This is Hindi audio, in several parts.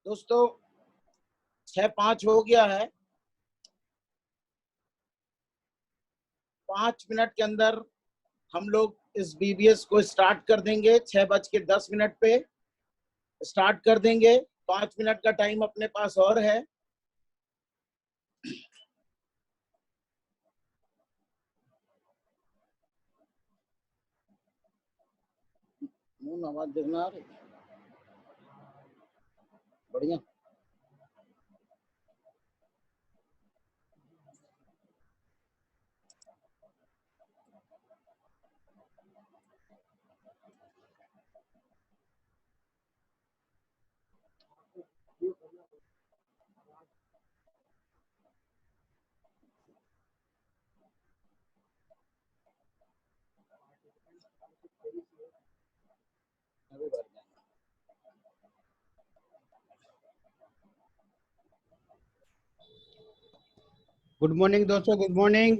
दोस्तों 6:05 हो गया है। 5 मिनट के अंदर हम लोग इस बीबीएस को स्टार्ट कर देंगे। 6:10 पे स्टार्ट कर देंगे। 5 मिनट का टाइम अपने पास और है। आवाज देखना आ रही बढ़िया। गुड मॉर्निंग दोस्तों, गुड मॉर्निंग।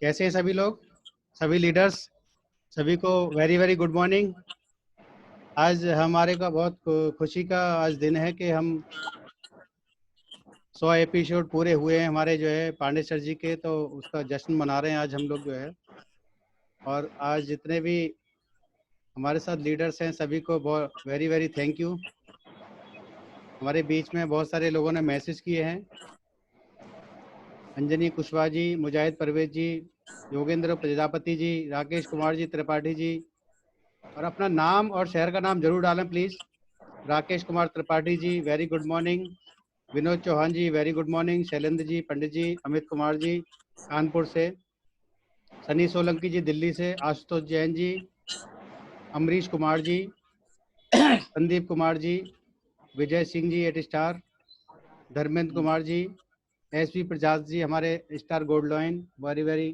कैसे हैं सभी लोग, सभी लीडर्स? सभी को वेरी वेरी गुड मॉर्निंग। आज हमारे का बहुत खुशी का आज दिन है कि हम 100 एपिसोड पूरे हुए हैं हमारे जो है पांडे सर जी के, तो उसका जश्न मना रहे हैं आज हम लोग जो है। और आज जितने भी हमारे साथ लीडर्स हैं सभी को बहुत वेरी वेरी थैंक यू। हमारे बीच में बहुत सारे लोगों ने मैसेज किए हैं। अंजनी कुशवाहा जी, मुजाहिद परवेज जी, योगेंद्र प्रजापति जी, राकेश कुमार जी त्रिपाठी जी, और अपना नाम और शहर का नाम जरूर डालें please. Rakesh Kumar Tripathi ji very good morning. Vinod Chauhan ji very good morning. Shailendra ji, Pandit ji, Amit Kumar ji Kanpur से, सनी सोलंकी जी दिल्ली से, आशुतोष जैन जी, अमरीश कुमार जी, संदीप कुमार जी, विजय सिंह जी 8 स्टार, धर्मेंद्र कुमार जी, एसपी प्रजात जी हमारे star gold lion very very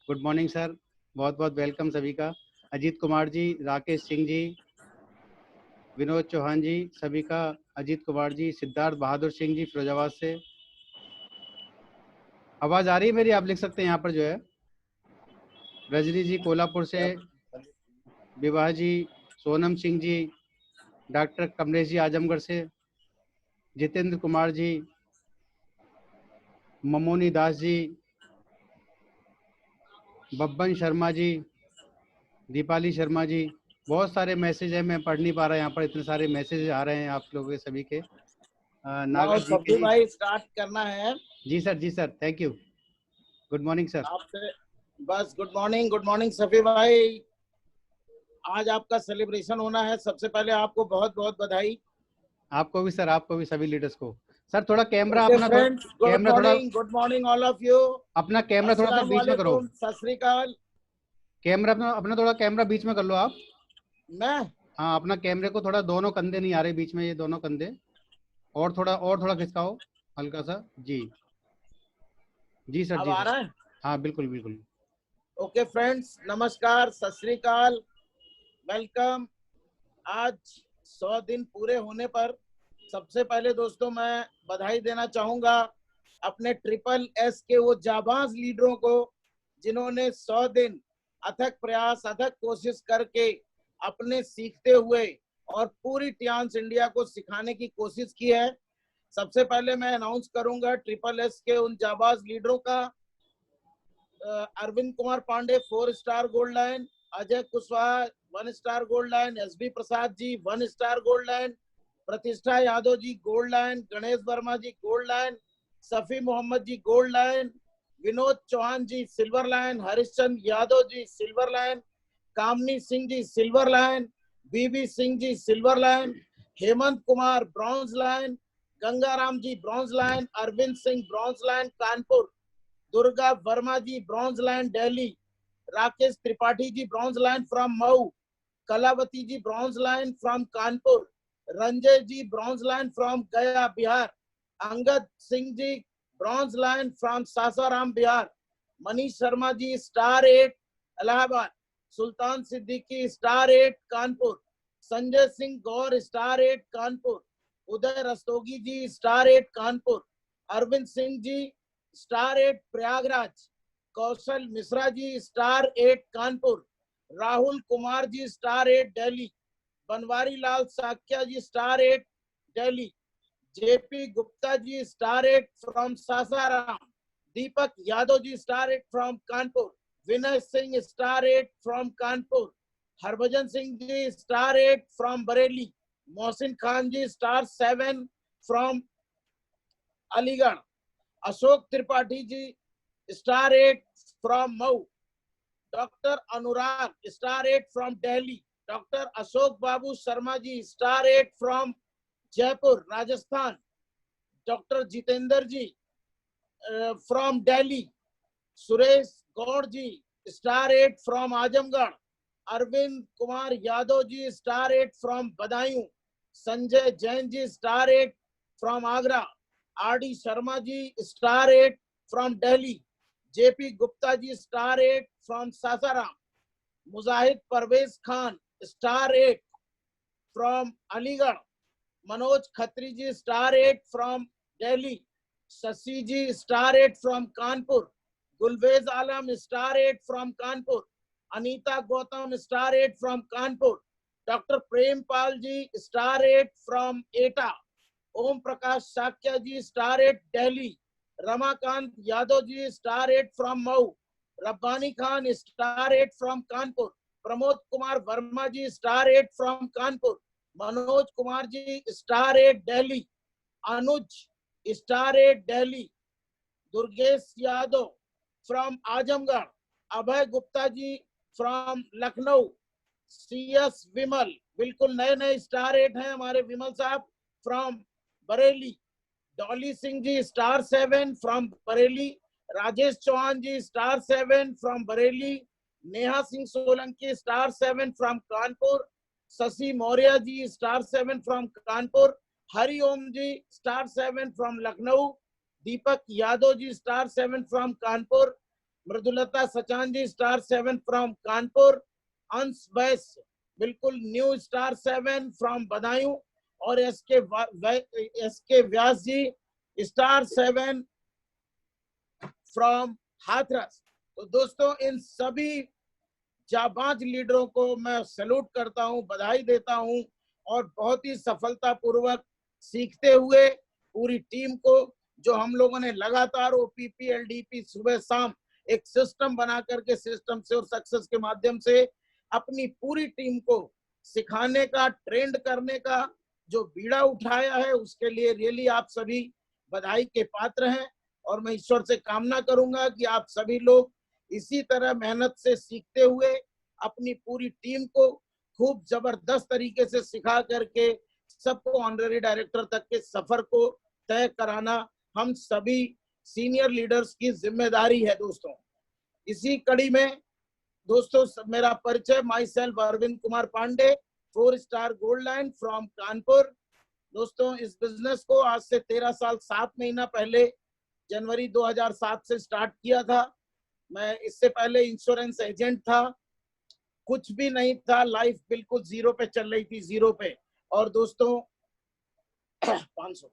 good morning sir, बहुत बहुत वेलकम सभी का। अजीत कुमार जी, राकेश सिंह जी, विनोद चौहान जी सभी का, अजीत कुमार जी, सिद्धार्थ बहादुर सिंह जी फिरोजाबाद से। आवाज आ रही है मेरी? आप लिख सकते हैं यहाँ पर जो है। रजनी जी कोल्हापुर से, विवाह जी, सोनम सिंह जी, डॉक्टर कमलेश जी आजमगढ़ से, जितेंद्र कुमार जी, ममोनी दास जी, बब्बन शर्मा जी, दीपाली शर्मा जी। बहुत सारे मैसेज है, मैं पढ़ नहीं पा रहा यहाँ पर, इतने सारे मैसेज आ रहे हैं आप लोगों के सभी के। नागर जी के सभी भाई स्टार्ट करना है। जी सर, जी sir, thank you. Good morning sir. आपसे बस गुड मॉर्निंग सभी भाई। आज आपका सेलिब्रेशन होना है। सबसे पहले आपको बहुत बहुत बधाई। आपको भी सर, आपको भी, सभी लीडर्स को। सर थोड़ा कैमरा ओके अपना फ्रेंड्स, कैमरा थोड़ा good morning all of you. अपना कैमरा थोड़ा सा अस्सलाम बीच में करो। वालेकुम, सत श्री अकाल। कैमरा अपना अपना थोड़ा कैमरा बीच में कर लो आप। मैं हाँ, अपना कैमरे को थोड़ा, दोनों कंधे नहीं आ रहे बीच में, ये दोनों कंधे और थोड़ा खिसकाओ हल्का सा जी। जी सर, अब जी आ सर, रहा है? हाँ बिल्कुल बिल्कुल। ओके फ्रेंड्स, नमस्कार, सत श्री अकाल, वेलकम। आज 100 दिन पूरे होने पर सबसे पहले दोस्तों मैं बधाई देना चाहूंगा अपने ट्रिपल एस के वो जाबाज लीडरों को, जिन्होंने 100 दिन अथक प्रयास, अथक कोशिश करके अपने सीखते हुए और पूरी टियांस इंडिया को सिखाने की कोशिश की है। सबसे पहले मैं अनाउंस करूंगा ट्रिपल एस के उन जाबाज लीडरों का। Arvind Kumar Pandey 4 star gold line, Ajay Kushwaha 1 star gold line, SB Prasad ji 1 star gold line, Pratishtha Yadav ji gold line, Ganesh Verma ji gold line, Safi Mohammad ji gold line, Vinod Chauhan ji silver line, Harishchand Yadav ji silver line, Kamini Singh ji silver line, BB Singh ji silver line, Hemant Kumar bronze line, Gangaram ji bronze line, Arvind Singh bronze line Kanpur, Durga Verma ji bronze line Delhi, Rakesh Tripathi ji bronze line from Mau, Kalavati ji bronze line from Kanpur, Ranjay ji bronze line from Gaya Bihar, Angad Singh ji bronze line from Sasaram Bihar, Manish Sharma ji star 8 Allahabad, Sultan Siddiqui star 8 Kanpur, Sanjay Singh Gaur star 8 Kanpur, Uday Rastogi ji star 8 Kanpur, Arvind Singh ji star 8 Prayagraj, Kaushal Mishra ji star 8 Kanpur, Rahul Kumar ji star 8 Delhi, Banwari Lal Shakya ji star 8 Delhi, JP Gupta ji star 8 from Sasaram, Deepak Yadav ji star 8 from Kanpur, Vinay Singh star 8 from Kanpur, Harbhajan Singh ji star 8 from Bareilly, Mohsin Khan ji star 7 from Aligarh, Ashok Tripathi ji star 8 from Mau, doctor Anurag star 8 from Delhi, doctor Ashok Babu Sharma ji star 8 from Jaipur Rajasthan, doctor Jitendra ji from Delhi, Suresh Gaur ji star 8 from Azamgarh, Arvind Kumar Yadav ji star 8 from Badaun, Sanjay Jain ji star 8 from Agra, R D Sharma ji star 8 from Delhi, JP Gupta ji star 8 from Sasaram, Mujahid Parvez Khan star 8 from Aligarh, Manoj Khatri ji star 8 from Delhi, Shashi ji star 8 from Kanpur, Gulvez Alam star 8 from Kanpur, Anita Gautam star 8 from Kanpur, doctor Prempal ji star 8 from Etah, Om Prakash Shakya ji star 8 Delhi, Ramakant Yadav ji star 8 from Mau, Rabbani Khan star 8 from Kanpur, Pramod Kumar Verma ji star 8 from Kanpur, Manoj Kumar ji star 8 Delhi, Anuj star 8 Delhi, Durgesh Yadav from Azamgarh, Abhay Gupta ji from Lucknow, CS Vimal, बिल्कुल नए नए स्टार 8 हैं हमारे विमल साहब from Bareilly, Dolly Singh ji star 7 from Bareilly, Rajesh Chauhan ji star 7 from Bareilly, Neha Singh Solanki star 7 from Kanpur, Shashi Maurya ji star 7 from Kanpur, Hariom ji star 7 from Lucknow, Deepak Yadav ji star 7 from Kanpur, Mridulata Sachan ji star 7 from Kanpur, Ansh Bais बिल्कुल न्यू स्टार 7 फ्रॉम बदायूं, और SK Vyas ji star 7 from Hathras. तो दोस्तों इन सभी जाबाज लीडरों को मैं सैल्यूट करता हूं, बधाई देता हूं, और बहुत ही सफलतापूर्वक सीखते हुए पूरी टीम को, जो हम लोगों ने लगातार OPP LDP सुबह शाम एक सिस्टम बना करके, सिस्टम से और सक्सेस के माध्यम से अपनी पूरी टीम को सिखाने का, ट्रेंड करने का जो बीड़ा उठाया है, उसके लिए रियली आप सभी बधाई के पात्र हैं। और मैं ईश्वर से कामना करूंगा कि आप सभी लोग इसी तरह मेहनत से सीखते हुए अपनी पूरी टीम को खूब जबरदस्त तरीके से सिखा करके सबको ऑनरेरी डायरेक्टर तक के सफर को तय कराना हम सभी सीनियर लीडर्स की जिम्मेदारी है। दोस्तों इसी कड़ी में दोस्तों मेरा परिचय, myself Arvind Kumar Pandey, 4 star gold line from Kanpur. दोस्तों इस बिजनेस को आज से 13 साल 7 महीना पहले जनवरी 2007 से स्टार्ट किया था। मैं इससे पहले इंश्योरेंस एजेंट था, कुछ भी नहीं था, लाइफ बिल्कुल जीरो पे चल रही थी, जीरो पे। और दोस्तों 500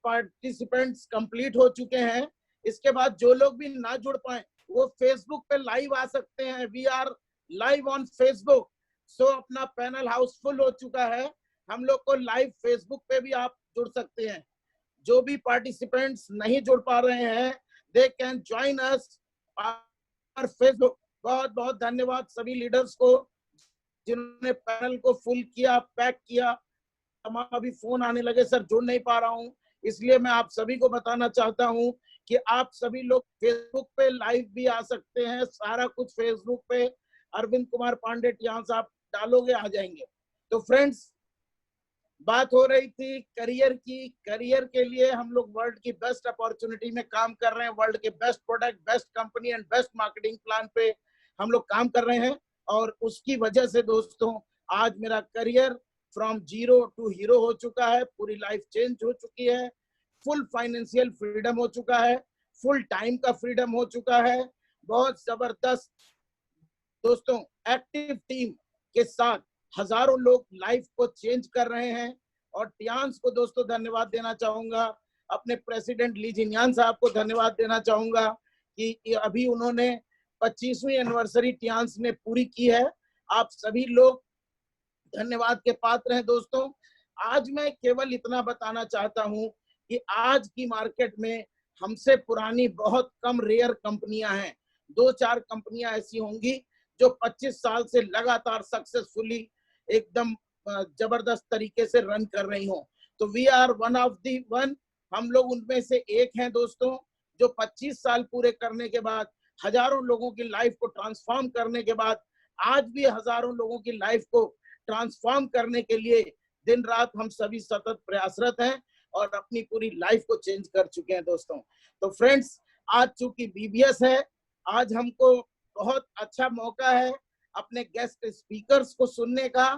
पार्टिसिपेंट्स कंप्लीट हो चुके हैं। इसके बाद जो लोग भी ना जुड़ पाए वो फेसबुक पे लाइव आ सकते हैं। We are live on Facebook. So अपना पैनल हाउसफुल हो चुका है, हम लोग को लाइव फेसबुक पे भी आप जुड़ सकते हैं। जो भी पार्टिसिपेंट्स नहीं जुड़ पा रहे हैं, दे कैन ज्वाइन अस और फेसबुक। बहुत बहुत धन्यवाद सभी लीडर्स को जिन्होंने पैनल को फुल किया, पैक किया। हमारा अभी फोन आने लगे, सर जुड़ नहीं पा रहा हूं, इसलिए मैं आप सभी को बताना चाहता हूं कि आप सभी लोग फेसबुक पे लाइव भी आ सकते हैं। सारा कुछ फेसबुक पे अरविंद कुमार पांडे यहाँ से आप डालोगे आ जाएंगे। तो फ्रेंड्स बात हो रही थी करियर की। करियर के लिए हम लोग वर्ल्ड की बेस्ट अपॉर्चुनिटी में काम कर रहे हैं, वर्ल्ड के best product, best company and best marketing plan पे हम लोग काम कर रहे हैं। और उसकी वजह से दोस्तों आज मेरा career from zero to hero हो चुका है, पूरी लाइफ चेंज हो चुकी है, फुल फाइनेंशियल फ्रीडम हो चुका है, फुल टाइम का फ्रीडम हो चुका है। बहुत जबरदस्त दोस्तों एक्टिव टीम के साथ हजारों लोग लाइफ को चेंज कर रहे हैं। और टियांस को दोस्तों धन्यवाद देना चाहूंगा, अपने प्रेसिडेंट ली जिनयान साहब को धन्यवाद देना चाहूंगा कि अभी उन्होंने 25वीं एनिवर्सरी टियांस ने पूरी की है। आप सभी लोग धन्यवाद के पात्र हैं दोस्तों। आज मैं केवल इतना बताना चाहता हूं कि आज की मार्केट में हमसे पुरानी बहुत कम रेयर कंपनियां हैं। 2-4 कंपनियां ऐसी होंगी जो 25 साल से लगातार सक्सेसफुली एकदम जबरदस्त तरीके से रन कर रही हो। तो we are one of the one, हम लोग उनमें से एक हैं दोस्तों, जो 25 साल पूरे करने के बाद, हजारों लोगों की लाइफ को ट्रांसफॉर्म करने के बाद, आज भी हजारों लोगों की लाइफ को ट्रांसफॉर्म करने के लिए दिन रात हम सभी सतत प्रयासरत हैं और अपनी पूरी लाइफ को चेंज कर चुके हैं दोस्तों। तो फ्रेंड्स, आज चूंकि बीबीएस है, आज हमको बहुत अच्छा मौका है अपने गेस्ट स्पीकर्स को सुनने का।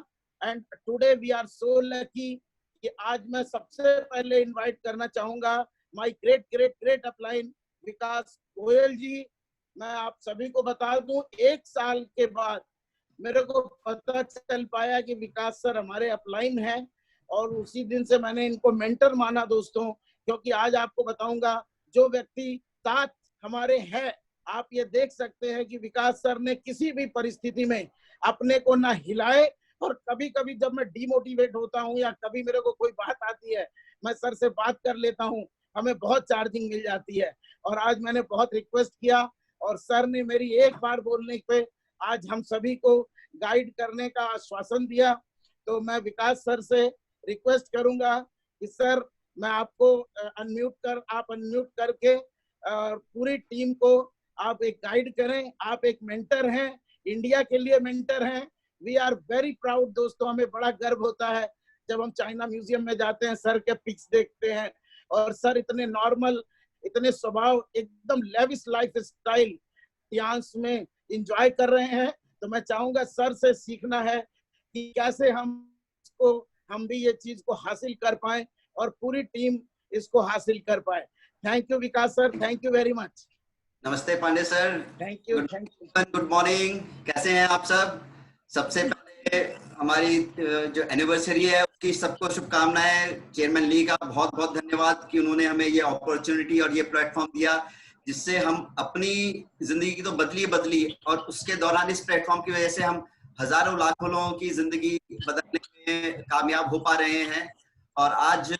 And today we are so lucky कि आज मैं सबसे पहले इनवाइट करना चाहूंगा my great great great upline Vikas Goyal ji. मैं आप सभी को बता दूं, 1 साल के बाद मेरे को पता चल पाया कि विकास सर हमारे अपलाइन हैं और उसी दिन से मैंने इनको मेंटर माना दोस्तों। क्योंकि आज आपको बताऊंगा, जो व्यक्ति साथ हमारे हैं, आप ये देख सकते हैं कि विकास सर ने किसी भी परिस्थिति में अपने को ना हिलाए। और कभी कभी जब मैं डिमोटिवेट होता हूँ या कभी मेरे को कोई बात आती है, मैं सर से बात कर लेता हूँ, हमें बहुत चार्जिंग मिल जाती है। और आज मैंने बहुत रिक्वेस्ट किया और सर ने मेरी एक बार बोलने पे आज हम सभी को गाइड करने का आश्वासन दिया। तो मैं विकास सर से रिक्वेस्ट करूंगा कि सर, मैं आपको आप अनम्यूट करके पूरी टीम को आप एक गाइड करें। आप एक मेंटर हैं, इंडिया के लिए मेंटर हैं। वी आर वेरी प्राउड दोस्तों, हमें बड़ा गर्व होता है जब हम चाइना म्यूजियम में जाते हैं, सर के पिक्स देखते हैं और सर इतने नॉर्मल, इतने स्वभाव, एकदम लेविश लाइफ स्टाइल यांस में एंजॉय कर रहे हैं। तो मैं चाहूंगा सर से सीखना है कि कैसे हम भी ये चीज को हासिल कर पाए और पूरी टीम इसको हासिल कर पाए। Thank you Vikas sir, thank you very much. नमस्ते Pandey sir. Thank you. Good morning, कैसे हैं आप सब? सबसे पहले हमारी जो एनिवर्सरी है उसकी सबको शुभकामनाएं। चेयरमैन ली का बहुत बहुत धन्यवाद कि उन्होंने हमें ये अपॉर्चुनिटी और ये प्लेटफॉर्म दिया, जिससे हम अपनी जिंदगी की तो बदली और उसके दौरान इस प्लेटफॉर्म की वजह से हम हजारों लाखों लोगों की जिंदगी बदलने में कामयाब हो पा रहे हैं। और आज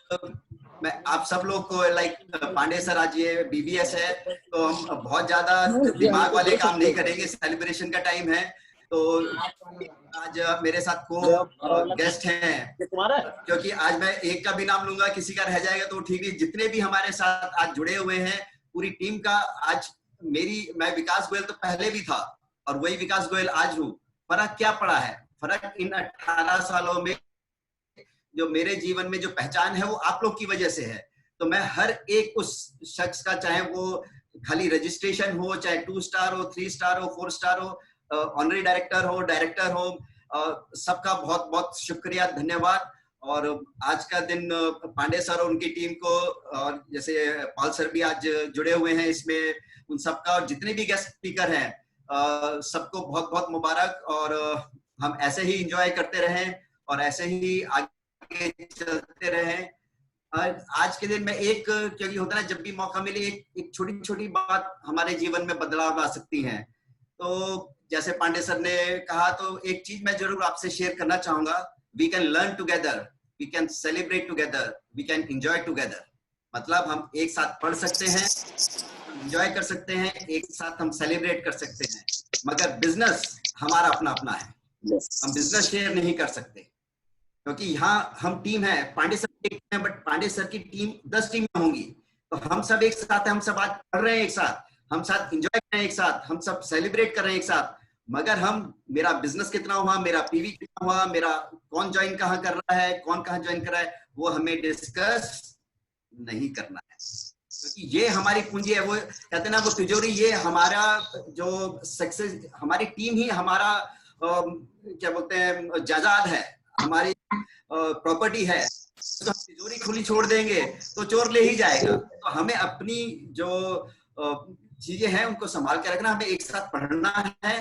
मैं आप सब लोग को पांडे सर, आज ये बीबीएस है तो हम बहुत ज्यादा दिमाग वाले काम नहीं करेंगे, सेलिब्रेशन का टाइम है। तो आज मेरे साथ को गेस्ट हैं, क्योंकि आज मैं एक का भी नाम लूंगा किसी का रह जाएगा तो ठीक नहीं। जितने भी हमारे साथ आज जुड़े हुए हैं पूरी टीम का, आज मैं विकास गोयल तो पहले भी था और वही विकास गोयल आज हूँ। फर्क क्या पड़ा है? फर्क इन 18 सालों में जो मेरे जीवन में जो पहचान है वो आप लोग की वजह से है। तो मैं हर एक उस शख्स का, चाहे वो खाली रजिस्ट्रेशन हो, चाहे 2 स्टार हो, 3 स्टार हो, 4 स्टार हो, ऑनरी डायरेक्टर हो, डायरेक्टर हो, सबका बहुत बहुत शुक्रिया, धन्यवाद। और आज का दिन पांडे सर और उनकी टीम को, और जैसे पाल सर भी आज जुड़े हुए हैं इसमें, उन सबका और जितने भी गेस्ट स्पीकर हैं सबको बहुत बहुत मुबारक। और हम ऐसे ही एंजॉय करते रहें और ऐसे ही आगे चलते रहें। आज के दिन में क्योंकि होता है जब भी मौका मिले एक छोटी छोटी बात हमारे जीवन में बदलाव ला सकती है। तो जैसे पांडे सर ने कहा, तो एक चीज मैं जरूर आपसे शेयर करना चाहूंगा। We can learn together, we can celebrate together, we can enjoy together. मतलब हम एक साथ पढ़ सकते हैं, एंजॉय कर सकते हैं, एक साथ हम सेलिब्रेट कर सकते हैं, मगर बिजनेस हमारा अपना अपना है। हम बिजनेस शेयर नहीं कर सकते, क्योंकि यहाँ हम टीम है। पांडे सर की टीम है, बट पांडे सर की टीम 10 टीमें होंगी। तो हम सब एक साथ हैं, हम सब आज पढ़ रहे हैं एक साथ, हम साथ एंजॉय कर रहे हैं एक साथ, हम सब सेलिब्रेट कर रहे हैं एक साथ। मगर मेरा बिजनेस कितना हुआ, मेरा पीवी कितना हुआ, मेरा कौन ज्वाइन कहाँ कर रहा है, कौन कहाँ ज्वाइन कर रहा है, वो हमें डिस्कस नहीं करना है। क्योंकि ये हमारी पूंजी है। वो कहते हैं ना, वो तिजोरी, ये हमारा जो सक्सेस, हमारी टीम ही हमारा क्या बोलते हैं, जायदाद है, हमारी प्रॉपर्टी है। तो हम तिजोरी खुली छोड़ देंगे तो चोर ले ही जाएगा। तो हमें अपनी जो चीजें हैं उनको संभाल के रखना, हमें एक साथ पढ़ना है,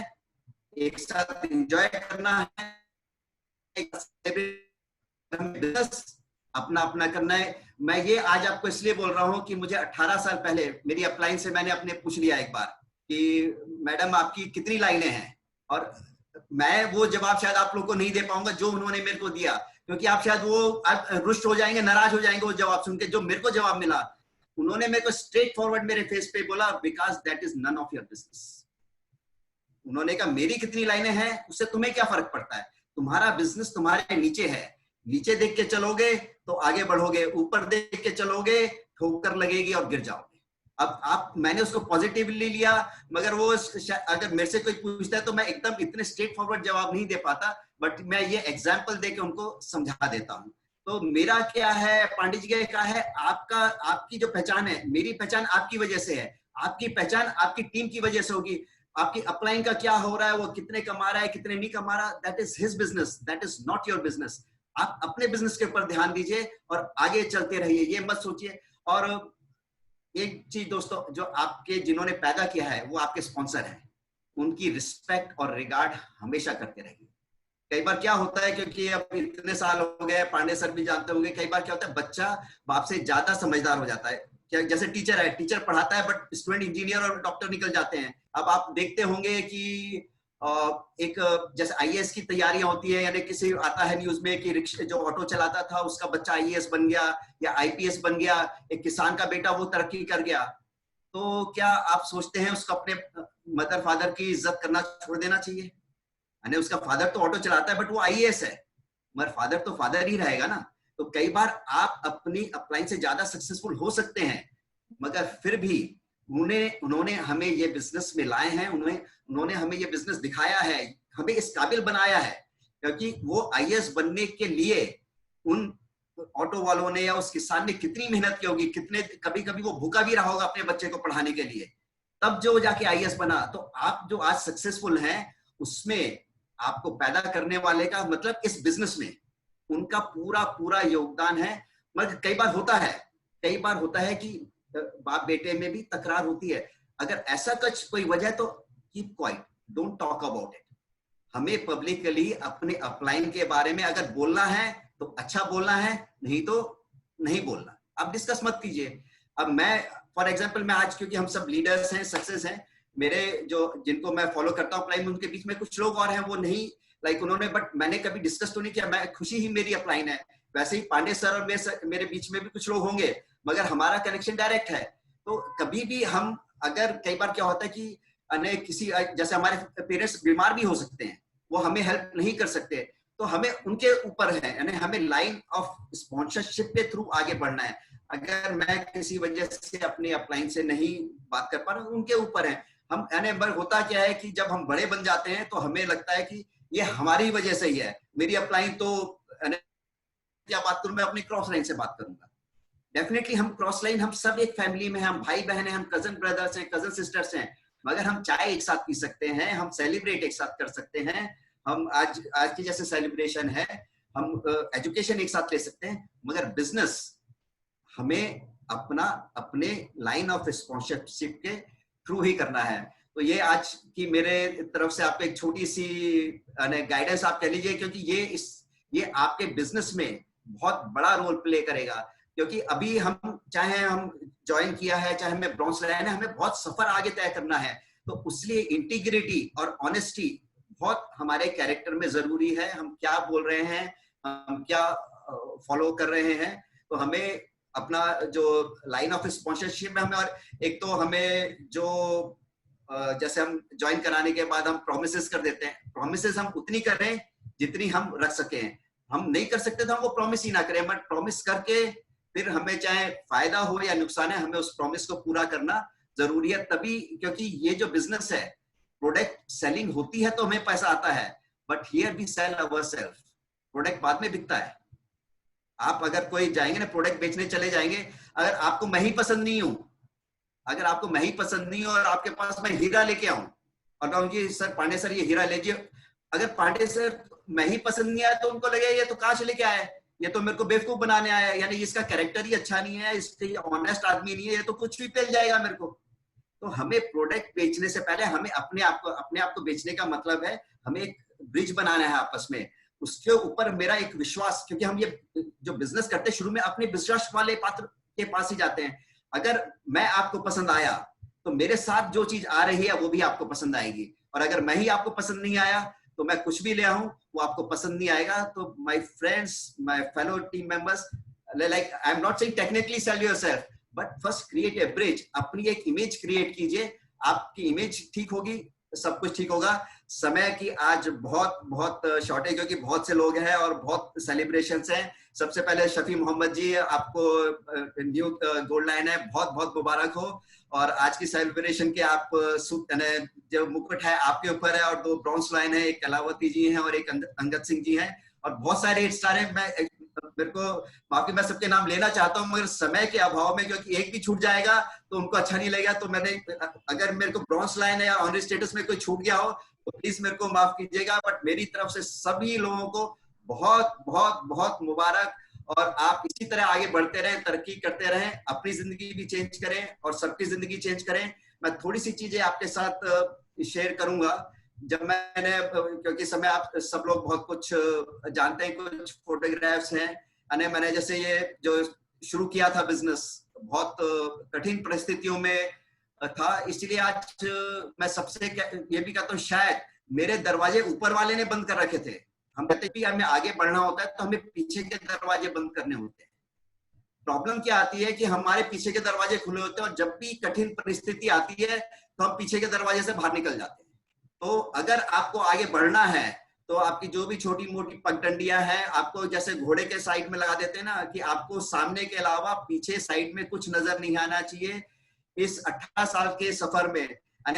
एक साथ एंजॉय करना है, एक बिजनेस अपना अपना करना है। मैं ये आज आपको इसलिए बोल रहा हूँ कि मुझे 18 साल पहले मेरी अपलाइन से मैंने अपने पूछ लिया एक बार कि मैडम आपकी कितनी लाइनें हैं, और मैं वो जवाब शायद आप लोग को नहीं दे पाऊंगा जो उन्होंने मेरे को दिया, क्योंकि आप शायद वो रुष्ट हो जाएंगे, नाराज हो जाएंगे वो जवाब सुन के। जो मेरे को जवाब मिला, उन्होंने मेरे को स्ट्रेट फॉरवर्ड मेरे फेस पे बोला, because that is none of your business. उन्होंने कहा मेरी कितनी लाइनें हैं उससे तुम्हें क्या फर्क पड़ता है, तुम्हारा बिजनेस तुम्हारे नीचे है, नीचे देख के चलोगे तो आगे बढ़ोगे, ऊपर देख के चलोगे ठोकर लगेगी और गिर जाओगे। अब मैंने उसको पॉजिटिवली लिया, मगर वो अगर मेरे से कोई पूछता है तो मैं एकदम इतने स्ट्रेट फॉरवर्ड जवाब नहीं दे पाता, बट मैं ये एग्जाम्पल दे के उनको समझा देता हूँ। तो मेरा क्या है, पांडे जी का क्या है, आपकी जो पहचान है, मेरी पहचान आपकी वजह से है, आपकी पहचान आपकी टीम की वजह से होगी। आपकी अपलाइन का क्या हो रहा है, वो कितने कमा रहा है, कितने नहीं कमा रहा, that is his business, that is not your business. आप अपने बिजनेस के ऊपर ध्यान दीजिए और आगे चलते रहिए, ये मत सोचिए। और एक चीज दोस्तों, जो आपके जिन्होंने पैदा किया है वो आपके स्पॉन्सर हैं, उनकी रिस्पेक्ट और रिगार्ड हमेशा करते रहिए। कई बार क्या होता है, क्योंकि अब इतने साल हो गए, पांडे सर भी जानते होंगे, कई बार क्या होता है बच्चा बाप से ज्यादा समझदार हो जाता है। क्या जैसे टीचर है, टीचर पढ़ाता है बट स्टूडेंट इंजीनियर और डॉक्टर निकल जाते हैं। अब आप देखते होंगे कि एक जैसे आईएएस की तैयारियां होती है, यानी किसी आता है न्यूज में कि रिक्शा जो ऑटो चलाता था उसका बच्चा आईएएस बन गया या आईपीएस बन गया, एक किसान का बेटा वो तरक्की कर गया, तो क्या आप सोचते हैं उसको अपने मदर फादर की इज्जत करना छोड़ देना चाहिए? यानी उसका फादर तो ऑटो चलाता है बट वो आईएएस है, मगर फादर तो फादर ही रहेगा ना। तो कई बार आप अपनी अपलाइन से ज्यादा सक्सेसफुल हो सकते हैं, मगर फिर भी उन्होंने हमें ये बिजनेस में लाए हैं, उन्होंने हमें ये बिजनेस दिखाया है, हमें इस काबिल बनाया है, क्योंकि वो आईएएस बनने के लिए उन ऑटो वालों ने या उस किसान ने कितनी मेहनत की होगी, कितने कभी कभी वो भूखा भी रहा होगा अपने बच्चे को पढ़ाने के लिए, तब जो जाके आईएएस बना। तो आप जो आज सक्सेसफुल हैं, उसमें आपको पैदा करने वाले का मतलब इस बिजनेस में उनका पूरा पूरा योगदान है। मगर कई बार होता है कि बाप बेटे में भी तकरार होती है। अगर ऐसा कुछ कोई वजह तो keep quiet, don't talk about it. हमें पब्लिकली अपने अपलाइन के बारे में अगर बोलना है तो अच्छा बोलना है, नहीं तो नहीं बोलना, आप डिस्कस मत कीजिए। अब मैं फॉर एग्जांपल, मैं आज क्योंकि हम सब लीडर्स हैं, सक्सेस हैं, मेरे जो जिनको मैं फॉलो करता हूँ अपलाइन में, उनके बीच में कुछ लोग और हैं वो नहीं लाइक उन्होंने, बट मैंने कभी डिस्कस तो नहीं किया, मैं खुशी ही मेरी अपलाइन है। वैसे ही पांडे सर और मेरे बीच में भी कुछ लोग होंगे, मगर हमारा कनेक्शन डायरेक्ट है। तो कभी भी हम अगर कई बार क्या होता है कि किसी जैसे हमारे पेरेंट्स बीमार भी हो सकते हैं, वो हमें हेल्प नहीं कर सकते, तो हमें उनके ऊपर है, यानी हमें लाइन ऑफ स्पॉन्सरशिप के थ्रू आगे बढ़ना है। अगर मैं किसी वजह से अपने अपलाइन से नहीं बात कर पा रहा हूँ, उनके ऊपर है। हम यानी होता क्या है कि जब हम बड़े बन जाते हैं तो हमें लगता है कि ये हमारी वजह से ही है, मेरी अपलाइन तो क्या बात करूं, मैं अपनी क्रॉस लाइन से बात करूंगा। डेफिनेटली हम क्रॉस लाइन, हम सब एक फैमिली में, हम भाई बहन हैं, हम कजन ब्रदर्स हैं, कजन सिस्टर्स हैं, मगर हम चाय एक साथ पी सकते हैं, हम सेलिब्रेट एक साथ कर सकते हैं, हम आज की जैसे सेलिब्रेशन है, हम एजुकेशन एक साथ ले सकते हैं, मगर बिजनेस हमें अपने लाइन ऑफ स्पॉन्सरशिप के थ्रू ही करना है। तो ये आज की मेरे तरफ से आपको एक छोटी सी गाइडेंस आप कह लीजिए, क्योंकि ये आपके बिजनेस में बहुत बड़ा रोल प्ले करेगा। क्योंकि अभी हम चाहे हम ज्वाइन किया है, चाहे हमें ब्रॉन्ज लाया है, हमें बहुत सफर आगे तय करना है, तो उसलिए इंटीग्रिटी और ऑनेस्टी बहुत हमारे कैरेक्टर में जरूरी है। हम क्या बोल रहे हैं, हम क्या फॉलो कर रहे हैं, तो हमें अपना जो लाइन ऑफ स्पॉन्सरशिप में हमें, और एक तो हमें जो जैसे हम ज्वाइन कराने के बाद हम प्रोमिसेस कर देते हैं, प्रोमिसेस हम उतनी करें जितनी हम रख सकें। हम नहीं कर सकते तो हम वो प्रॉमिस ही ना करें, बट प्रॉमिस करके फिर हमें चाहे फायदा हो या नुकसान है, हमें उस प्रॉमिस को पूरा करना जरूरी है। तभी, क्योंकि ये जो बिजनेस है, प्रोडक्ट सेलिंग होती है तो हमें पैसा आता है, but here we sell ourselves. Product बाद में बिकता है। आप अगर कोई जाएंगे ना प्रोडक्ट बेचने चले जाएंगे, अगर आपको मैं ही पसंद नहीं हूं, अगर आपको मैं ही पसंद नहीं हूं और आपके पास मैं हीरा लेके आऊं और कहूं कि सर पांडे सर ये हीरा लीजिए, अगर पांडे सर मैं ही पसंद नहीं आया तो उनको लगे ये तो कहां से लेके आया, ये तो मेरे को बेवकूफ बनाने आया, यानी इसका कैरेक्टर ही अच्छा नहीं है, इसके ऑनेस्ट आदमी नहीं है, ये तो कुछ भी पेल जाएगा मेरे को। तो हमें प्रोडक्ट बेचने से पहले हमें अपने आप को बेचने का मतलब है हमें एक ब्रिज बनाना है आपस में, उसके ऊपर मेरा एक विश्वास, क्योंकि हम ये जो बिजनेस करते हैं शुरू में अपने विश्वास वाले पात्र के पास ही जाते हैं। अगर मैं आपको पसंद आया तो मेरे साथ जो चीज आ रही है वो भी आपको पसंद आएगी, और अगर मैं ही आपको पसंद नहीं आया तो मैं कुछ भी ले आऊं वो आपको पसंद नहीं आएगा। तो my friends, my fellow team members, like I am not saying technically cell yourself, but first create a bridge. अपनी एक इमेज क्रिएट कीजिए, आपकी इमेज ठीक होगी तो सब कुछ ठीक होगा। समय की आज बहुत बहुत शॉर्टेज, क्योंकि बहुत से लोग हैं और बहुत सेलिब्रेशंस हैं। सबसे पहले शफी मोहम्मद जी, आपको न्यू गोल्ड लाइन है, बहुत बहुत मुबारक हो। और आज की सेलिब्रेशन के आप जो मुकुट है आपके ऊपर है, और 2 ब्रॉन्ज लाइन है, एक कलावती जी हैं और एक अंगद सिंह जी हैं, और बहुत सारे स्टार हैं। मेरे को माफी, मैं सबके नाम लेना चाहता हूँ, मगर समय के अभाव में, क्योंकि एक भी छूट जाएगा तो उनको अच्छा नहीं लगेगा। तो मैंने, अगर मेरे को ब्रॉन्ज लाइन या ऑनरी स्टेटस में कोई छूट गया हो तो प्लीज मेरे को माफ कीजिएगा। बट मेरी तरफ से सभी लोगों को बहुत बहुत बहुत मुबारक, और आप इसी तरह आगे बढ़ते रहें, तरक्की करते रहें, अपनी जिंदगी भी चेंज करें और सबकी जिंदगी चेंज करें। मैं थोड़ी सी चीजें आपके साथ शेयर करूंगा। जब मैंने, क्योंकि समय आप सब लोग बहुत कुछ जानते हैं, कुछ फोटोग्राफ्स हैं, मैंने जैसे ये जो शुरू किया था बिजनेस, बहुत कठिन परिस्थितियों में था, इसलिए आज मैं सबसे ये भी कहता हूँ, शायद मेरे दरवाजे ऊपर वाले ने बंद कर रखे थे। हम कहते हैं कि हमें आगे बढ़ना होता है तो हमें पीछे के दरवाजे बंद करने होते हैं। प्रॉब्लम क्या आती है कि हमारे पीछे के दरवाजे खुले होते हैं, और जब भी कठिन परिस्थिति आती है तो हम पीछे के दरवाजे से बाहर निकल जाते हैं। तो अगर आपको आगे बढ़ना है तो आपकी जो भी छोटी मोटी पगडंडियां हैं, आपको जैसे घोड़े के साइड में लगा देते हैं ना, कि आपको सामने के अलावा पीछे साइड में कुछ नजर नहीं आना चाहिए। इस 18 साल के सफर में,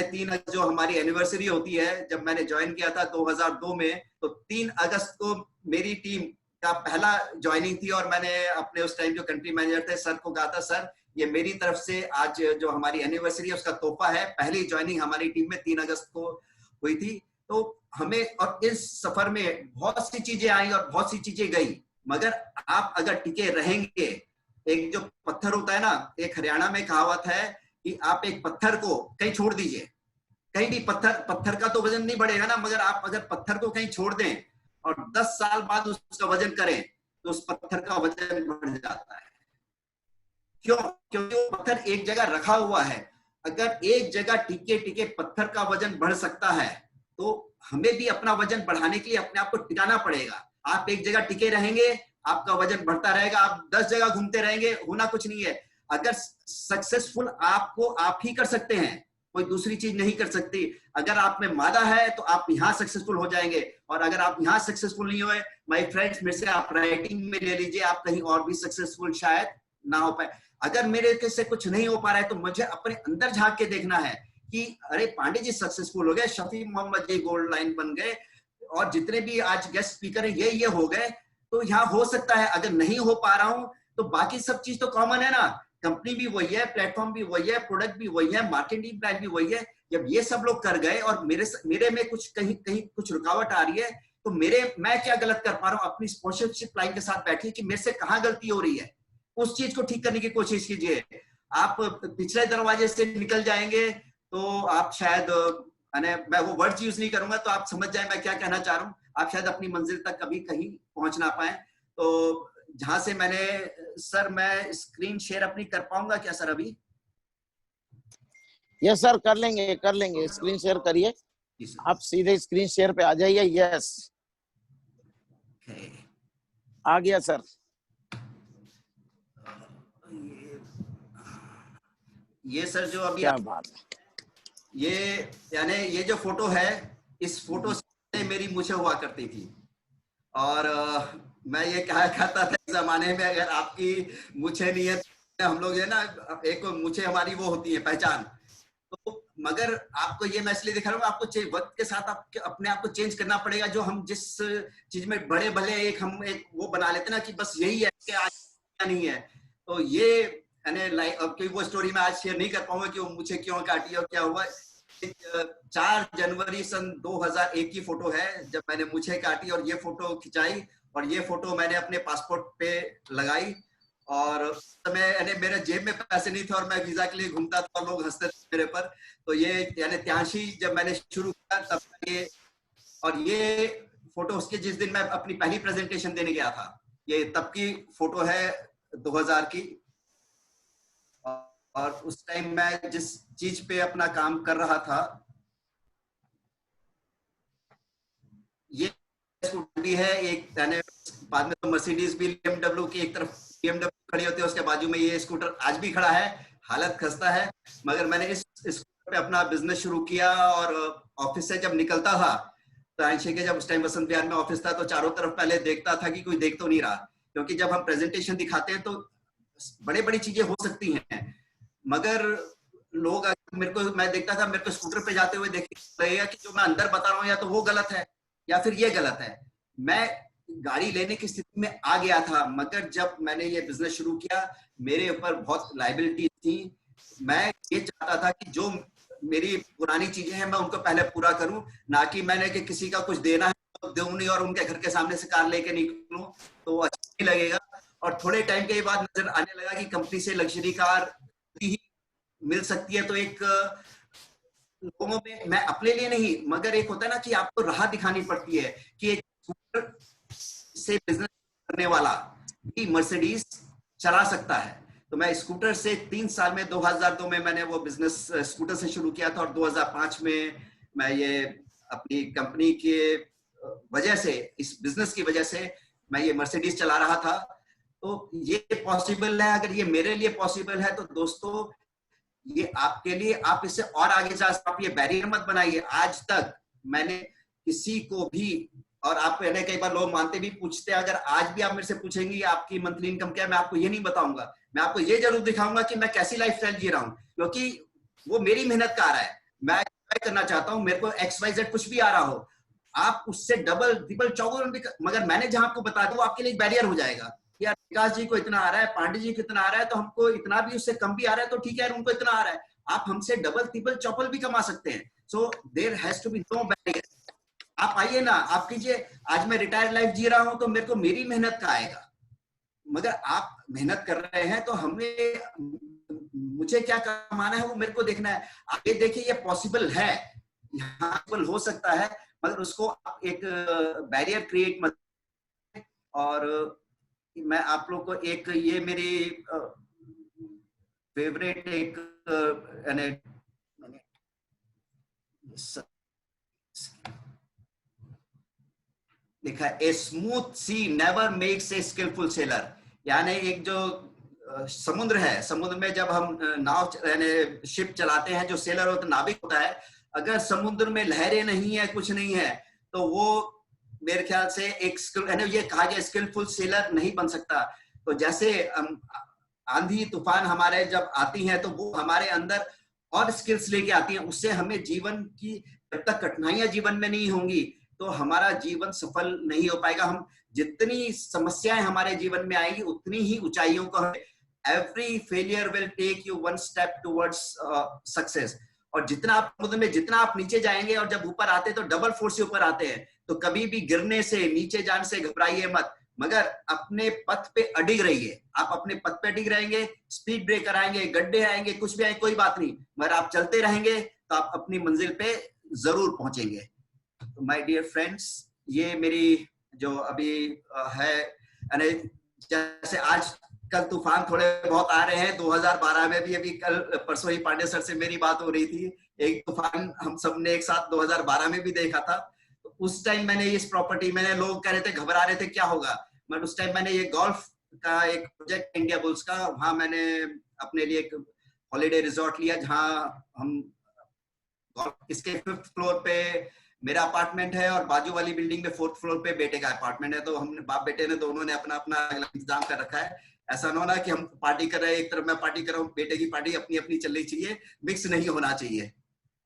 3 जो हमारी एनिवर्सरी होती है, जब मैंने ज्वाइन किया था 2002 में, तो 3 अगस्त को मेरी टीम का पहला ज्वाइनिंग थी, और मैंने अपने उस टाइम जो कंट्री मैनेजर थे सर को कहा था, सर ये मेरी तरफ से आज जो हमारी एनिवर्सरी है उसका तोहफा है। पहली ज्वाइनिंग हमारी टीम में 3 अगस्त को हुई थी। तो हमें, और इस सफर में बहुत सी चीजें आई और बहुत सी चीजें गई, मगर आप अगर टिके रहेंगे, एक जो पत्थर होता है ना, एक हरियाणा में कहावत है कि आप एक पत्थर को कहीं छोड़ दीजिए, कहीं भी पत्थर का तो वजन नहीं बढ़ेगा ना, मगर आप अगर पत्थर को कहीं छोड़ दें और 10 साल बाद उसका वजन करें तो उस पत्थर का वजन बढ़ जाता है। क्यों? क्योंकि वो पत्थर एक जगह रखा हुआ है। अगर एक जगह टिके टिके पत्थर का वजन बढ़ सकता है, तो हमें भी अपना वजन बढ़ाने के लिए अपने आप को टिकाना पड़ेगा। आप एक जगह टिके रहेंगे, आपका वजन बढ़ता रहेगा। आप 10 जगह घूमते रहेंगे, होना कुछ नहीं है। अगर सक्सेसफुल आपको आप ही कर सकते हैं, कोई दूसरी चीज नहीं कर सकती। अगर आप में मादा है तो आप यहाँ सक्सेसफुल हो जाएंगे, और अगर आप यहाँ सक्सेसफुल नहीं हुए, माय फ्रेंड्स, मेरे से आप राइटिंग में ले लीजिए, आप कहीं और भी सक्सेसफुल शायद ना हो पाए। अगर मेरे से कुछ नहीं हो पा रहा है तो मुझे अपने अंदर झांक के देखना है कि अरे पांडे जी सक्सेसफुल हो गए, शफी मोहम्मद जी गोल्ड लाइन बन गए, और जितने भी आज गेस्ट स्पीकर है ये हो गए, तो यहाँ हो सकता है। अगर नहीं हो पा रहा हूं तो बाकी सब चीज तो कॉमन है ना, कंपनी भी वही है, प्लेटफॉर्म भी वही है, प्रोडक्ट भी वही है, मार्केटिंग प्लान भी वही है। जब ये सब लोग कर गए और मेरे में कुछ कहीं कुछ रुकावट आ रही है, तो मैं क्या गलत कर पा रहा हूँ? अपनी स्पॉन्सरशिप लाइन के साथ बैठिए कि मेरे से कहाँ गलती हो रही है, उस चीज को ठीक करने की कोशिश कीजिए। आप पिछले दरवाजे से निकल जाएंगे तो आप शायद, मैं वो वर्ड्स यूज नहीं करूंगा तो आप समझ जाए मैं क्या कहना चाह रहा हूँ। आप शायद अपनी मंजिल तक कभी कहीं पहुंच ना पाए। तो जहां से मैंने, सर मैं स्क्रीन शेयर अपनी कर पाऊंगा क्या सर अभी? यस सर, कर लेंगे। स्क्रीन शेयर करिए, आप सीधे स्क्रीन शेयर पे आ जाइए। यस, आ गया सर। ये सर जो अभी क्या बात है, ये जो फोटो है, इस फोटो से मेरी मूछें हुआ करती थी, और मैं ये कहा करता था इस जमाने में अगर आपकी मूछें नहीं है तो हम लोग, है ना, एक मूछें हमारी वो होती है पहचान। तो मगर आपको ये मैं इसलिए दिखा रहा हूँ, आपको वक्त के साथ आप अपने आप को चेंज करना पड़ेगा। जो हम जिस चीज में बड़े भले हम एक वो बना लेते ना कि बस यही है कि आज नहीं है, तो ये अब कोई वो स्टोरी मैं आज शेयर नहीं कर पाऊंगा कि वो मुझे क्यों काटी और क्या हुआ। 4 जनवरी सन 2001 की फोटो है जब मैंने मुझे काटी और ये फोटो खिंचाई, और ये फोटो मैंने अपने पासपोर्ट पे लगाई। और उस समय मेरे जेब में पैसे नहीं थे और मैं वीजा के लिए घूमता था और लोग हंसते थे मेरे पर। तो ये त्याशी जब मैंने शुरू किया तब ये फोटो उसके जिस दिन मैं अपनी पहली प्रेजेंटेशन देने गया था, ये तब की फोटो है 2000 की। और उस टाइम मैं जिस चीज पे अपना काम कर रहा था, ये स्कूटर भी है एक, यानी बाद में तो मर्सिडीज भी, BMW की एक तरफ BMW खड़ी होती है, उसके बाजू में ये स्कूटर आज भी खड़ा है। हालत खस्ता है, मगर मैंने इस स्कूटर पे अपना बिजनेस शुरू किया। और ऑफिस से जब निकलता था तो आंशिक के, जब उस टाइम वसंत विहार में ऑफिस था, तो चारों तरफ पहले देखता था कि कोई देख तो नहीं रहा, क्योंकि जब हम प्रेजेंटेशन दिखाते हैं तो बड़ी बड़ी चीजें हो सकती हैं, मगर लोग मेरे को, मैं देखता था मेरे को स्कूटर पे जाते हुए देखेगा कि जो मैं अंदर बता रहा हूँ या तो वो गलत है या फिर ये गलत है। मैं गाड़ी लेने की स्थिति में आ गया था, मगर जब मैंने ये बिजनेस शुरू किया मेरे ऊपर बहुत लाइबिलिटी थी। मैं ये चाहता था कि जो मेरी पुरानी चीजें हैं मैं उनको पहले पूरा करूं, ना कि मैंने कि किसी का कुछ देना है तो दूं नहीं और उनके घर के सामने से कार लेके निकलूं तो अच्छा नहीं लगेगा। और थोड़े टाइम के बाद नजर आने लगा कि कंपनी से लग्जरी कार ही मिल सकती है, तो एक लोगों में, मैं अपने लिए नहीं, मगर एक होता है ना कि आपको राह दिखानी पड़ती है कि एक स्कूटर से बिजनेस करने वाला भी मर्सिडीज चला सकता है। तो मैं स्कूटर से 3 साल में 2002 में मैंने वो बिजनेस स्कूटर से शुरू किया था, और 2005 में मैं ये अपनी कंपनी के वजह से, इस बिजनेस की वजह से मैं ये मर्सिडीज चला रहा था। तो ये पॉसिबल है, अगर ये मेरे लिए पॉसिबल है तो दोस्तों ये आपके लिए, आप इससे और आगे जा सकते, आप ये बैरियर मत बनाइए। आज तक मैंने किसी को भी, और आप पहले कई बार लोग मानते भी पूछते हैं, अगर आज भी आप मेरे से पूछेंगे आपकी मंथली इनकम क्या है, मैं आपको ये नहीं बताऊंगा। मैं आपको ये जरूर दिखाऊंगा कि मैं कैसी लाइफस्टाइल जी रहा हूं, क्योंकि वो मेरी मेहनत का आ रहा है। मैं करना चाहता हूं, मेरे को XYZ कुछ भी आ रहा हो, आप उससे डबल ट्रिपल चौगुना, मगर मैंने जहां आपको बताया वो आपके लिए एक बैरियर हो जाएगा। यार विकास जी को इतना आ रहा है, पांडे जी को इतना आ रहा है, तो हमको इतना भी उससे कम भी आ रहा है तो ठीक है, उनको इतना आ रहा है, आप हमसे डबल ट्रिपल चौपल भी कमा सकते हैं। So there has to be no barrier. आप आइए ना, आप कीजिए। आज मैं रिटायर्ड लाइफ जी रहा हूं तो मेरे को मेरी मेहनत का आएगा, मगर आप मेहनत कर रहे हैं तो हमें, मुझे क्या कमाना है वो मेरे को देखना है। आप ये देखिए ये पॉसिबल है, यहाँ पॉसिबल हो सकता है, मगर उसको आप एक बैरियर क्रिएट मत। और मैं आप लोग को एक, ये मेरी फेवरेट एक लिखा है, a smooth sea never makes a skilful seller. यानी एक जो समुद्र है, समुद्र में जब हम नाव यानी शिप चलाते हैं, जो सेलर होता है, नाविक होता है, अगर समुद्र में लहरें नहीं है, कुछ नहीं है, तो वो मेरे ख्याल से एक ये कहा गया स्किलफुल सेलर नहीं बन सकता। तो जैसे आंधी तूफान हमारे जब आती हैं तो वो हमारे अंदर और स्किल्स लेके आती हैं, उससे हमें जीवन की, जब तक कठिनाइयां जीवन में नहीं होंगी तो हमारा जीवन सफल नहीं हो पाएगा। हम जितनी समस्याएं हमारे जीवन में आएगी उतनी ही ऊंचाइयों को, every failure will take you one step towards success. और जितना आप समुद्र में, जितना आप नीचे जाएंगे और जब ऊपर आते हैं तो डबल फोर्स से ऊपर आते हैं। तो कभी भी गिरने से, नीचे जाने से घबराइए मत, मगर अपने पथ पे अडिग रहिए। आप अपने पथ पे अडिग रहेंगे, स्पीड ब्रेकर आएंगे, गड्ढे आएंगे, कुछ भी आएंगे, कोई बात नहीं, मगर आप चलते रहेंगे तो आप अपनी मंजिल पे जरूर पहुंचेंगे। तो माय डियर फ्रेंड्स, ये मेरी जो अभी है, जैसे आज कल तूफान थोड़े बहुत आ रहे हैं, 2012 में भी, अभी कल परसों ही पांडे सर से मेरी बात हो रही थी, एक तूफान हम सब ने एक साथ 2012 में भी देखा था। तो उस टाइम मैंने इस प्रॉपर्टी, मैंने, लोग कह रहे थे, घबरा रहे थे क्या होगा, बट उस टाइम मैंने ये गोल्फ का एक प्रोजेक्ट इंडिया बुल्स का, वहां मैंने अपने लिए एक हॉलीडे रिजॉर्ट लिया, जहां हम इसके 5th फ्लोर पे मेरा अपार्टमेंट है और बाजू वाली बिल्डिंग में 4th फ्लोर पे बेटे का अपार्टमेंट है। तो हमने, बाप बेटे ने दोनों ने अपना अपना इंतजाम कर रखा है। ऐसा ना होना कि हम पार्टी कर रहे हैं, एक तरफ मैं पार्टी कर रहा हूँ, बेटे की पार्टी अपनी अपनी चलनी चाहिए, मिक्स नहीं होना चाहिए।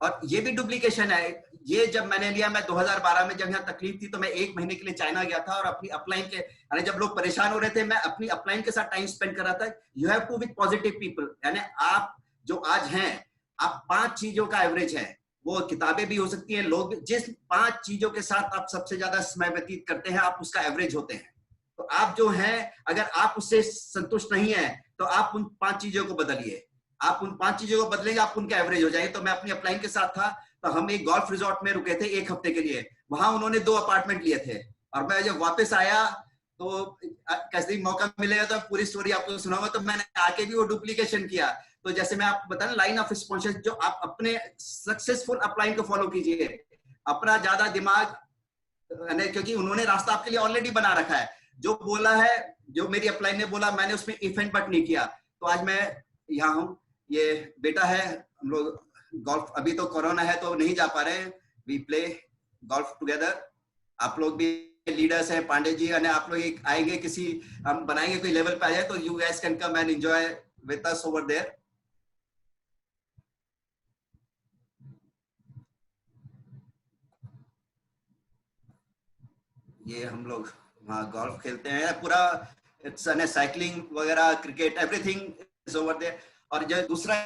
और ये भी डुप्लीकेशन है। ये जब मैंने लिया, मैं 2012 में जब यहाँ तकलीफ थी तो मैं 1 महीने के लिए चाइना गया था और अपनी अपलाइन के, यानी जब लोग परेशान हो रहे थे, मैं अपनी अपलाइन के साथ टाइम स्पेंड कर रहा था। You have to with positive people, यानी आप जो आज हैं, आप 5 चीजों का एवरेज है। वो किताबें भी हो सकती हैं, लोग, जिस 5 चीजों के साथ आप सबसे ज्यादा समय व्यतीत करते हैं, आप उसका एवरेज होते हैं। तो आप जो हैं, अगर आप उससे संतुष्ट नहीं है तो आप उन 5 चीजों को बदलिए। आप उन 5 चीजों को बदलेंगे, आप उनका एवरेज हो जाएंगे। तो मैं अपनी अपलाइन के साथ था, तो हम एक गोल्फ रिजॉर्ट में रुके थे 1 हफ्ते के लिए। वहां उन्होंने 2 अपार्टमेंट लिए थे, और मैं जब वापस आया तो कैसे मौका मिलेगा तो पूरी स्टोरी आपको सुनाऊंगा। तो मैंने आके भी वो डुप्लीकेशन किया। तो जैसे मैं आपको बता, लाइन ऑफ स्पॉन्सरशिप, जो आप अपने सक्सेसफुल अपलाइन को फॉलो कीजिए, अपना ज्यादा दिमाग क्योंकि उन्होंने रास्ता आपके लिए ऑलरेडी बना रखा है। जो बोला है, जो मेरी अपलाइन ने बोला, मैंने उसमें इफ एंड बट नहीं किया, तो आज मैं यहाँ हूँ। ये बेटा है, हम लोग गोल्फ, अभी तो कोरोना है तो नहीं जा पा रहे हैं, वी प्ले गोल्फ टुगेदर। आप लोग भी लीडर्स हैं, पांडे जी, और आप लोग आएंगे, किसी हम बनाएंगे कोई लेवल पे आ जाए तो you guys can come and enjoy with us over there. ये हम लोग वहाँ गोल्फ खेलते हैं पूरा, इट्स साइकिलिंग वगैरह, cricket, everything is over there. और जो दूसरा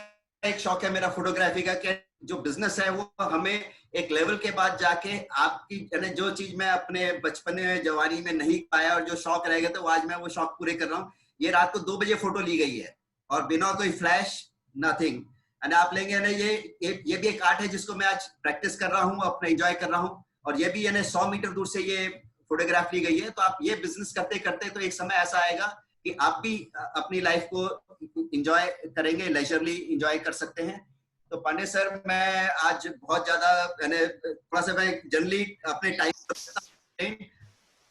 एक शौक है मेरा फोटोग्राफी का, कि जो बिजनेस है वो हमें एक लेवल के बाद जाके आपकी जो चीज मैं अपने बचपन में, जवानी में नहीं पाया और जो शौक रह गया, तो आज मैं वो शौक पूरे कर रहा हूँ। ये रात को 2 बजे फोटो ली गई है और बिना कोई फ्लैश, नथिंग। एंड आप लेंगे ना, ये भी एक आर्ट है जिसको मैं आज प्रैक्टिस कर रहा हूँ, अपना एंजॉय कर रहा हूँ। और ये भी 100 मीटर दूर से ये फोटोग्राफ ली गई है। तो आप ये बिजनेस करते करते तो एक समय ऐसा आएगा कि आप भी अपनी लाइफ को एंजॉय करेंगे, लेजरली एंजॉय कर सकते हैं। तो पांडे सर, मैं आज बहुत ज्यादा थोड़ा सा, मैं जनरली अपने टाइम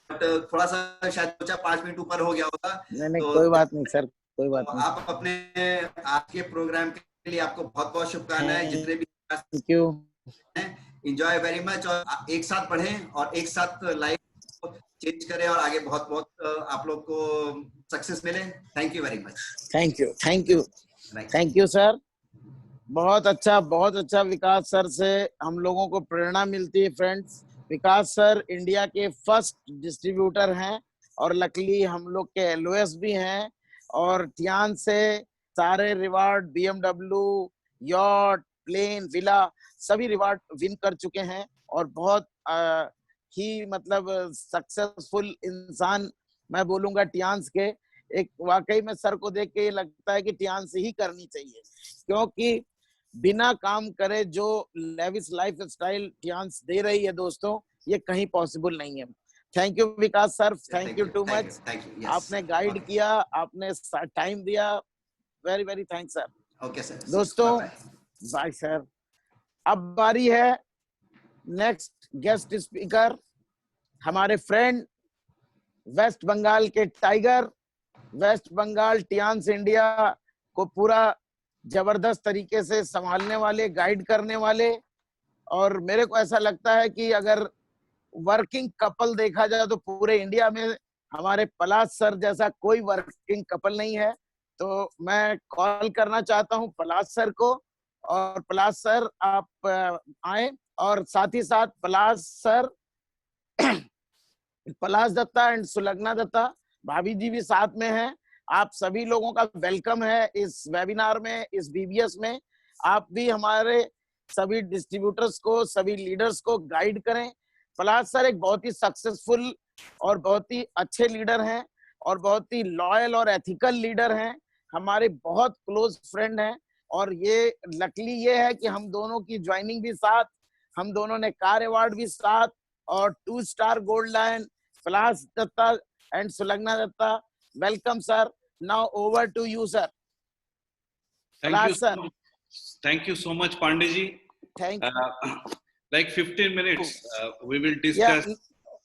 बट थोड़ा सा शायद सोचा 5 मिनट ऊपर हो गया होगा। नहीं, तो कोई बात नहीं सर, कोई बात नहीं। आप अपने आज के प्रोग्राम के लिए आपको बहुत बहुत शुभकामनाएं, जितने भी thank you, enjoy very much. और एक साथ पढ़ें और एक साथ लाइफ को चेंज करें और आगे बहुत बहुत आप लोग को सक्सेस मिले। Thank you very much. Thank you, thank you, thank you sir. बहुत अच्छा विकास सर से हम लोगों को प्रेरणा मिलती है फ्रेंड्स। विकास सर इंडिया के फर्स्ट डिस्ट्रीब्यूटर हैं और लकीली हम लोग के एलओएस भी हैं, और ध्यान से सारे reward, BMW, yacht, plane, villa, सभी रिवार्ड विन कर चुके हैं और बहुत ही मतलब सक्सेसफुल इंसान मैं बोलूंगा टियांस के। एक वाकई में सर को देख के ये लगता है कि टियांस ही करनी चाहिए, क्योंकि बिना काम करे जो लेविस लाइफ स्टाइल टियांस दे रही है दोस्तों, ये कहीं पॉसिबल नहीं है। Thank you Vikas sir, thank you too much. आपने गाइड किया, आपने टाइम दिया, very very thanks sir. Okay sir. दोस्तों बाय सर। अब बारी है नेक्स्ट गेस्ट स्पीकर, हमारे फ्रेंड वेस्ट बंगाल के tiger, waste Bengal Tiens India को पूरा जबरदस्त तरीके से संभालने वाले, गाइड करने वाले। और मेरे को ऐसा लगता है कि अगर वर्किंग कपल देखा जाए तो पूरे इंडिया में हमारे पलाश सर जैसा कोई वर्किंग कपल नहीं है। तो मैं कॉल करना चाहता हूं पलाश सर को, और पलाश सर आप आए, और साथ ही साथ पलाश सर पलाश दत्ता एंड सुलग्ना दत्ता भाभी जी भी साथ में हैं। आप सभी लोगों का वेलकम है इस वेबिनार में, इस बीबीएस में। आप भी हमारे सभी डिस्ट्रीब्यूटर्स को, सभी लीडर्स को गाइड करें। पलाश सर एक बहुत ही सक्सेसफुल और बहुत ही अच्छे लीडर हैं और बहुत ही लॉयल और एथिकल लीडर हैं, हमारे बहुत क्लोज फ्रेंड हैं। और ये लकीली ये है कि हम दोनों की ज्वाइनिंग भी साथ, हम दोनों ने कार अवार्ड भी साथ, और 2 star gold lion, Palash Dutta and Sulagna Dutta. Welcome sir, now over to you sir. Thank you so much Pandey ji. Thank like 15 minutes we will discuss.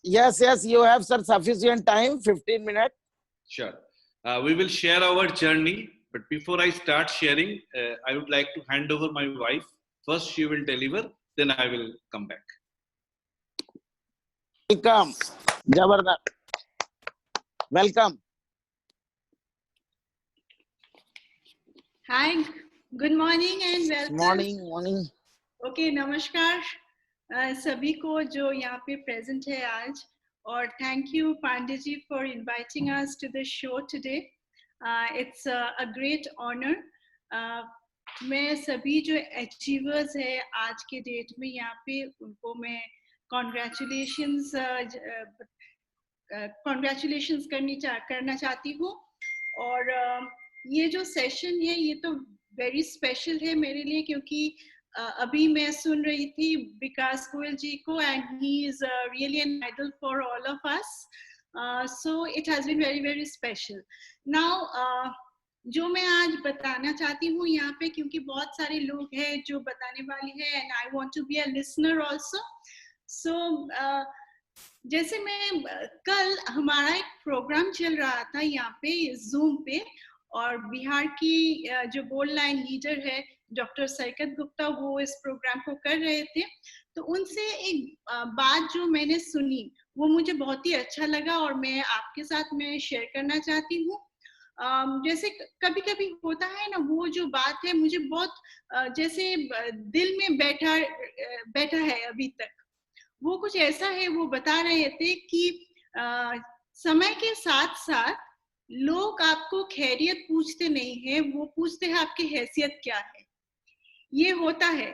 Yes, you have sir sufficient time, 15 minutes. Sure. We will share our journey, but before I start sharing, I would like to hand over my wife. First she will deliver, then I will come back. Welcome, Jabardast. Welcome. Hi, good morning and welcome. Morning. Okay, नमस्कार सभी को जो यहाँ पे present है आज, और thank you Pandey ji for inviting us to the show today. It's a great honor. मैं सभी जो achievers है आज के date में यहाँ पे, उनको मैं congratulations करना चाहती हूँ। और ये जो सेशन है ये तो वेरी स्पेशल है मेरे लिए, क्योंकि अभी मैं सुन रही थी विकास गोयल जी को, and he is really an idol for all of us, so it has been very very special. Now जो मैं आज बताना चाहती हूँ यहाँ पे, क्योंकि बहुत सारे लोग हैं जो बताने वाले हैं, and I want to be a listener also. So जैसे मैं कल हमारा एक प्रोग्राम चल रहा था यहाँ पे जूम पे, और बिहार की जो गोल्ड लाइन लीडर है डॉक्टर सरकत गुप्ता, वो इस प्रोग्राम को कर रहे थे। तो उनसे एक बात जो मैंने सुनी वो मुझे बहुत ही अच्छा लगा और मैं आपके साथ में शेयर करना चाहती हूँ। जैसे कभी कभी होता है ना, वो जो बात है मुझे बहुत जैसे दिल में बैठा है अभी तक। वो कुछ ऐसा है, वो बता रहे थे कि समय के साथ साथ लोग आपको खैरियत पूछते नहीं है, वो पूछते हैं आपकी हैसियत क्या है। ये होता है।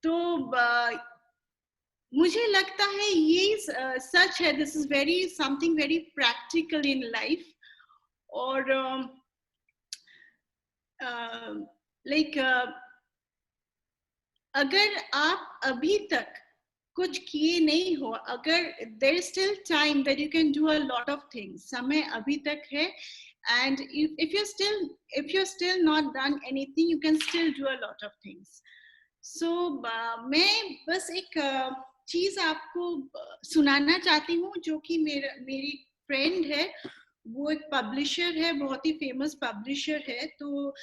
तो मुझे लगता है ये सच है। This is very something very practical in life. और लाइक अगर आप अभी तक कुछ किए नहीं हो, अगर there is still time that you can do a lot of things, समय अभी तक है, and if you're still not done anything, you can still do a lot of things. So मैं बस एक चीज आपको सुनाना चाहती हूँ, जो कि मेरी फ्रेंड है, वो एक पब्लिशर है, बहुत ही फेमस पब्लिशर है। तो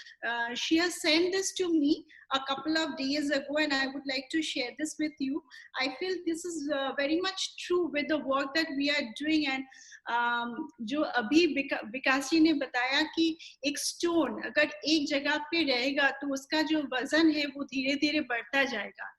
she has sent this to me a couple of days ago and I would like to share this with you. I feel this is very much true with the work that we are doing, and जो अभी विकास जी ने बताया कि एक स्टोन अगर एक जगह पे रहेगा तो उसका जो वजन है वो धीरे धीरे बढ़ता जाएगा।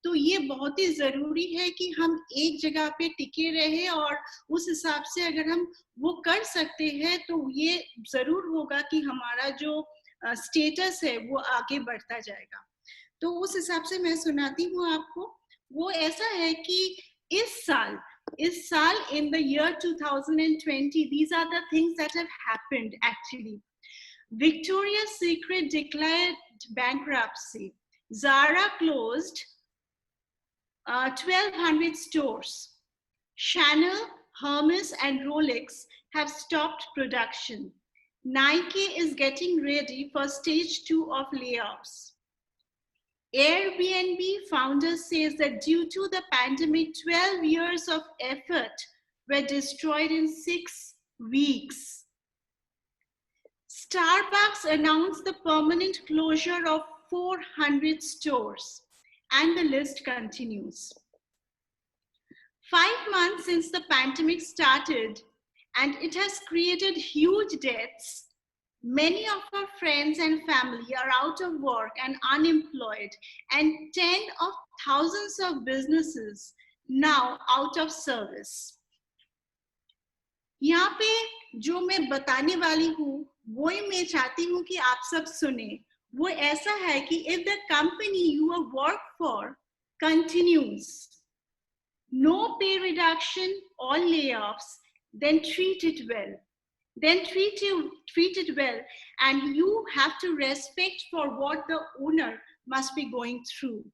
तो ये बहुत ही जरूरी है कि हम एक जगह पे टिके रहे, और उस हिसाब से अगर हम वो कर सकते हैं तो ये जरूर होगा कि हमारा जो स्टेटस है वो आगे बढ़ता जाएगा। तो उस हिसाब से मैं सुनाती हूँ आपको। वो ऐसा है कि इस साल in the year 2020, these are the things that have happened actually. Victoria's Secret declared bankruptcy. Zara closed 1,200 stores. Chanel, Hermes and Rolex have stopped production. Nike is getting ready for stage 2 of layoffs. Airbnb founder says that due to the pandemic, 12 years of effort were destroyed in 6 weeks. Starbucks announced the permanent closure of 400 stores, and the list continues. 5 months since the pandemic started, and it has created huge debts. Many of our friends and family are out of work and unemployed, and tens of thousands of businesses now out of service. यहाँ पे जो मैं बताने वाली हूँ वो ही मैं चाहती हूँ कि आप सब सुने। वो ऐसा है कि if the company you work for continues, no pay reduction or layoffs, then treat it well. Then treat it well, and you have to respect for what the owner must be going through.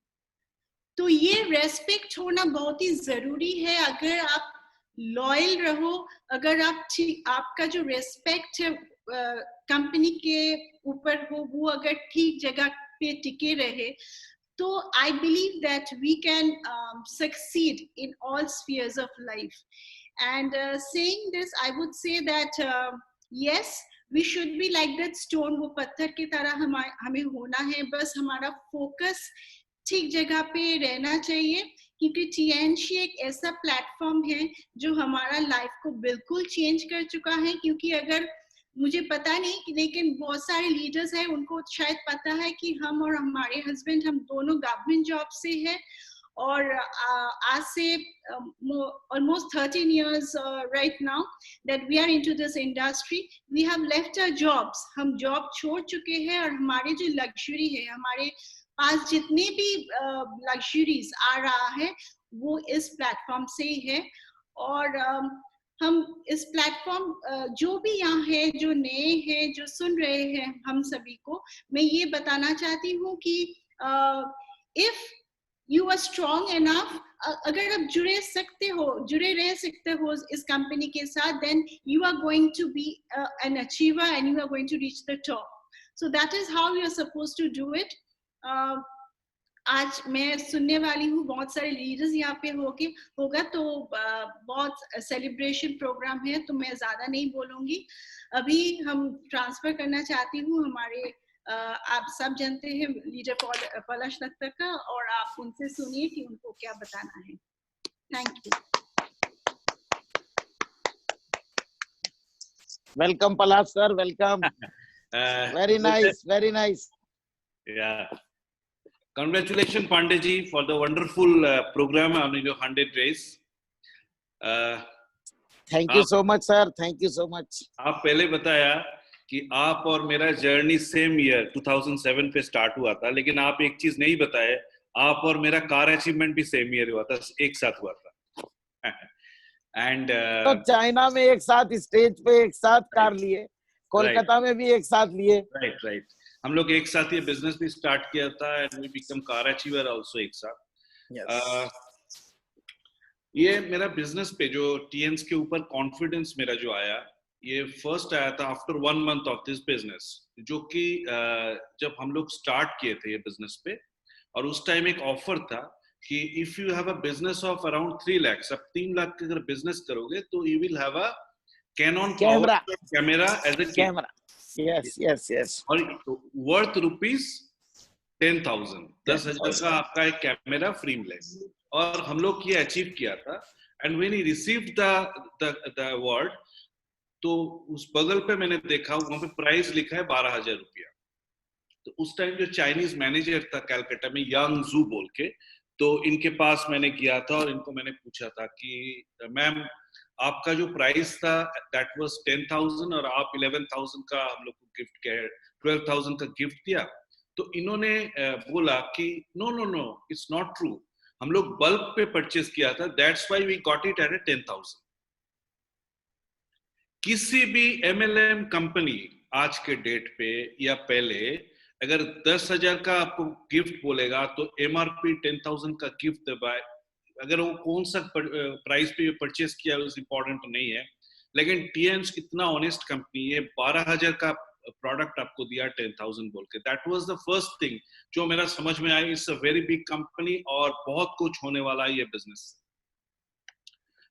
तो ये रेस्पेक्ट होना बहुत ही जरूरी है। अगर आप लॉयल रहो, अगर आपका जो रेस्पेक्ट है कंपनी के ऊपर हो, वो अगर ठीक जगह पे टिके रहे, तो I believe that we can succeed in all spheres of life. And saying this, I would say that yes, we should be like that stone. वो पत्थर की तरह हमें होना है, बस हमारा फोकस ठीक जगह पे रहना चाहिए, क्योंकि TNC एक ऐसा प्लेटफॉर्म है जो हमारा लाइफ को बिल्कुल चेंज कर चुका है। क्योंकि अगर मुझे पता नहीं, लेकिन बहुत सारे लीडर्स हैं, उनको शायद पता है कि हम और हमारे हस्बैंड, हम दोनों गवर्नमेंट जॉब से हैं, और आज से almost 13 years right now that we are into this industry. We have left our jobs. हम जॉब छोड़ चुके हैं, और हमारे जो लग्जरी है, हमारे पास जितने भी लग्जरीज आ रहा है वो इस प्लेटफॉर्म से ही है। और हम इस प्लेटफॉर्म जो भी यहाँ है, जो नए हैं, जो सुन रहे हैं, हम सभी को मैं ये बताना चाहती हूँ कि if you are strong enough, अगर आप जुड़े रह सकते हो इस कंपनी के साथ, then you are going to be an achiever and you are going to reach the top. So that is how you are supposed to do it. आज मैं सुनने वाली हूँ बहुत सारे लीडर्स यहाँ पे होगा, तो बहुत सेलिब्रेशन प्रोग्राम है, तो मैं ज्यादा नहीं बोलूंगी। अभी हम ट्रांसफर करना चाहती हूँ हमारे आप सब जानते हैं लीडर पलाश दत्ता का, और आप उनसे सुनिए कि उनको क्या बताना है। Thank you. Welcome Palash sir, welcome. Very nice, very nice. Yeah. Congratulations, Pandey ji, for the wonderful program on your 100 days. Thank you so much sir, thank you so much. आप पहले बताया कि आप और मेरा जर्नी सेम ईयर 2007 पे स्टार्ट हुआ था, लेकिन आप एक चीज नहीं बताए, आप और मेरा कार अचीवमेंट भी सेम ईयर हुआ था, एक साथ हुआ था। एंड तो चाइना में एक साथ स्टेज पे एक साथ कार लिए, कोलकाता में भी एक साथ लिए। राइट राइट, हम लोग एक साथ ये बिजनेस भी स्टार्ट किया था, and we become car achiever also एक साथ। ये मेरा बिजनेस पे जो टीएन्स के ऊपर कॉन्फिडेंस मेरा जो आया, ये फर्स्ट आया था after 1 month of this business, जो कि जब हम लोग स्टार्ट किए थे ये बिजनेस पे, और उस टाइम एक ऑफर था कि if you have a business of around 3 lakhs, अब 3 लाख का अगर बिजनेस करोगे तो you will have a Canon camera as a camera. Yes yes yes. और वर्थ रुपीज 10,000, 10,000 का आपका एक कैमरा फ्री मिलेगा, और हम लोग ये अचीव किया था। And when he received the award, तो उस बगल पे मैंने देखा वहां पे प्राइस लिखा है 12,000 रुपया। तो उस टाइम जो चाइनीज मैनेजर था कैलकाटा में, यांग जू बोल के, तो इनके पास मैंने गया था और इनको मैंने पूछा था कि मैम आपका जो प्राइस था दैट वाज 10,000 और आप 11,000 का हम लोग को गिफ्ट किया, 12,000 का गिफ्ट दिया। तो इन्होंने बोला कि no no no, it's not true, हम लोग बल्क पे परचेस किया था, that's why we got it at 10,000। किसी भी एमएलएम कंपनी आज के डेट पे या पहले अगर 10,000 का आपको गिफ्ट बोलेगा तो एमआरपी 10,000 का गिफ्ट दबाए, अगर वो कौन सा प्राइस पे परचेस किया उस इम्पोर्टेंट नहीं है, लेकिन टीएन्स इतना ऑनेस्ट कंपनी है, 12,000 का प्रोडक्ट आपको दिया 10,000 बोल के। That was the first thing जो मेरा समझ में आई, it's a very big company और बहुत कुछ होने वाला है ये बिजनेस।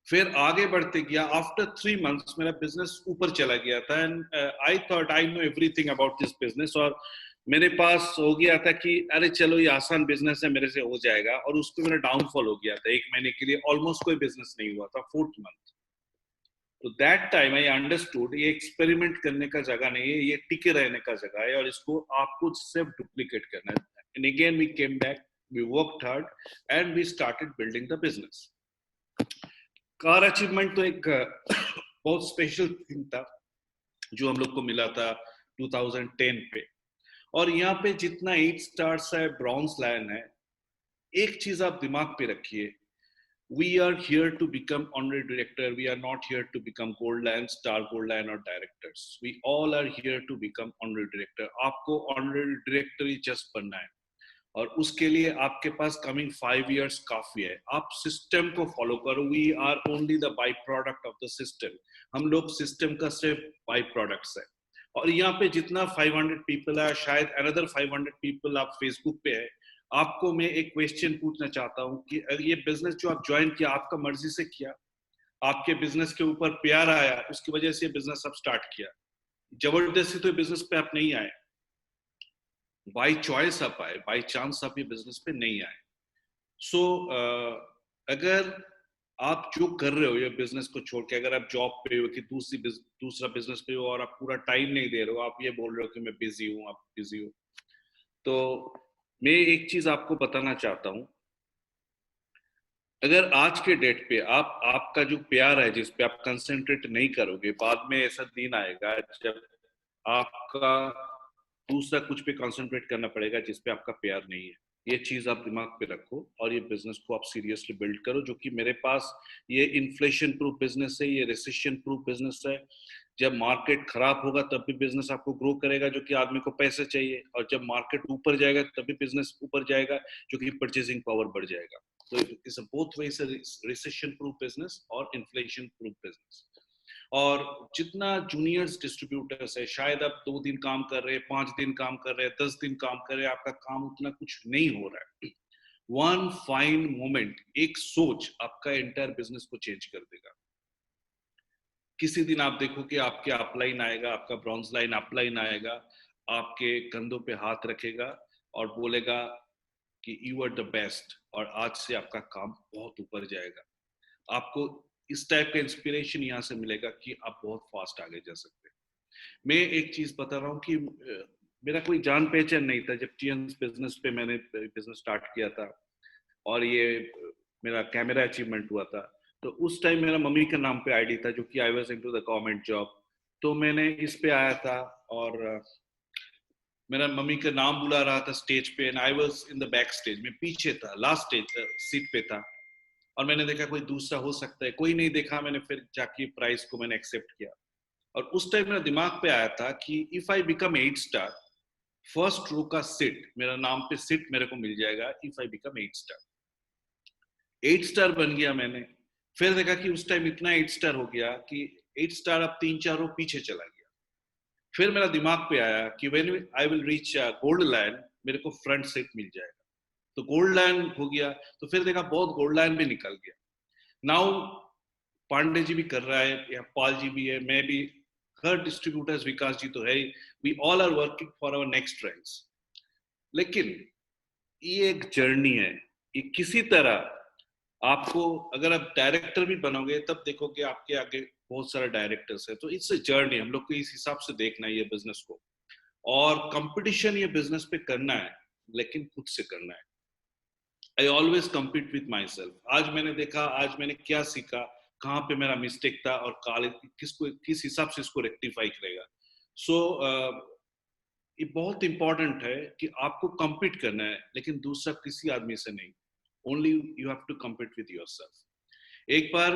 फिर आगे बढ़ते गया, आफ्टर 3 months मेरा बिजनेस ऊपर चला गया था, and I thought I know everything about this business, और मेरे पास हो गया था कि अरे चलो ये आसान बिजनेस है, मेरे से हो जाएगा, और उस पर मेरा डाउनफॉल हो गया था 1 महीने के लिए, ऑलमोस्ट कोई बिजनेस नहीं हुआ था 4th month। तो दैट टाइम आई अंडरस्टूड ये एक्सपेरिमेंट करने का जगह नहीं है, ये टिके रहने का जगह है, और इसको आपको सिर्फ डुप्लीकेट करना है। And again we came back, we worked hard and we started building the business. Car achievement तो एक बहुत स्पेशल थिंग था जो हम लोग को मिला था 2010 पे, और यहाँ पे जितना 8 स्टार्स है, ब्रॉन्ज लायन है, एक चीज आप दिमाग पे रखिए, we are here to become honorary director, we are not here to become gold lion, star gold lion or directors, we all are here to become honorary director। आपको honorary director ही जस्ट बनना है, और उसके लिए आपके पास कमिंग 5 years काफी है। आप सिस्टम को फॉलो करो, we are only the byproduct of the system, हम लोग सिस्टम का सिर्फ बाई प्रोडक्ट्स है। और यहाँ पे जितना 500 पीपल है, शायद अनदर 500 पीपल आप फेसबुक पे है, आपको मैं एक क्वेश्चन पूछना चाहता हूँ कि ये बिजनेस जो आप ज्वाइन किया आपका मर्जी से किया, आपके बिजनेस के ऊपर प्यार आया, उसकी वजह से बिजनेस आप स्टार्ट किया, जबरदस्ती तो बिजनेस पे आप नहीं आए, बाई चॉइस आप आए, बाई चांस आप ये बिजनेस पे नहीं आए। सो अगर आप जो कर रहे हो ये बिजनेस को छोड़ के, अगर आप जॉब पे हो कि दूसरा बिजनेस पे हो और आप पूरा टाइम नहीं दे रहे हो, आप ये बोल रहे हो कि मैं बिजी हूँ, आप बिजी हो, तो मैं एक चीज आपको बताना चाहता हूँ, अगर आज के डेट पे आपका जो प्यार है जिस पे आप कंसंट्रेट नहीं करोगे, बाद में ऐसा दिन आएगा जब आपका दूसरा कुछ पे कंसंट्रेट करना पड़ेगा जिस पे आपका प्यार नहीं है। ये चीज आप दिमाग पे रखो और ये बिजनेस को आप सीरियसली बिल्ड करो, जो कि मेरे पास ये इन्फ्लेशन प्रूफ बिजनेस है, ये रिसेशन प्रूफ बिजनेस है। जब मार्केट खराब होगा तब भी बिजनेस आपको ग्रो करेगा, जो कि आदमी को पैसे चाहिए, और जब मार्केट ऊपर जाएगा तभी बिजनेस ऊपर जाएगा, जो कि परचेसिंग पावर बढ़ जाएगा। तो it's a both ways, recession proof business और इन्फ्लेशन प्रूफ बिजनेस। और जितना जूनियर्स डिस्ट्रीब्यूटर्स है, शायद आप 2 दिन काम कर रहे हैं, 5 दिन काम कर रहे हैं, 10 दिन काम कर रहे हैं, आपका काम उतना कुछ नहीं हो रहा है, वन फाइन मोमेंट, एक सोच आपका एंटायर बिजनेस को चेंज कर देगा। किसी दिन आप देखो कि आपके अपलाइन आएगा, आपका ब्रॉन्ज लाइन अपलाइन आएगा, आपके कंधों पे हाथ रखेगा और बोलेगा कि यू आर द बेस्ट, और आज से आपका काम बहुत ऊपर जाएगा। आपको इस टाइप का इंस्पिरेशन यहाँ से मिलेगा कि आप बहुत फास्ट आगे जा सकते हैं। मैं एक चीज बता रहा हूँ कि मेरा कोई जान पहचान नहीं था जब टीएन बिजनेस पे मैंने बिजनेस स्टार्ट किया था और ये मेरा कैमरा अचीवमेंट हुआ था। तो उस टाइम मेरा मम्मी के नाम पे आईडी था, जो कि I was into the government job. तो मैंने इस पे आया था और मेरा मम्मी का नाम बुला रहा था स्टेज पे, and I was in the back stage, मैं पीछे था, लास्ट स्टेज सीट पे था। और मैंने देखा कोई दूसरा हो सकता है, कोई नहीं देखा, मैंने फिर जाके प्राइज को मैंने एक्सेप्ट किया। और उस टाइम मेरा दिमाग पे आया था कि if I become 8 star, first row का सीट, मेरा नाम पे सीट मेरे को मिल जाएगा if I become 8 star. 8 star बन गया मैंने। फिर देखा कि उस टाइम इतना 8 स्टार हो गया कि 8 स्टार अब 3-4 रो पीछे चला गया। फिर मेरा दिमाग पे आया कि when I will reach gold line, मेरे को फ्रंट सीट मिल जाएगा। तो गोल्ड लाइन हो गया, तो फिर देखा बहुत गोल्ड लाइन भी निकल गया। नाउ पांडे जी भी कर रहा है, या पाल जी भी है, मैं भी, हर डिस्ट्रीब्यूटर्स, विकास जी तो है, we all are working for our next ranks. लेकिन ये एक जर्नी है, ये किसी तरह आपको, अगर आप डायरेक्टर भी बनोगे तब देखोगे आपके आगे बहुत सारे डायरेक्टर्स है। तो इट्स अ जर्नी, हम लोग को इस हिसाब से देखना है ये बिजनेस को। और कंपटीशन ये बिजनेस पे करना है, लेकिन खुद से करना है। I always compete with my self. आज मैंने देखा, आज मैंने क्या सीखा, कहाँ पे मेरा मिस्टेक था, और किस हिसाब से इसको रेक्टिफाई करेगा। सो ये बहुत इंपॉर्टेंट है कि आपको कम्पीट करना है, लेकिन दूसरा किसी आदमी से नहीं। Only you have to compete with yourself. एक बार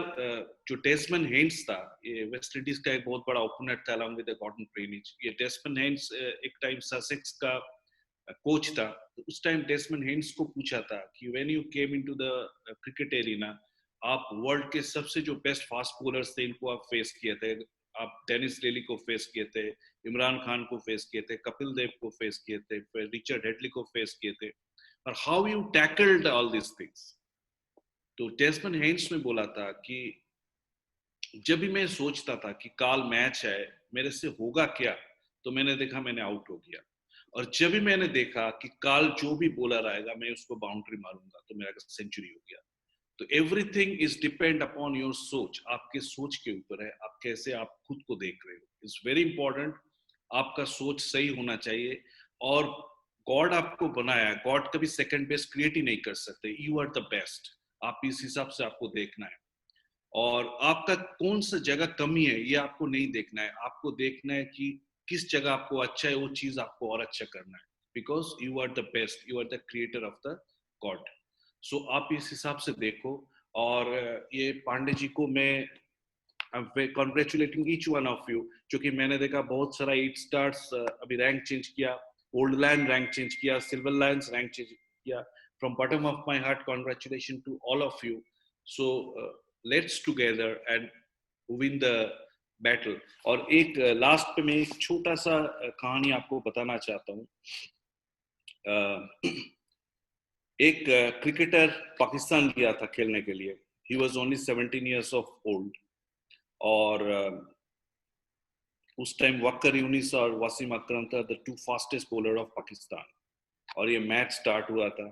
जो डेसमन हेन्स था, ये वेस्ट इंडीज का एक बहुत बड़ा ओपनर था अलॉन्ग विद गॉर्डन प्रेनिच। ये डेसमन हेन्स एक टाइम ससेक्स का कोच था। तो उस टाइम डेसमन हेन्स को पूछा था कि when you came into the cricket arena, आप वर्ल्ड के सबसे जो बेस्ट फास्ट बॉलर्स थे इनको आप फेस किए थे, आप डेनिस लेली को फेस किए थे, इमरान खान को फेस किए थे, कपिल देव को फेस किए थे, फिर रिचर्ड हेडली को फेस किए थे, और how you tackled all this things. तो डेसमन हेन्स ने बोला था कि जब भी मैं सोचता था कि काल मैच है, मेरे से होगा क्या, तो मैंने देखा मैंने आउट हो गया। और जब भी मैंने देखा कि काल जो भी बॉलर आएगा मैं उसको बाउंड्री मारूंगा, तो मेरा सेंचुरी हो गया। तो everything is depend upon your सोच, आपके सोच के ऊपर है, आप कैसे आप खुद को देख रहे हो। इट्स वेरी इंपॉर्टेंट, आपका सोच सही होना चाहिए। और गॉड आपको बनाया, गॉड कभी सेकंड बेस्ट क्रिएट ही नहीं कर सकते, यू आर द बेस्ट। आप इस हिसाब से आपको देखना है, और आपका कौन सा जगह कमी है ये आपको नहीं देखना है, आपको देखना है कि किस जगह आपको अच्छा है, वो चीज आपको और अच्छा करना है, because you are the best, you are the creator of the god. So आप इस हिसाब से देखो। और ये पांडे जी को मैं congratulating each one of you, क्योंकि मैंने देखा बहुत सारा 8 स्टार्स अभी रैंक चेंज किया, गोल्ड लाइन रैंक चेंज किया, सिल्वर लाइन्स रैंक चेंज किया। From bottom of my heart congratulation to all of you. So let's together and win the battle. और एक लास्ट पे मैं एक छोटा सा कहानी आपको बताना चाहता हूँ। एक क्रिकेटर पाकिस्तान गया था खेलने के लिए। He was only 17 years of old, और उस टाइम वक्कर यूनिस और वसीम अकरम था the 2 fastest bowler of Pakistan. और ये मैच स्टार्ट हुआ था,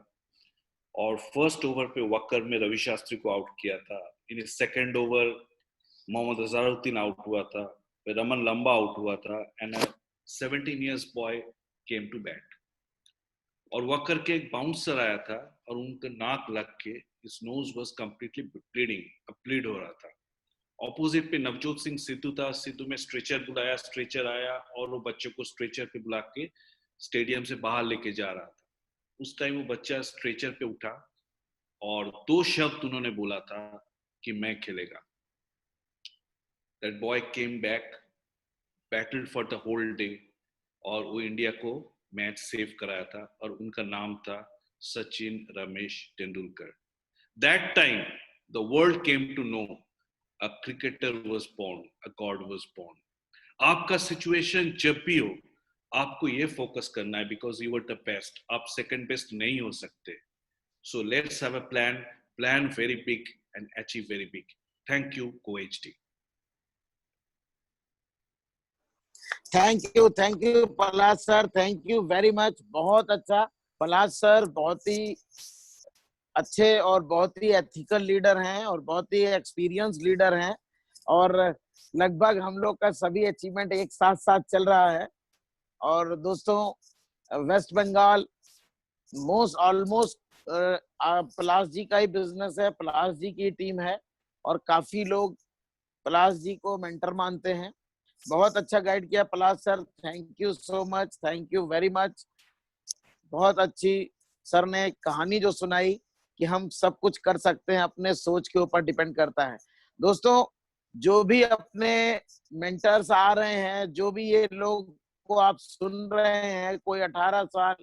और फर्स्ट ओवर पे वक्कर में रवि शास्त्री को आउट किया था। In second over Mohammad Azharuddin out हुआ था, फिर रमन लंबा आउट हुआ था, and 17 years boy came to bat. और वक्कर के एक बाउंसर आया था और उनका नाक लग के his nose was completely bleeding, bleed हो रहा था। ऑपोजिट पे नवजोत सिंह सिद्धू था, सिद्धू में स्ट्रेचर बुलाया, स्ट्रेचर आया और वो बच्चे को स्ट्रेचर पे बुला के स्टेडियम से बाहर लेके जा रहा था। उस टाइम वो बच्चा स्ट्रेचर पे उठा और 2 शब्द उन्होंने बोला था कि मैं खेलेगा। That boy came back, battled for the whole day, और वो इंडिया को मैच सेव कराया था, और उनका नाम था Sachin Ramesh Tendulkar. That time the world came to know a cricketer was born, a god was born. आपका सिचुएशन जब भी हो, आपको ये फोकस करना है, because you are the best, आप सेकंड बेस्ट नहीं हो सकते। So let's have a plan very big and achieve very big. Thank you, CoHD. Thank you Palash sir, thank you very much. बहुत अच्छा पलाश सर, बहुत ही अच्छे और बहुत ही एथिकल लीडर हैं और बहुत ही एक्सपीरियंस लीडर हैं, और लगभग हम लोग का सभी अचीवमेंट एक साथ साथ चल रहा है। और दोस्तों, वेस्ट बंगाल ऑलमोस्ट पलाश जी का ही बिजनेस है, पलाश जी की टीम है, और काफी लोग पलाश जी को मेंटर मानते हैं। बहुत अच्छा गाइड किया Palash sir, thank you so much, thank you very much. बहुत अच्छी सर ने कहानी जो सुनाई कि हम सब कुछ कर सकते हैं, अपने सोच के ऊपर डिपेंड करता है। दोस्तों, जो भी अपने मेंटर्स आ रहे हैं, जो भी ये लोग को आप सुन रहे हैं, कोई 18 साल,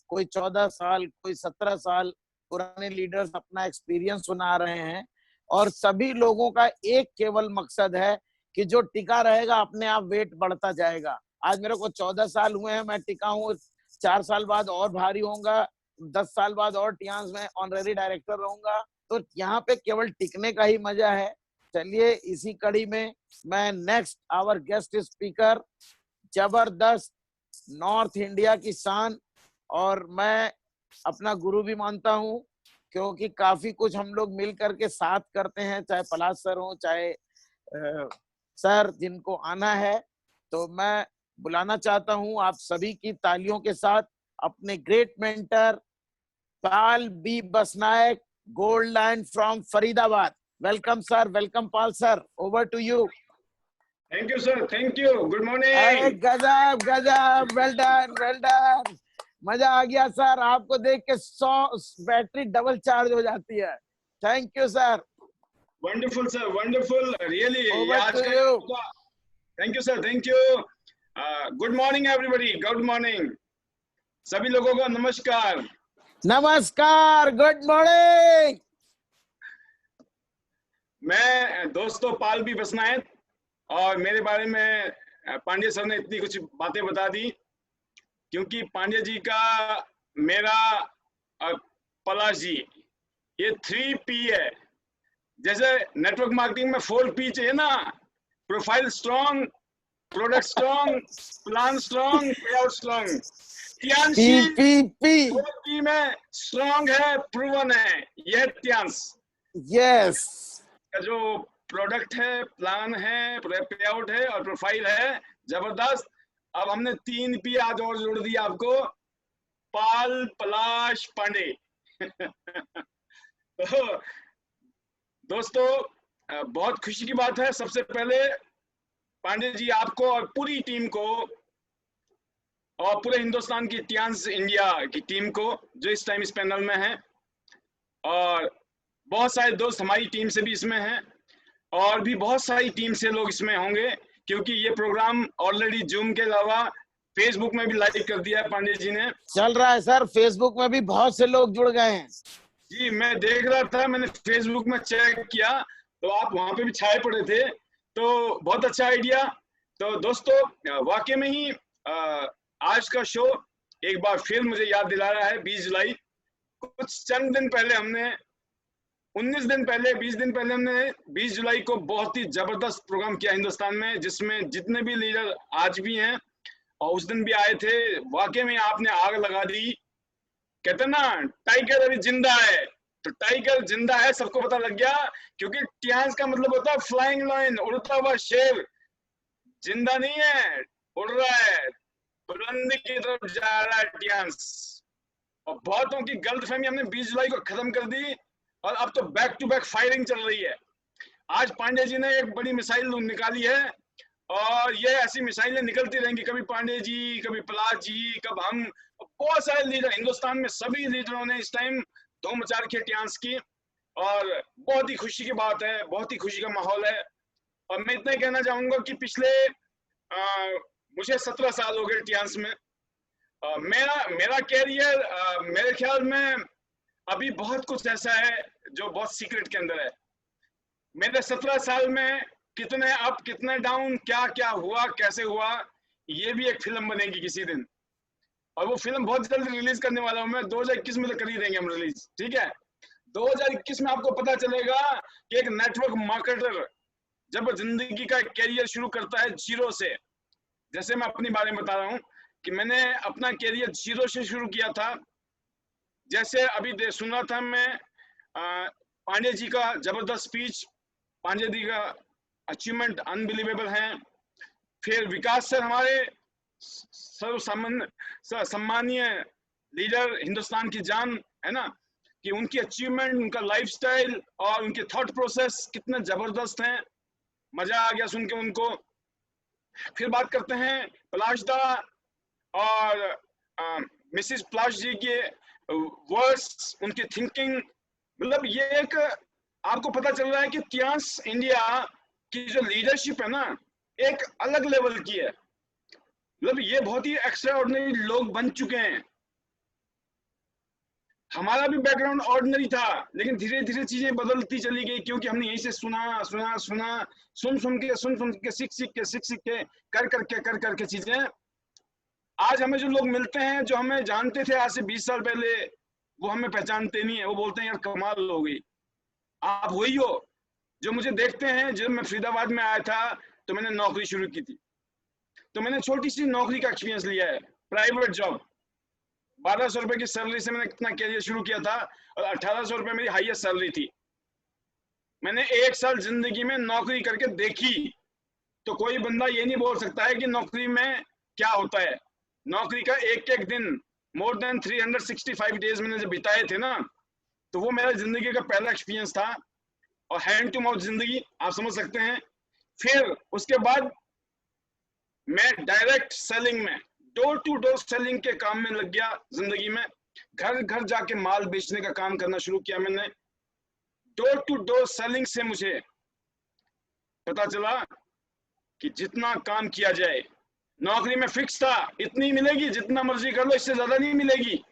कोई 14 साल, कोई 17 साल पुराने लीडर्स अपना एक्सपीरियंस सुना रहे हैं, और सभी लोगों का एक केवल मकसद है कि जो टिका रहेगा अपने आप वेट बढ़ता जाएगा। आज मेरे को 14 साल हुए हैं, मैं टिका हूँ, 4 साल बाद और भारी होऊंगा, 10 साल बाद और टियांस में ऑनरेरी डायरेक्टर रहूंगा। तो यहाँ पे केवल टिकने का ही मजा है। चलिए, इसी कड़ी में मैं नेक्स्ट आवर गेस्ट स्पीकर, जबरदस्त नॉर्थ इंडिया की शान, और मैं अपना गुरु भी मानता हूँ, क्योंकि काफी कुछ हम लोग मिल करके साथ करते हैं, चाहे पलाश सर हो, चाहे सर जिनको आना है। तो मैं बुलाना चाहता हूं आप सभी की तालियों के साथ अपने great mentor Pal B Basnayak, gold line from Faridabad. Welcome sir, welcome Pal sir, over to you. Thank you sir, thank you, good अरे मॉर्निंग। गजब गजब, वेल डन वेल डन, मजा आ गया सर, आपको देख के 100 बैटरी डबल चार्ज हो जाती है। Thank you sir, wonderful sir, wonderful, really. Over to you. Thank you sir, thank you. Good morning everybody, good morning सभी लोगों को, नमस्कार। नमस्कार, गुड मॉर्निंग। मैं दोस्तों पाल बी बसनायक, और मेरे बारे में पांडे सर ने इतनी कुछ बातें बता दी, क्योंकि पांडे जी का, मेरा, पलाश जी, ये 3P है। जैसे नेटवर्क मार्केटिंग में 4P चाहिए ना, profile strong, product strong, plan strong, payout strong. P P P 4P में स्ट्रॉन्ग है, प्रूवन है। यह त्यांश यस, का जो प्रोडक्ट है, प्लान है, पेआउट है और प्रोफाइल है, जबरदस्त। अब हमने 3P आज और जोड़ दिया आपको, पाल, पलाश, पांडे। तो दोस्तों, बहुत खुशी की बात है। सबसे पहले पांडे जी आपको और पूरी टीम को, और पूरे हिंदुस्तान की त्यांश इंडिया की टीम को, जो इस टाइम इस पैनल में है, और बहुत सारे दोस्त हमारी टीम से भी इसमें हैं, और भी बहुत सारी टीम से लोग इसमें होंगे, क्योंकि ये प्रोग्राम ऑलरेडी जूम के अलावा फेसबुक में भी लाइव कर दिया है पांडे जी ने। चल रहा है सर, फेसबुक में भी बहुत से लोग जुड़ गए हैं। जी, मैं देख रहा था, मैंने फेसबुक में चेक किया तो आप वहां पे भी छाए पड़े थे, तो बहुत अच्छा आइडिया। तो दोस्तों, वाकई में ही आज का शो एक बार फिर मुझे याद दिला रहा है 20 जुलाई। कुछ चंद दिन पहले हमने 19 दिन पहले, 20 दिन पहले हमने 20 जुलाई को बहुत ही जबरदस्त प्रोग्राम किया हिंदुस्तान में, जिसमें जितने भी लीडर आज भी हैं और उस दिन भी आए थे, वाकई में आपने आग लगा दी। कहते ना, टाइगर अभी जिंदा है, तो टाइगर जिंदा है सबको पता लग गया, क्योंकि त्यांश का मतलब होता है फ्लाइंग लाइन, उड़ता हुआ शेर। जिंदा नहीं है, उड़ रहा है, बुलंदी की तरफ जा रहा है त्यांश। और बहुतों की गलतफहमी हमने 20 जुलाई को खत्म कर दी, और अब तो बैक टू बैक फायरिंग चल रही है। आज पांडे जी ने एक बड़ी मिसाइल निकाली है, और ये ऐसी मिसाइलें निकलती रहेंगी, कभी पांडे जी, कभी पलाश जी, कब हम, बहुत सारे लीडर हिंदुस्तान में, सभी लीडरों ने इस टाइम धूम मचा रखी है त्यांश की, और बहुत ही खुशी की बात है, बहुत ही खुशी का माहौल है। और मैं इतना ही कहना चाहूंगा कि पिछले मुझे 17 साल हो गए त्यांश में। मेरा कैरियर, मेरे ख्याल में अभी बहुत कुछ ऐसा है जो बहुत सीक्रेट के अंदर है। मेरे 17 साल में कितने अप, कितने डाउन, क्या क्या हुआ, कैसे हुआ, ये भी एक फिल्म बनेगी किसी दिन। और वो फिल्म बहुत जल्द रिलीज करने वाला हूँ मैं, 2021 में तो कर ही देंगे हम रिलीज, ठीक है। 2021 में आपको पता चलेगा कि एक नेटवर्क मार्केटर जब जिंदगी का कैरियर शुरू करता है जीरो से, जैसे मैं अपनी बारे में बता रहा हूँ कि मैंने अपना कैरियर जीरो से शुरू किया था। जैसे अभी सुना था मैं पांडे जी का जबरदस्त स्पीच, पांडे जी का अचीवमेंट अनबिलीवेबल है। फिर विकास सर हमारे सम्मानीय लीडर, हिंदुस्तान की जान है ना, कि उनकी अचीवमेंट, उनका लाइफस्टाइल और उनके थॉट प्रोसेस कितने जबरदस्त हैं, मजा आ गया सुन के उनको। फिर बात करते हैं पलाश दा और मिसिस पलाश जी के वर्ड्स, उनकी थिंकिंग, मतलब ये एक आपको पता चल रहा है कि तियांस इंडिया की जो लीडरशिप है ना एक अलग लेवल की है। मतलब ये बहुत ही एक्स्ट्रा ऑर्डिनरी लोग बन चुके हैं। हमारा भी बैकग्राउंड ऑर्डिनरी था, लेकिन धीरे धीरे चीजें बदलती चली गई, क्योंकि हमने यहीं से सुन सुन के सीख के कर करके चीजें, आज हमें जो लोग मिलते हैं, जो हमें जानते थे आज से 20 साल पहले, वो हमें पहचानते नहीं है। वो बोलते हैं यार कमाल हो गई, आप वही हो जो मुझे देखते हैं। जब मैं फरीदाबाद में आया था तो मैंने नौकरी शुरू की थी, तो मैंने छोटी सी नौकरी का एक्सपीरियंस लिया है, प्राइवेट जॉब। 1200 रुपए की सैलरी से मैंने अपना कैरियर शुरू किया था और 1800 रुपए मेरी हाईएस्ट सैलरी थी। मैंने 1 साल जिंदगी में नौकरी करके देखी, तो कोई बंदा ये नहीं बोल सकता है कि नौकरी में क्या होता है। नौकरी का एक एक दिन, मोर देन 365 डेज मैंने जब बिताए थे ना, तो वो मेरा जिंदगी का पहला एक्सपीरियंस था। और हैंड टू माउथ जिंदगी आप समझ सकते हैं। फिर उसके बाद मैं डायरेक्ट सेलिंग में, डोर टू डोर सेलिंग के काम में लग गया। जिंदगी में घर घर जाके माल बेचने का काम करना शुरू किया मैंने। डोर टू डोर सेलिंग से मुझे पता चला कि जितना काम किया जाए, नौकरी में फिक्स था इतनी मिलेगी, जितना मर्जी कर लो, इससे ज्यादा नहीं मिलेगी।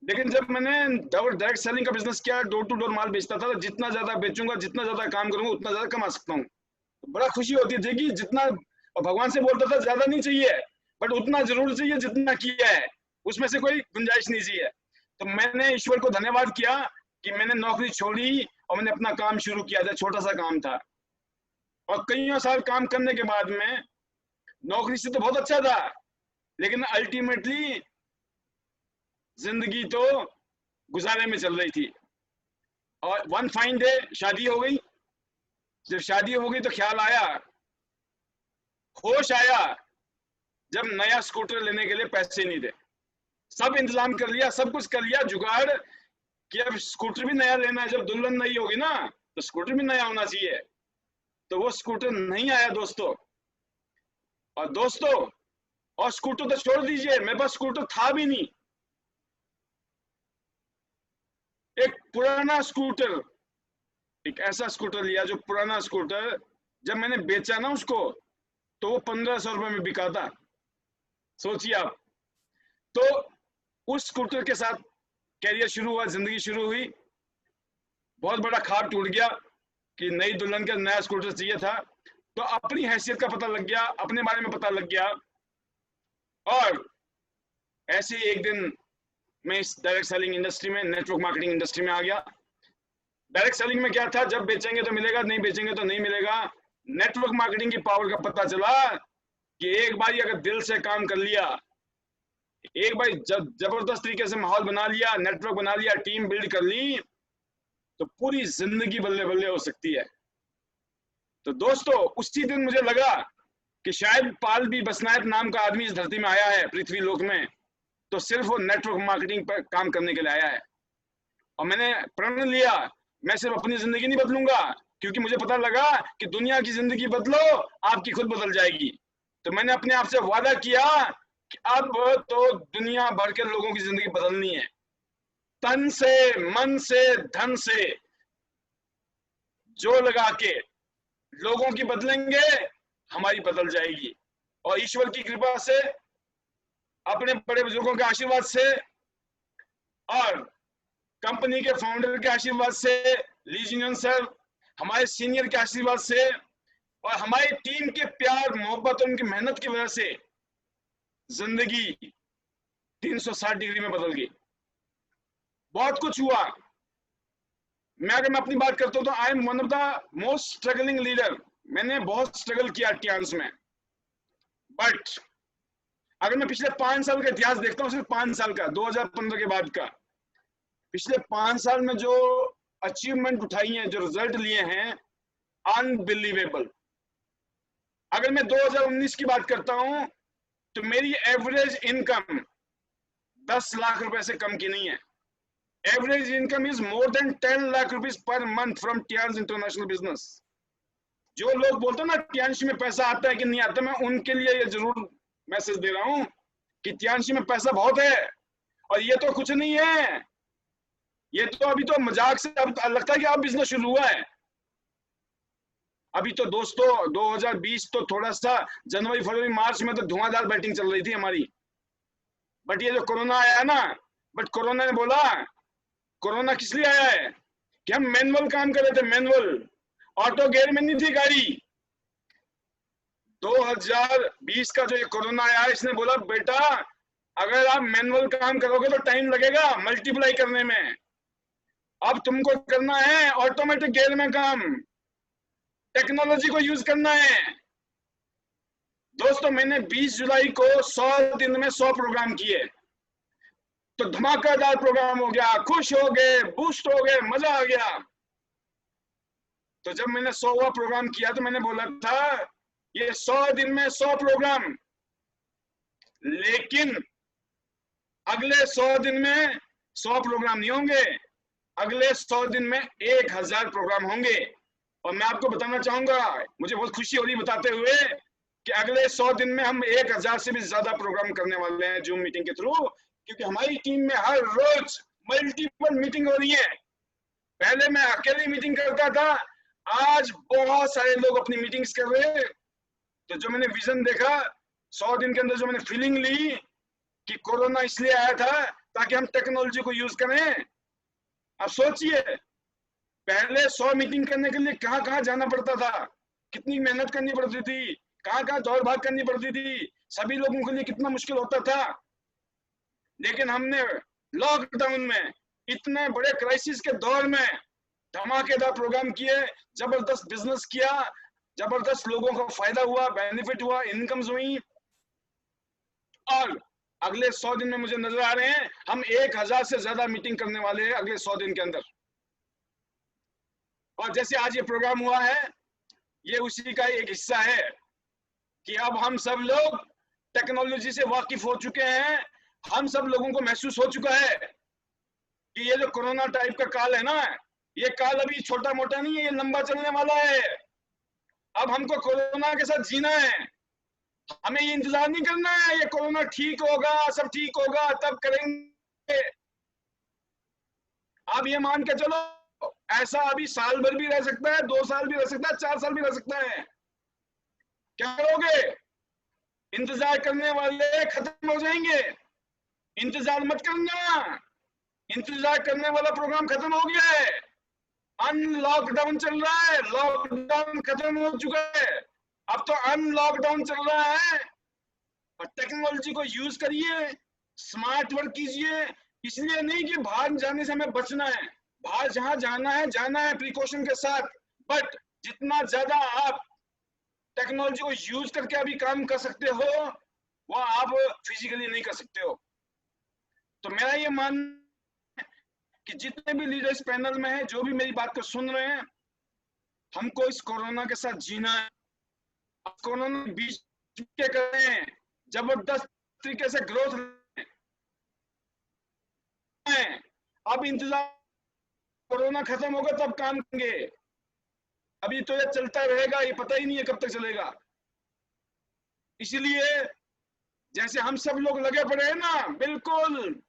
लेकिन जब मैंने डायरेक्ट सेलिंग का बिजनेस किया, डोर टू डोर माल बेचता था, जितना ज्यादा बेचूंगा, जितना ज्यादा काम करूंगा, उतना ज्यादा कमा सकता हूँ। तो बड़ा खुशी होती थी कि जितना, और भगवान से बोलता था ज्यादा नहीं चाहिए, बट उतना जरूर चाहिए जितना किया है, उसमें से कोई गुंजाइश नहीं चाहिए। तो मैंने ईश्वर को धन्यवाद किया कि मैंने नौकरी छोड़ी और मैंने अपना काम शुरू किया था। छोटा सा काम था, और कई साल काम करने के बाद में नौकरी से तो बहुत अच्छा था, लेकिन अल्टीमेटली जिंदगी तो गुजारे में चल रही थी। और वन फाइन डे शादी हो गई। जब शादी हो गई तो ख्याल आया, होश आया, जब नया स्कूटर लेने के लिए पैसे नहीं थे। सब इंतजाम कर लिया, सब कुछ कर लिया जुगाड़ कि अब स्कूटर भी नया लेना है। जब दुल्हन नई होगी ना तो स्कूटर भी नया होना चाहिए। तो वो स्कूटर नहीं आया दोस्तों। और स्कूटर तो छोड़ दीजिए, मेरे पास स्कूटर था भी नहीं। एक पुराना स्कूटर, एक ऐसा स्कूटर लिया जो पुराना स्कूटर जब मैंने बेचा ना उसको, तो वो 1500 रुपए में बिका था। सोचिए आप। तो उस स्कूटर के साथ कैरियर शुरू हुआ, जिंदगी शुरू हुई। बहुत बड़ा ख्वाब टूट गया कि नई दुल्हन का नया स्कूटर चाहिए था। तो अपनी हैसियत का पता लग गया, अपने बारे में पता लग गया, और ऐसे एक दिन मैं इस डायरेक्ट सेलिंग इंडस्ट्री में, नेटवर्क मार्केटिंग इंडस्ट्री में आ गया। डायरेक्ट सेलिंग में क्या था, जब बेचेंगे तो मिलेगा, नहीं बेचेंगे तो नहीं मिलेगा। नेटवर्क मार्केटिंग की पावर का पता चला कि एक बार अगर दिल से काम कर लिया, एक बार जबरदस्त तरीके से माहौल बना लिया, नेटवर्क बना लिया, टीम बिल्ड कर ली, तो पूरी जिंदगी बल्ले बल्ले हो सकती है। तो दोस्तों उसी दिन मुझे लगा कि शायद पाल भी बसनायक नाम का आदमी इस धरती में आया है, पृथ्वी लोक में, तो सिर्फ वो नेटवर्क मार्केटिंग पर काम करने के लिए आया है। और मैंने प्रण लिया, मैं सिर्फ अपनी जिंदगी नहीं बदलूंगा, क्योंकि मुझे पता लगा कि दुनिया की जिंदगी बदलो, आपकी खुद बदल जाएगी। तो मैंने अपने आप से वादा किया कि अब तो दुनिया भर के लोगों की जिंदगी बदलनी है, तन से, मन से, धन से, जो लगा के लोगों की बदलेंगे, हमारी बदल जाएगी। और ईश्वर की कृपा से, अपने बड़े बुजुर्गों के आशीर्वाद से, और कंपनी के फाउंडर के आशीर्वाद से, लीजियन सर हमारे सीनियर के आशीर्वाद से, और हमारी टीम के प्यार मोहब्बत और उनकी मेहनत की वजह से जिंदगी 360 डिग्री में बदल गई। बहुत कुछ हुआ। अगर मैं अपनी बात करता हूँ तो I am one of the most struggling leader. मैंने बहुत स्ट्रगल किया टियान्स में, बट अगर मैं पिछले 5 साल का इतिहास देखता हूँ, सिर्फ 5 साल का, 2015 के बाद का, पिछले 5 साल में जो अचीवमेंट उठाई है, जो रिजल्ट लिए हैं, अनबिलीवेबल। अगर मैं 2019 की बात करता हूं तो मेरी एवरेज इनकम 10 लाख रुपए से कम की नहीं है। Average income is more than 10 lakh rupees per month from Tiens international business. जो लोग बोलते हैं ना टियान्स में पैसा आता है कि नहीं आता, मैं उनके लिए ये जरूर मैसेज दे रहा हूं कि टियान्स में पैसा बहुत है। और ये तो कुछ नहीं है, ये तो अभी तो मजाक से अब लगता है कि अब बिजनेस शुरू हुआ है। अभी तो दोस्तों 2020 तो थोड़ा सा जनवरी फरवरी मार्च में तो धुआंधार बैटिंग चल रही थी हमारी, बट ये जो कोरोना आया ना, बट कोरोना ने बोला, कोरोना किस लिए आया है कि हम मैनुअल काम कर रहे थे, मैनुअल, ऑटो गियर में नहीं थी गाड़ी। 2020 का जो ये कोरोना आया, इसने बोला बेटा अगर आप मैनुअल काम करोगे तो टाइम लगेगा मल्टीप्लाई करने में, अब तुमको करना है ऑटोमेटिक गियर में काम, टेक्नोलॉजी को यूज करना है। दोस्तों मैंने 20 जुलाई को 100 दिन में 100 प्रोग्राम किए, तो धमाकेदार प्रोग्राम हो गया, खुश हो गए, बूस्ट हो गए, मजा आ गया। तो जब मैंने 100वां प्रोग्राम किया तो मैंने बोला था ये 100 दिन में 100 प्रोग्राम, लेकिन अगले 100 दिन में 100 प्रोग्राम नहीं होंगे, अगले 100 दिन में 1000 प्रोग्राम होंगे। और मैं आपको बताना चाहूंगा, मुझे बहुत खुशी हो रही बताते हुए कि अगले 100 दिन में हम 1000 से भी ज्यादा प्रोग्राम करने वाले हैं जूम मीटिंग के थ्रू, क्योंकि हमारी टीम में हर रोज मल्टीपल मीटिंग हो रही है। पहले मैं अकेले मीटिंग करता था, आज बहुत सारे लोग अपनी मीटिंग्स कर रहे हैं। तो जो मैंने विजन देखा 100 दिन के अंदर, जो मैंने फीलिंग ली कि कोरोना इसलिए आया था ताकि हम टेक्नोलॉजी को यूज करें। अब सोचिए पहले 100 मीटिंग करने के लिए कहाँ कहाँ जाना पड़ता था, कितनी मेहनत करनी पड़ती थी, कहाँ कहाँ दौड़ भाग करनी पड़ती थी, सभी लोगों के लिए कितना मुश्किल होता था। लेकिन हमने लॉकडाउन में, इतने बड़े क्राइसिस के दौर में धमाकेदार प्रोग्राम किए, जबरदस्त बिजनेस किया, जबरदस्त लोगों को फायदा हुआ, बेनिफिट हुआ, इनकम्स हुई। और अगले 100 दिन में मुझे नजर आ रहे हैं हम 1000 से ज्यादा मीटिंग करने वाले हैं अगले 100 दिन के अंदर। और जैसे आज ये प्रोग्राम हुआ है, ये उसी का एक हिस्सा है कि अब हम सब लोग टेक्नोलॉजी से वाकिफ हो चुके हैं। हम सब लोगों को महसूस हो चुका है कि ये जो कोरोना टाइप का काल है ना, ये काल अभी छोटा मोटा नहीं है, ये लंबा चलने वाला है। अब हमको कोरोना के साथ जीना है, हमें ये इंतजार नहीं करना है ये कोरोना ठीक होगा, सब ठीक होगा तब करेंगे। अब ये मान के चलो ऐसा अभी साल भर भी रह सकता है, 2 साल भी रह सकता है, 4 साल भी रह सकता है। क्या करोगे? इंतजार करने वाले खत्म हो जाएंगे। इंतजार मत करना, इंतजार करने वाला प्रोग्राम खत्म हो गया है। अनलॉकडाउन चल रहा है, लॉकडाउन खत्म हो चुका है, अब तो अनलॉकडाउन चल रहा है। और टेक्नोलॉजी को यूज करिए, स्मार्ट वर्क कीजिए। इसलिए नहीं कि बाहर जाने से हमें बचना है, बाहर जहां जाना है प्रिकॉशन के साथ, बट जितना ज्यादा आप टेक्नोलॉजी को यूज करके अभी काम कर सकते हो वो आप फिजिकली नहीं कर सकते हो। तो मेरा ये मानना है कि जितने भी लीडर्स पैनल में हैं, जो भी मेरी बात को सुन रहे हैं, हमको इस कोरोना के साथ जीना है। कोरोना बीच के करें, जबरदस्त तरीके से ग्रोथ है। अब इंतजार, कोरोना खत्म होगा तब काम करेंगे, अभी तो ये चलता रहेगा, ये पता ही नहीं है कब तक चलेगा। इसलिए जैसे हम सब लोग लगे पड़े हैं ना, बिल्कुल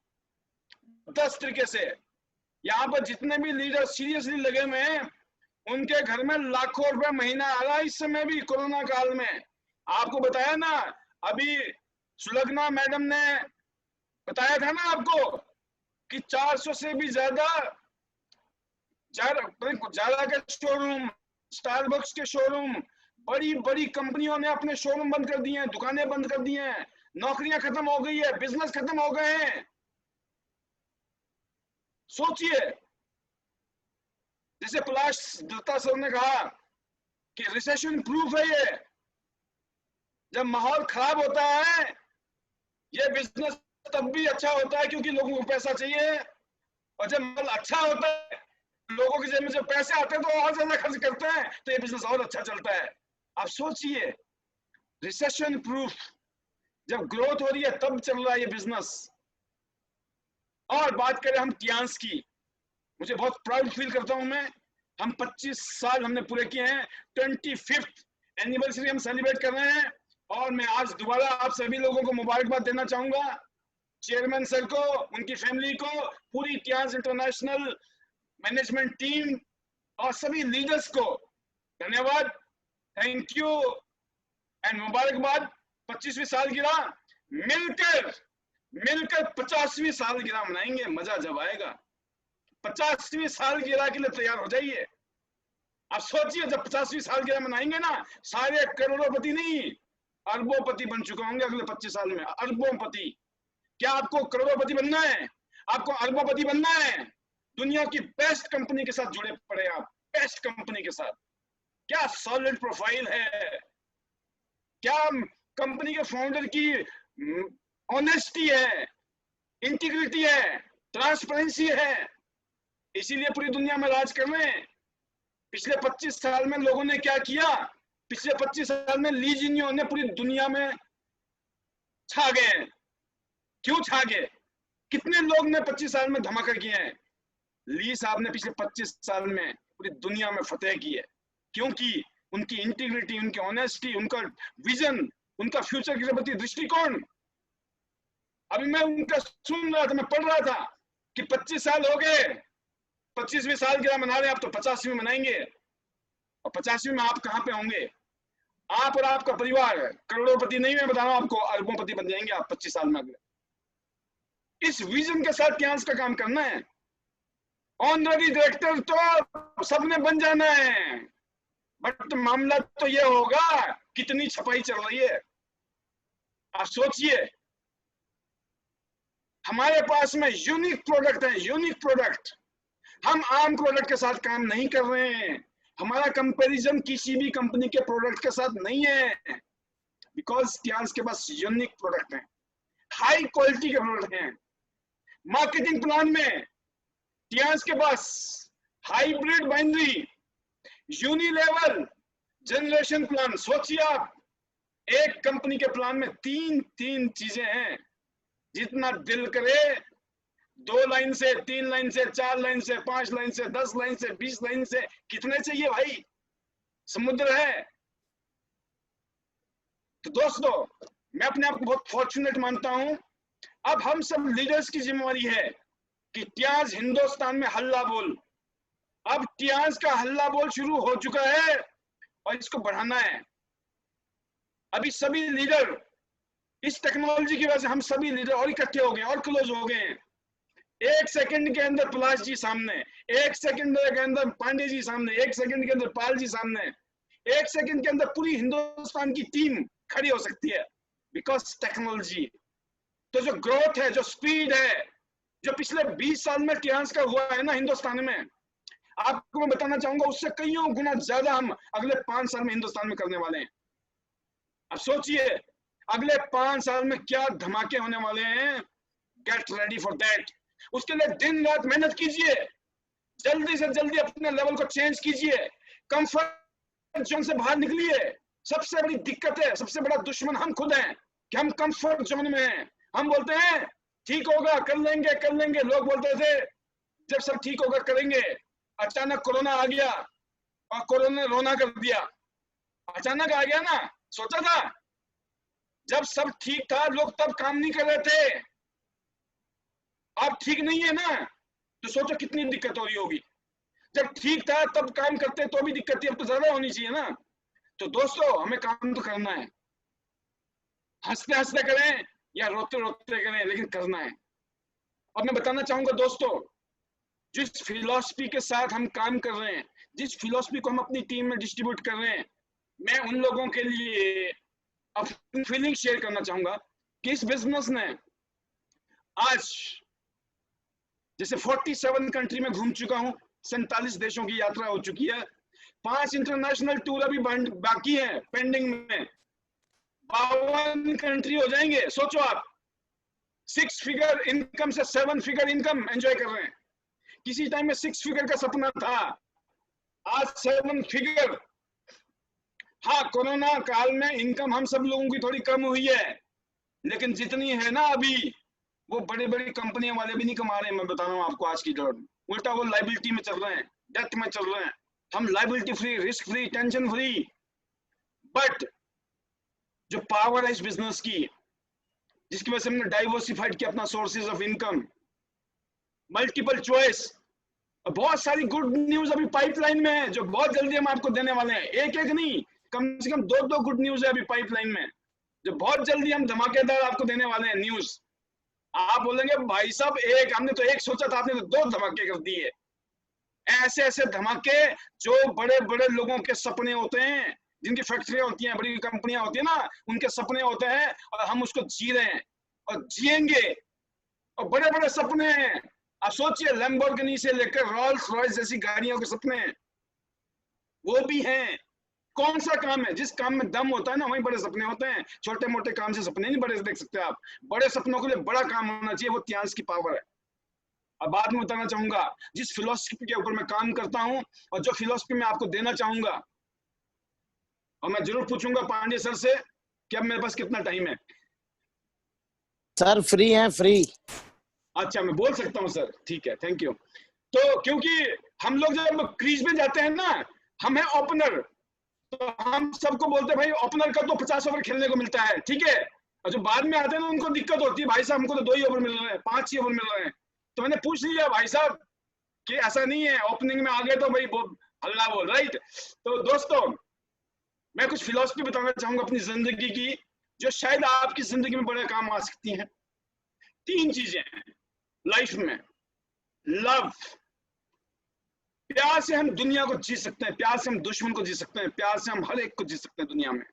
10 तरीके से यहाँ पर जितने भी लीडर सीरियसली लगे हुए हैं, उनके घर में लाखों रुपए महीना आ रहा है इस समय भी कोरोना काल में। आपको बताया ना, अभी सुलग्ना मैडम ने बताया था ना आपको कि 400 से भी ज्यादा के शोरूम, स्टारबक्स के शोरूम, बड़ी बड़ी कंपनियों ने अपने शोरूम बंद कर दिए हैं, दुकानें बंद कर दी हैं। नौकरियां खत्म हो गई है, बिजनेस खत्म हो गए हैं। सोचिए, जैसे पलाश दत्ता सर ने कहा कि रिसेशन प्रूफ है ये। जब माहौल खराब होता है ये बिजनेस तब भी अच्छा होता है क्योंकि लोगों को पैसा चाहिए, और जब माहौल अच्छा होता है लोगों के जेब में जब पैसे आते हैं तो और ज्यादा खर्च करते हैं, तो ये बिजनेस और अच्छा चलता है। आप सोचिए, रिसेशन प्रूफ, जब ग्रोथ हो रही है तब चल रहा है ये बिजनेस। और बात करें हम टियांस की, मुझे बहुत प्राउड फील करता हूं मैं। हम 25 साल हमने पूरे किए हैं, 25th एनिवर्सरी हम सेलिब्रेट कर रहे हैं, और मैं आज दोबारा आप सभी लोगों को मुबारकबाद देना चाहूंगा, चेयरमैन सर को, उनकी फैमिली को, पूरी टियांस इंटरनेशनल मैनेजमेंट टीम और सभी लीडर्स को धन्यवाद, थैंक यू एंड मुबारकबाद। 25वीं सालगिरह मिलकर 50वीं सालगिरह मनाएंगे, मजा जब आएगा। 50वीं सालगिरह के लिए तैयार हो जाइए। आप सोचिए, जब 50वीं सालगिरह मनाएंगे ना, सारे करोड़ोंपति नहीं अरबोंपति बन चुके होंगे अगले 25 साल में। अरबोंपति। क्या आपको करोड़ोंपति बनना है? आपको अरबोंपति बनना है? दुनिया की बेस्ट कंपनी के साथ जुड़े पड़े आप, बेस्ट कंपनी के साथ। क्या सॉलिड प्रोफाइल है, क्या कंपनी के फाउंडर की ऑनेस्टी है, इंटीग्रिटी है, ट्रांसपेरेंसी है, इसीलिए पूरी दुनिया में राज कर रहे हैं। पिछले 25 साल में लोगों ने क्या किया? पिछले 25 साल में ली जिनियो ने पूरी दुनिया में छा गए हैं। क्यों छा गए? कितने लोग ने 25 साल में धमाका किए हैं? ली साहब ने पिछले 25 साल में पूरी दुनिया में फतेह की है, क्योंकि उनकी इंटीग्रिटी, उनकी ऑनेस्टी, उनका विजन, उनका फ्यूचर के प्रति दृष्टिकोण। अभी मैं उनका सुन रहा था, मैं पढ़ रहा था कि 25 साल हो गए, 25वीं सालगिरह मना रहे हैं, आप तो 50वीं मनाएंगे, और 50वीं में आप कहां पे होंगे? आप और आपका परिवार करोड़ोंपति नहीं, मैं बता रहा हूं आपको, अरबोंपति बन जाएंगे आप 25 साल में। अगले इस विजन के साथ टियांस का काम करना है। ऑनररी डायरेक्टर तो सबने बन जाना है, बट मामला तो ये होगा कितनी छपाई चल रही है। आप सोचिए, हमारे पास में यूनिक प्रोडक्ट है, यूनिक प्रोडक्ट। हम आम प्रोडक्ट के साथ काम नहीं कर रहे हैं, हमारा कंपैरिजन किसी भी कंपनी के प्रोडक्ट के साथ नहीं है, बिकॉज टियांस के पास यूनिक प्रोडक्ट हैं, हाई क्वालिटी के प्रोडक्ट हैं। मार्केटिंग प्लान में टियांस के पास हाइब्रिड बाइनरी, यूनिलेवल, जनरेशन प्लान। सोचिए आप, एक कंपनी के प्लान में तीन चीजें हैं। जितना दिल करे, 2 लाइन से, 3 लाइन से, 4 लाइन से, 5 लाइन से, 10 लाइन से, 20 लाइन से, कितने चाहिए भाई? समुद्र है। तो दोस्तों, मैं अपने आप को बहुत फॉर्चुनेट मानता हूं। अब हम सब लीडर्स की जिम्मेवारी है कि टियांस हिंदुस्तान में हल्ला बोल। अब टियांस का हल्ला बोल शुरू हो चुका है और इसको बढ़ाना है। अभी सभी लीडर, इस टेक्नोलॉजी की वजह से हम सभी लीडर और इकट्ठे हो गए और क्लोज हो गए हैं। 1 सेकंड के अंदर पलाश जी सामने, 1 सेकंड के अंदर पांडे जी सामने, 1 सेकंड के अंदर पाल जी सामने, 1 सेकंड के अंदर पूरी हिंदुस्तान की टीम खड़ी हो सकती है, बिकॉज टेक्नोलॉजी। तो जो ग्रोथ है, जो स्पीड है, जो पिछले 20 साल में टियांस का हुआ है ना हिंदुस्तान में, आपको मैं बताना चाहूंगा उससे कईयों गुना ज्यादा हम अगले 5 साल में हिंदुस्तान में करने वाले हैं। अब सोचिए, अगले 5 साल में क्या धमाके होने वाले हैं। Get ready for that. उसके लिए दिन रात मेहनत कीजिए, जल्दी से जल्दी अपने लेवल को चेंज कीजिए, कंफर्ट जोन से बाहर निकलिए। सबसे बड़ी दिक्कत है, सबसे बड़ा दुश्मन हम खुद हैं कि हम कंफर्ट जोन में हैं। हम बोलते हैं ठीक होगा, कर लेंगे कर लेंगे। लोग बोलते थे जब सब ठीक होगा करेंगे, अचानक कोरोना आ गया और कोरोना ने रोना कर दिया। अचानक आ गया ना, सोचा था जब सब ठीक था लोग तब काम नहीं कर रहे थे, अब ठीक नहीं है ना, तो सोचो कितनी दिक्कत हो रही होगी। जब ठीक था तब काम करते तो भी दिक्कत थी, अब तो ज्यादा होनी चाहिए ना। तो दोस्तों, हमें काम तो करना है, हंसते हंसते करें या रोते रोते करें, लेकिन करना है। अब मैं बताना चाहूंगा दोस्तों, जिस फिलॉसफी के साथ हम काम कर रहे हैं, जिस फिलॉसफी को हम अपनी टीम में डिस्ट्रीब्यूट कर रहे हैं, मैं उन लोगों के लिए अपनी फीलिंग शेयर करना चाहूंगा कि इस बिजनेस ने आज जैसे 47 कंट्री में घूम चुका हूं, 47 देशों की यात्रा हो चुकी है, 5 इंटरनेशनल टूर अभी बाकी है पेंडिंग में, 52 कंट्री हो जाएंगे। सोचो आप, 6 फिगर इनकम से 7 फिगर इनकम एंजॉय कर रहे हैं। किसी टाइम में 6 फिगर का सपना था, आज 7 फिगर। हाँ, कोरोना काल में इनकम हम सब लोगों की थोड़ी कम हुई है, लेकिन जितनी है ना अभी, वो बड़ी बड़ी कंपनियों वाले भी नहीं कमा रहे हैं। मैं बता रहा हूँ आपको आज की दौर में, उल्टा वो लाइबिलिटी में चल रहे हैं, डेथ में चल रहे हैं। हम liability free, risk free, tension free. But जो पावर है इस बिजनेस की, जिसकी वजह से हमने डाइवर्सिफाइड किया अपना sources of income, multiple choice, बहुत सारी गुड न्यूज अभी पाइपलाइन में है जो बहुत जल्दी हम आपको देने वाले हैं। एक एक नहीं, कम से कम 2 गुड न्यूज है अभी पाइपलाइन में, जो बहुत जल्दी हम धमाकेदार आपको देने वाले हैं न्यूज। आप बोलेंगे भाई साहब, हमने तो एक सोचा था, आपने तो 2 धमाके कर दिए। ऐसे ऐसे धमाके जो बड़े बड़े लोगों के सपने होते हैं, जिनकी फैक्ट्रियां होती हैं, बड़ी कंपनियां होती है ना, उनके सपने होते हैं, और हम उसको जी रहे हैं और जिएंगे। और बड़े बड़े सपने हैं, आप सोचिए, लैम्बोर्गिनी से लेकर रोल्स रॉयस जैसी गाड़ियों के सपने वो भी हैं। कौन सा काम है जिस काम में दम होता है ना, वहीं बड़े सपने होते हैं। छोटे मोटे काम से सपने नहीं बड़े देख सकते आप। बड़े सपनों के लिए बड़ा काम होना चाहिए, वो त्याज की पावर है। अब बाद में बताना चाहूंगा जिस फिलोसफी के ऊपर मैं काम करता हूं और जो फिलोसफी मैं आपको देना चाहूंगा, और मैं जरूर पूछूंगा पांडे सर से कि अब मेरे पास कितना टाइम है। सर फ्री है, फ्री। अच्छा, मैं बोल सकता हूं सर, ठीक है, थैंक यू। तो क्योंकि हम लोग जब क्रीज में जाते हैं ना, हम है ओपनर, तो हम सबको बोलते हैं भाई ओपनर का तो 50 ओवर खेलने को मिलता है, ठीक है। और जो बाद में आते हैं ना, उनको दिक्कत होती है, भाई साहब हमको तो 2 ही ओवर मिल रहे हैं, 5 ही ओवर मिल रहे हैं। तो मैंने पूछ लिया भाई साहब कि ऐसा नहीं है, ओपनिंग में आ गए तो भाई हल्ला बोल, राइट। तो दोस्तों, मैं कुछ फिलॉसफी बताना चाहूंगा अपनी जिंदगी की, जो शायद आपकी जिंदगी में बड़े काम आ सकती हैं। 3 चीजें हैं लाइफ में। लव, प्यार से हम दुनिया को जी सकते हैं, प्यार से हम दुश्मन को जी सकते हैं, प्यार से हम हर एक को जी सकते हैं दुनिया में।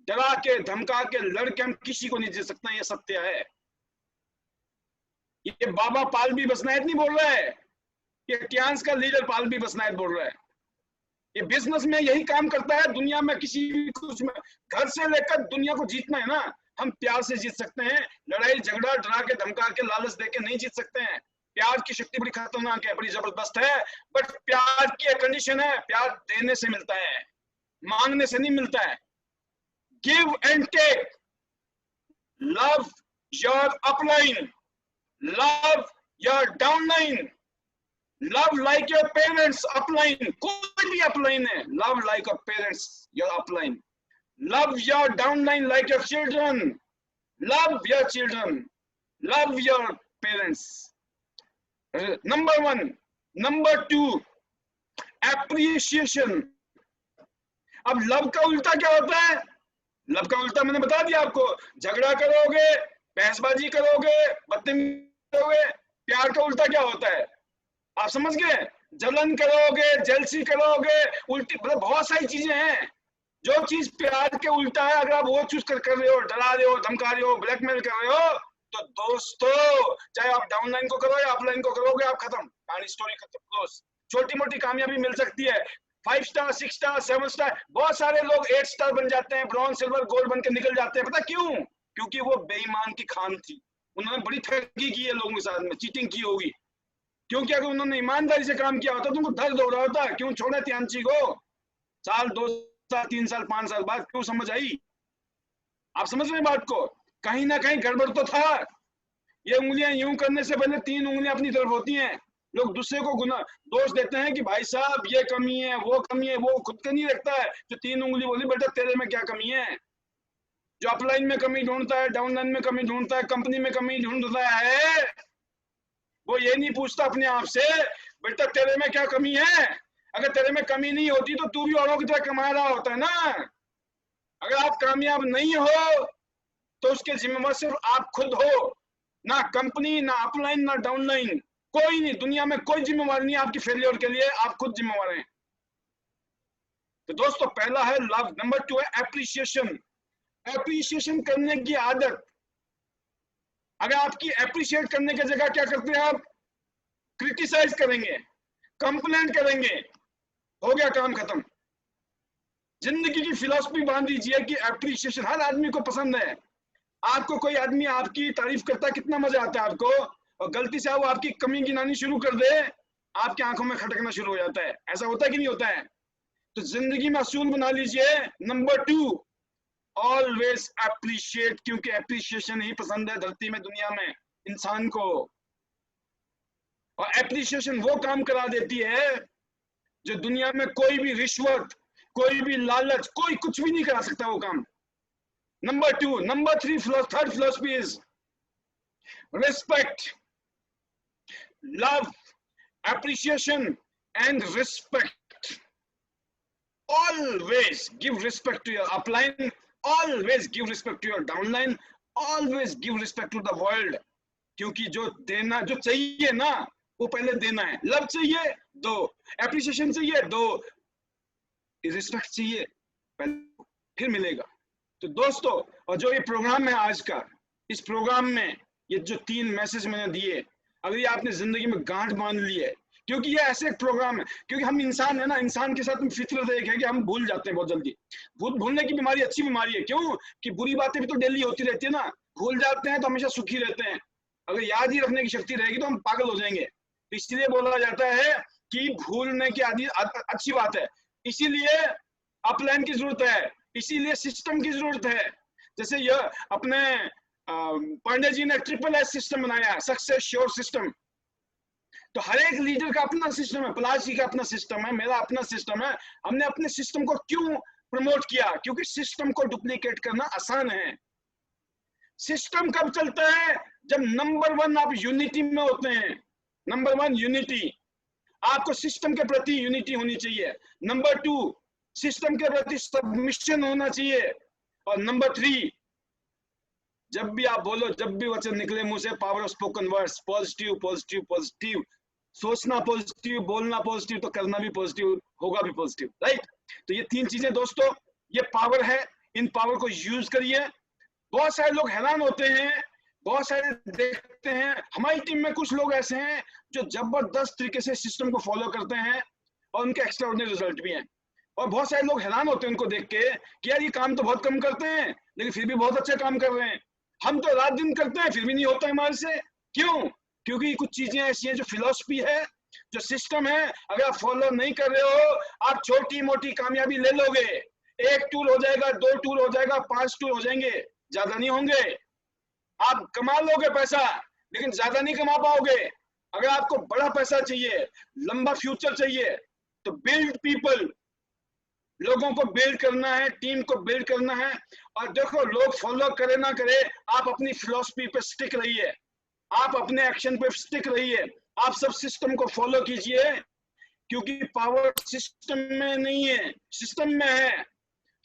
डरा के, धमका के, लड़ के हम किसी को नहीं जी सकते, ये सत्य है। ये बाबा पालवी बसनायत नहीं बोल रहा है, ये ट्यांस का लीडर पालवी बसनायत बोल रहा है। ये बिजनेस में यही काम करता है। दुनिया में किसी भी कुछ में, घर से लेकर दुनिया को जीतना है ना, हम प्यार से जीत सकते हैं। लड़ाई झगड़ा, डरा के, धमका के, लालच देके नहीं जीत सकते हैं। प्यार की शक्ति बड़ी खतरनाक है, बड़ी जबरदस्त है, बट प्यार की एक कंडीशन है, प्यार देने से मिलता है, मांगने से नहीं मिलता है। Give and take. Love your upline, love your downline, love like your parents upline, कोई भी अपलाइन है, love like your parents your upline, love your downline like your children, love your children, love your parents. Number 1। Number 2, appreciation. अब लव का उल्टा क्या होता है? लव का उल्टा मैंने बता दिया आपको, झगड़ा करोगे, बहसबाजी करोगे, बदतमीजी करोगे। प्यार का उल्टा क्या होता है आप समझ गए? जलन करोगे, जेलसी करोगे, उल्टी, मतलब बहुत सारी चीजें हैं। जो चीज प्यार के उल्टा है, अगर आप वो चूज कर रहे हो, डरा रहे हो, धमका रहे हो, ब्लैकमेल कर रहे हो, तो दोस्तों चाहे आप डाउनलाइन को करो या अपलाइन को करोगे, आप खत्म, कहानी स्टोरी खत्म, क्लोज। छोटी मोटी कामयाबी मिल सकती है, 5 स्टार, 6 स्टार, 7 स्टार, बहुत सारे लोग 8 स्टार बन जाते हैं, ब्रॉन्ज, सिल्वर, गोल्ड बन के निकल जाते हैं। पता क्यों? क्योंकि वो बेईमान की खान थी, उन्होंने बड़ी ठगी की है लोगों के साथ में, चीटिंग की होगी। क्योंकि अगर उन्होंने ईमानदारी से काम किया होता तो उनको दर्द हो रहा होता। क्यों छोड़े त्यांची को? साल, 2 साल, 3 साल, 5 साल बाद क्यों समझ आई? आप समझ रहे हैं बात को? कहीं ना कहीं गड़बड़ तो था। ये उंगलियां यूं करने से पहले 3 उंगलियां अपनी तरफ होती हैं। लोग दूसरे को गुना दोष देते हैं कि भाई साहब ये कमी है, वो कमी है, वो खुद का नहीं रखता है। जो 3 उंगली बोली, बेटा तेरे में क्या कमी है? जो अपलाइन में कमी ढूंढता है, डाउनलाइन में कमी ढूंढता है, कंपनी में कमी ढूंढता है, वो ये नहीं पूछता अपने आप से बेटा तेरे में क्या कमी है। अगर तेरे में कमी नहीं होती तो तू भी औरों की तरह कमा रहा होता है ना। अगर आप कामयाब नहीं हो तो उसके जिम्मेवार सिर्फ आप खुद हो, ना कंपनी, ना अपलाइन, ना डाउनलाइन, कोई नहीं। दुनिया में कोई जिम्मेवार नहीं आपकी फेलियर के लिए, आप खुद जिम्मेवार हैं। तो दोस्तों, पहला है लव। नंबर 2 है एप्रिसिएशन। एप्रिसिएशन करने की आदत। अगर आपकी अप्रिशिएट करने की जगह क्या करते हैं आप, क्रिटिसाइज करेंगे, कंप्लेंट करेंगे, हो गया काम खत्म। जिंदगी की फिलॉसफी बांध दीजिए कि अप्रिशिएशन हर आदमी को पसंद है। आपको कोई आदमी आपकी तारीफ करता है, कितना मजा आता है आपको, और गलती से वो आपकी कमी गिनानी शुरू कर दे, आपकी आंखों में खटकना शुरू हो जाता है। ऐसा होता है कि नहीं होता है? तो जिंदगी में असूल बना लीजिए, नंबर 2, ऑलवेज अप्रिशिएट, क्योंकि अप्रिशिएशन ही पसंद है धरती में, दुनिया में इंसान को। और अप्रिशिएशन वो काम करा देती है जो दुनिया में कोई भी रिश्वत, कोई भी लालच, कोई कुछ भी नहीं करा सकता वो काम। Number 2, number 3, third philosophy is respect, love, appreciation and respect. Always give respect to your upline, always give respect to your downline, always give respect to the world. क्योंकि जो देना, जो चाहिए ना, वो पहले देना है। लव चाहिए, दो। एप्रिसिएशन चाहिए, दो। रिस्पेक्ट चाहिए, पहले, फिर मिलेगा। तो दोस्तों, और जो ये प्रोग्राम है आज का, इस प्रोग्राम में ये जो 3 मैसेज मैंने दिए, अगर ये आपने जिंदगी में गांठ बांध ली है, क्योंकि ये ऐसे एक प्रोग्राम है, क्योंकि हम इंसान है ना, इंसान के साथ फितरत एक है कि हम भूल जाते हैं बहुत जल्दी। भूलने की बीमारी अच्छी बीमारी है, क्यों कि बुरी बातें भी तो डेली होती रहती है ना, भूल जाते हैं तो हमेशा सुखी रहते हैं। अगर याद ही रखने की शक्ति रहेगी तो हम पागल हो जाएंगे। तो इसलिए बोला जाता है कि भूलने की आदि अच्छी बात है, इसीलिए अपलाइन की जरूरत है, इसीलिए सिस्टम की जरूरत है। जैसे यह अपने पांडे जी ने SSS सिस्टम बनाया है, सक्सेस श्योर सिस्टम। तो हर एक लीडर का अपना सिस्टम है, पलाश जी का अपना सिस्टम है, मेरा अपना सिस्टम है। हमने अपने सिस्टम को क्यों प्रमोट किया? क्योंकि सिस्टम को डुप्लीकेट करना आसान है। सिस्टम कब चलता है? जब नंबर 1 आप यूनिटी में होते हैं। नंबर 1 यूनिटी, आपको सिस्टम के प्रति यूनिटी होनी चाहिए। नंबर 2 सिस्टम के प्रति सबमिशन होना चाहिए। और नंबर 3, जब भी आप बोलो, जब भी वचन निकले मुंह से, power of spoken words, positive positive positive, सोचना पॉजिटिव, बोलना पॉजिटिव, तो करना भी पॉजिटिव, होगा भी पॉजिटिव, राइट? तो ये 3 चीजें दोस्तों, ये पावर है, इन पावर को यूज करिए। बहुत सारे लोग हैरान होते हैं, बहुत सारे देखते हैं, हमारी टीम में कुछ लोग ऐसे हैं जो जबरदस्त तरीके से सिस्टम को फॉलो करते हैं और उनके एक्स्ट्राऑर्डिनरी रिजल्ट भी हैं। और बहुत सारे लोग हैरान होते हैं उनको देख के कि यार ये काम तो बहुत कम करते हैं लेकिन फिर भी बहुत अच्छा काम कर रहे हैं। हम तो रात दिन करते हैं फिर भी नहीं होता हमारे से। क्यों? क्योंकि कुछ चीजें ऐसी हैं, जो फिलॉसफी है, जो सिस्टम है, अगर आप फॉलो नहीं कर रहे हो, आप छोटी मोटी कामयाबी ले लोगे। 1 टूर हो जाएगा, 2 टूर हो जाएगा, 5 टूर हो जाएंगे, ज्यादा नहीं होंगे। आप कमा लोगे पैसा लेकिन ज्यादा नहीं कमा पाओगे। अगर आपको बड़ा पैसा चाहिए, लंबा फ्यूचर चाहिए, तो बिल्ड पीपल, लोगों को बिल्ड करना है, टीम को बिल्ड करना है। और देखो, लोग फॉलो करे ना करे, आप अपनी फिलॉसफी पे स्टिक रहिए, आप अपने एक्शन पे स्टिक रहिए, आप सब सिस्टम को फॉलो कीजिए, क्योंकि पावर सिस्टम में नहीं है, सिस्टम में है,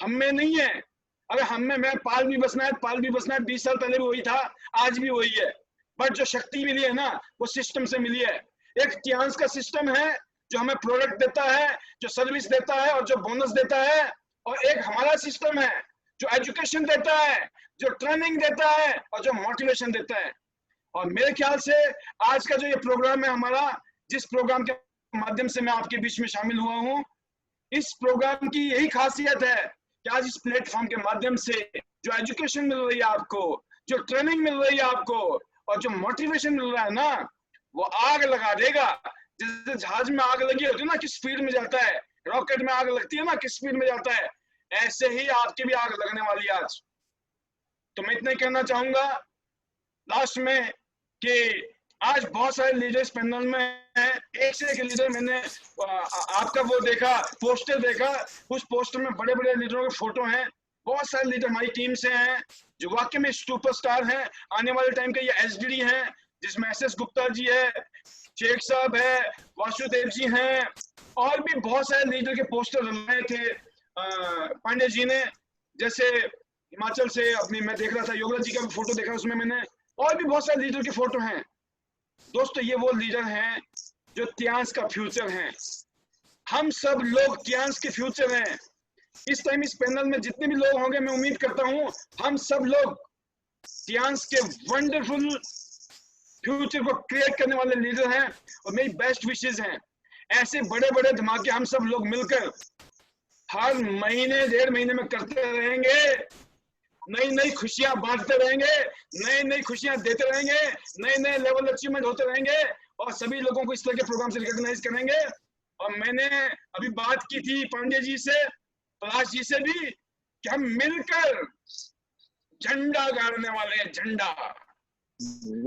हम में नहीं है। अगर हम में, मैं पाल भी बसना है, पाल भी बसना है, 20 साल पहले भी वही था, आज भी वही है। बट जो शक्ति मिली है ना, वो सिस्टम से मिली है। एक टियांस का सिस्टम है जो हमें प्रोडक्ट देता है, जो सर्विस देता है और जो बोनस देता है, और एक हमारा सिस्टम है जो एजुकेशन देता है, जो ट्रेनिंग देता है और जो मोटिवेशन देता है। और मेरे ख्याल से आज का जो ये प्रोग्राम है हमारा, जिस प्रोग्राम के माध्यम से मैं आपके बीच में शामिल हुआ हूँ, इस प्रोग्राम की यही खासियत है कि आज इस प्लेटफॉर्म के माध्यम से जो एजुकेशन मिल रही है आपको, जो ट्रेनिंग मिल रही है आपको और जो मोटिवेशन मिल रहा है ना, वो आग लगा देगा। जैसे जहाज में आग लगी होती है ना, किस स्पीड में जाता है, रॉकेट में आग लगती है ना, किस स्पीड में जाता है, ऐसे ही आपकी भी आग लगने वाली है आज। तो मैं इतना ही कहना चाहूंगा लास्ट में कि आज बहुत सारे लीडर्स पैनल में हैं, एक से एक लीडर। मैंने आपका वो देखा, पोस्टर देखा, उस पोस्टर में बड़े बड़े लीडरों के फोटो हैं। बहुत सारे लीडर हमारी टीम से हैं जो वाकई में सुपरस्टार हैं, आने वाले टाइम के ये SDD हैं, जिसमें SS गुप्ता जी है, शेख साहब है, वासुदेव जी हैं, और भी बहुत सारे लीडर के पोस्टर बनाए थे पांडे जी ने। जैसे हिमाचल से अपनी मैं देख रहा था, योगराज जी का भी फोटो देखा उसमें मैंने, और भी बहुत सारे लीडर के फोटो हैं। दोस्तों, ये वो लीडर हैं जो टियांस का फ्यूचर हैं। हम सब लोग टियांस के फ्यूचर हैं। इस टाइम इस पैनल में जितने भी लोग होंगे, मैं उम्मीद करता हूं हम सब लोग टियांस के वंडरफुल फ्यूचर को क्रिएट करने वाले लीडर हैं और मेरी बेस्ट विशेस हैं। ऐसे बड़े बड़े धमाके हम सब लोग मिलकर हर महीने 1.5 महीने में करते रहेंगे, नई नई खुशियां बांटते रहेंगे, नई नई खुशियां देते रहेंगे, नए नए लेवल अचीवमेंट होते रहेंगे और सभी लोगों को इस तरह के प्रोग्राम से रिकॉग्नाइज करेंगे। और मैंने अभी बात की थी पांडे जी से, पलाश जी से भी, कि हम मिलकर झंडा गाड़ने वाले हैं, झंडा,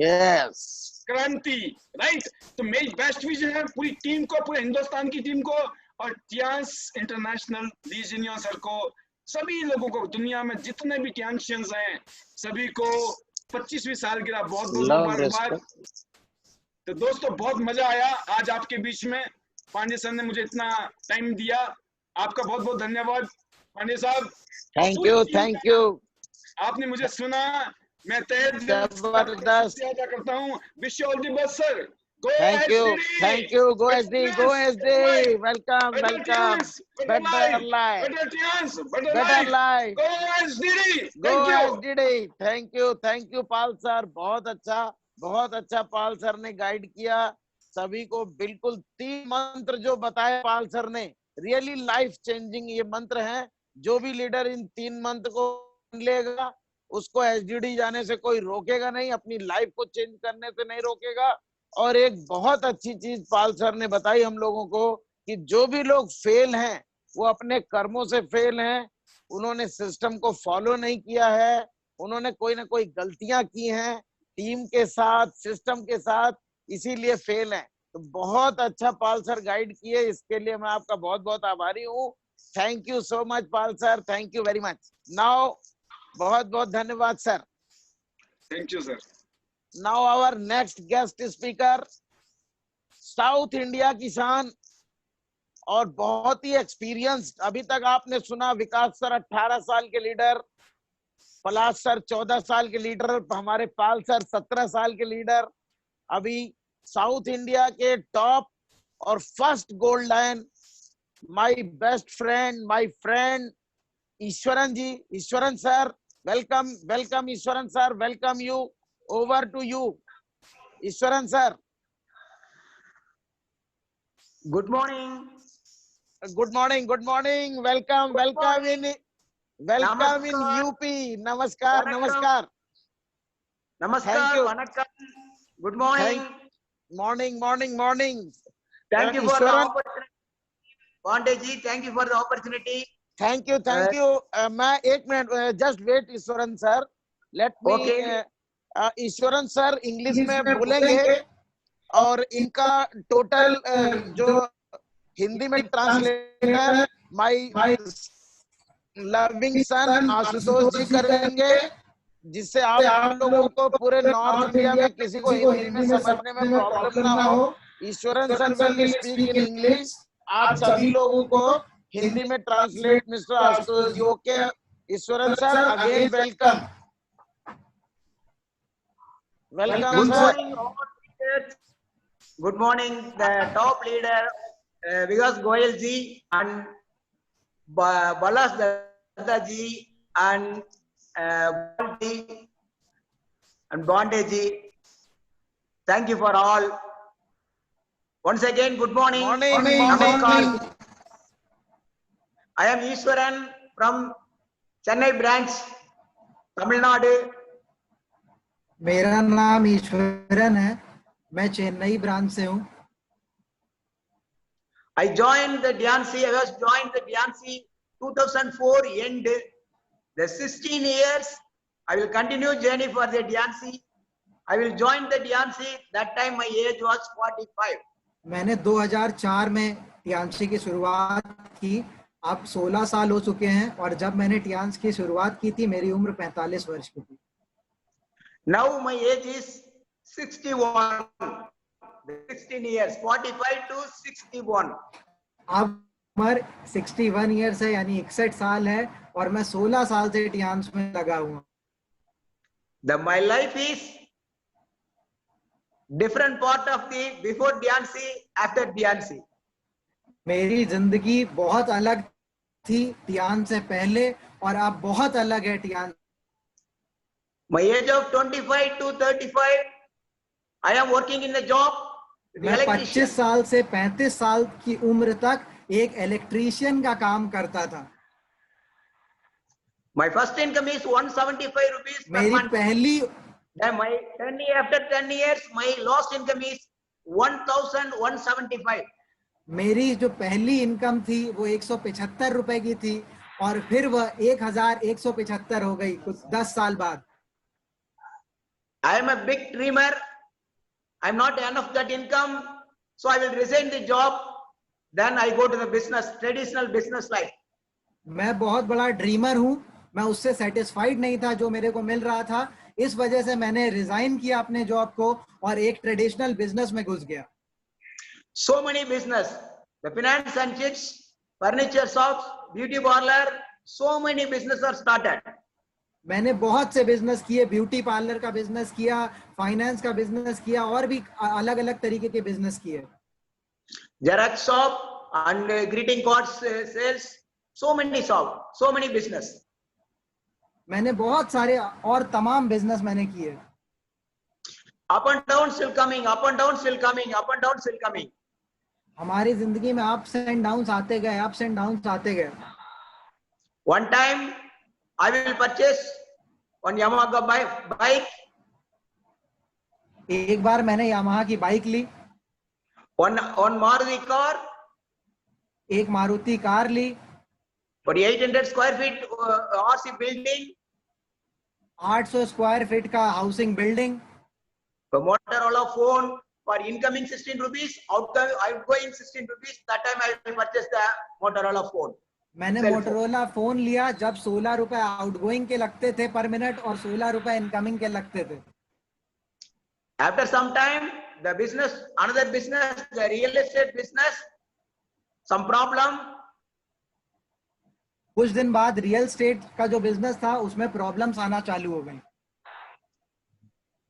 यस, क्रांति, राइट। तो मेरी बेस्ट विजन है पूरी टीम को, पूरे हिंदुस्तान की टीम को और Tiens international lease union sir को, सभी लोगों को, दुनिया में जितने भी टियांशियंस हैं सभी को 25वीं सालगिरह बहुत बहुत लव मुबारकबाद। रेस्पेक्ट। तो दोस्तों बहुत मजा आया आज आपके बीच में, पांडे सर ने मुझे इतना टाइम दिया, आपका बहुत बहुत धन्यवाद पांडे साहब। Thank you, thank you. आपने मुझे सुना, मैं तहे दिल से जबरदस्त। अदा करता हूँ। Wish you all the best sir. Go thank you, SDD, thank you. Go SD, go SD. Welcome, better welcome. Tians, better life, better Tians, better better life. Life. Go SDD. Go Thank you. SDD. Thank you Pal sir, बहुत अच्छा पाल सर ने गाइड किया सभी को। बिल्कुल 3 मंत्र जो बताए पाल सर ने, रियली लाइफ चेंजिंग ये मंत्र हैं। जो भी लीडर इन 3 मंत्र को लेगा उसको एसडीडी जाने से कोई रोकेगा नहीं, अपनी लाइफ को चेंज करने से नहीं रोकेगा। और एक बहुत अच्छी चीज पाल सर ने बताई हम लोगों को कि जो भी लोग फेल हैं वो अपने कर्मों से फेल हैं, उन्होंने सिस्टम को फॉलो नहीं किया है, उन्होंने कोई ना कोई गलतियां की हैं टीम के साथ, सिस्टम के साथ, इसीलिए फेल हैं। तो बहुत अच्छा पाल सर गाइड किए, इसके लिए मैं आपका बहुत बहुत आभारी हूँ। Thank you so much Pal sir, thank you very much. Now बहुत बहुत धन्यवाद sir. Thank you sir. Now our next guest speaker, South India की शान और बहुत ही एक्सपीरियंस्ड। अभी तक आपने सुना विकास सर 18 साल के लीडर, पलाश सर 14 साल के लीडर, हमारे पाल सर 17 साल के लीडर। अभी साउथ इंडिया के टॉप और first gold lion, my best friend, my friend Ishwaran ji. Ishwaran sir, welcome, welcome Ishwaran sir, welcome you, over to you Ishwaran sir. Good morning. Good morning, good morning, welcome, welcome in Namaskar. UP. नमस्कार, Vanakkam. नमस्कार। Namaskar. Thank you. Vanakkam. Good morning. Morning, morning, morning. Thank you for the Ishwaran, opportunity. Pandey ji, thank you for the opportunity. Thank you, thank you. मैं 1 minute, just wait Eswaran sir, let me. Okay. Eswaran sir English में बोलेंगे और इनका टोटल जो हिंदी में translator my loving son Ashutosh ji करेंगे, जिससे आप लोगों को पूरे नॉर्थ इंडिया में किसी को हिंदी में समझने में प्रॉब्लम ना हो। Eswaran sir will speak in English, आप सभी लोगों को हिंदी में translate mister Ashutosh ji. Okay Eswaran sir, again welcome, welcome Good sir. morning, all leaders. Good morning, the top leader, Vikas Goyal ji and Balas Datta ji and Balji and Bande ji. Thank you for all. Once again, good morning. Morning, Namaskar. morning। I am Ishwaran from Chennai branch, Tamil Nadu. मेरा नाम ईश्वरन है, मैं चेन्नई ब्रांच से हूँ। I joined the DNC. I was joined the DNC 2004 end. The 16 years. I will continue journey for the DNC. I will join the DNC. That time my age was 45. मैंने 2004 में टियांसी की शुरुआत की, अब 16 साल हो चुके हैं और जब मैंने टियांस की शुरुआत की थी मेरी उम्र 45 वर्ष की थी। Now my age is 61. 16 years, 45 to 61. अब उम्र 61 ईयर्स है, यानी 61 साल है और मैं 16 साल से टियांस में लगा हुआ। My life is different part of the before DNC, after DNC. मेरी जिंदगी बहुत अलग थी टियांस से पहले और अब बहुत अलग है Tiens. My age of 25 to 35, I am working in the job. The मैं electrician. 25 साल से 35 साल की उम्र तक एक इलेक्ट्रीशियन का काम करता था। My first income is 175 rupees per मेरी month. पहली Then after 10 years, my last income is 1,175. मेरी जो पहली इनकम थी वो 175 रुपए की थी और फिर वह 1175 हो गई कुछ 10 साल बाद। I am a big dreamer. I am not enough that income, so I will resign the job. Then I go to the business, traditional business life. मैं बहुत बड़ा ड्रीमर हूँ, मैं उससे सेटिस्फाइड नहीं था जो मेरे को मिल रहा था, इस वजह से मैंने रिजाइन किया अपने जॉब को और एक ट्रेडिशनल बिजनेस में घुस गया। So many business, the finance and chits, furniture shops, beauty parlor, so many business are started. मैंने बहुत से बिजनेस किए, ब्यूटी पार्लर का बिजनेस किया, फाइनेंस का बिजनेस किया और भी अलग अलग तरीके के बिजनेस किए। Xerox shop and greeting cards sales, so many shop, so many business. मैंने बहुत सारे और तमाम बिजनेस मैंने किए। Up and downs will coming, up and downs will coming, up and downs will coming. हमारी जिंदगी में अप्स एंड डाउन्स आते गए, अप्स एंड डाउन्स आते गए। One time, I will purchase one Yamaha bike. एक बार मैंने यामाहा की बाइक ली, One Maruti car, एक मारुति कार ली, for 800 square feet RC building, 800 square feet का housing building, for Motorola phone for incoming 16 rupees, outgoing 16 rupees. That time I will purchase the Motorola phone. मैंने Cell phone. मोटरोला फोन लिया जब 16 रुपए आउटगोइंग के लगते थे पर मिनट और 16 रुपए इनकमिंग के लगते थे। After some time, the business, another business, the real estate business, some problem. कुछ दिन बाद रियल स्टेट का जो बिजनेस था उसमें प्रॉब्लम्स आना चालू हो गई।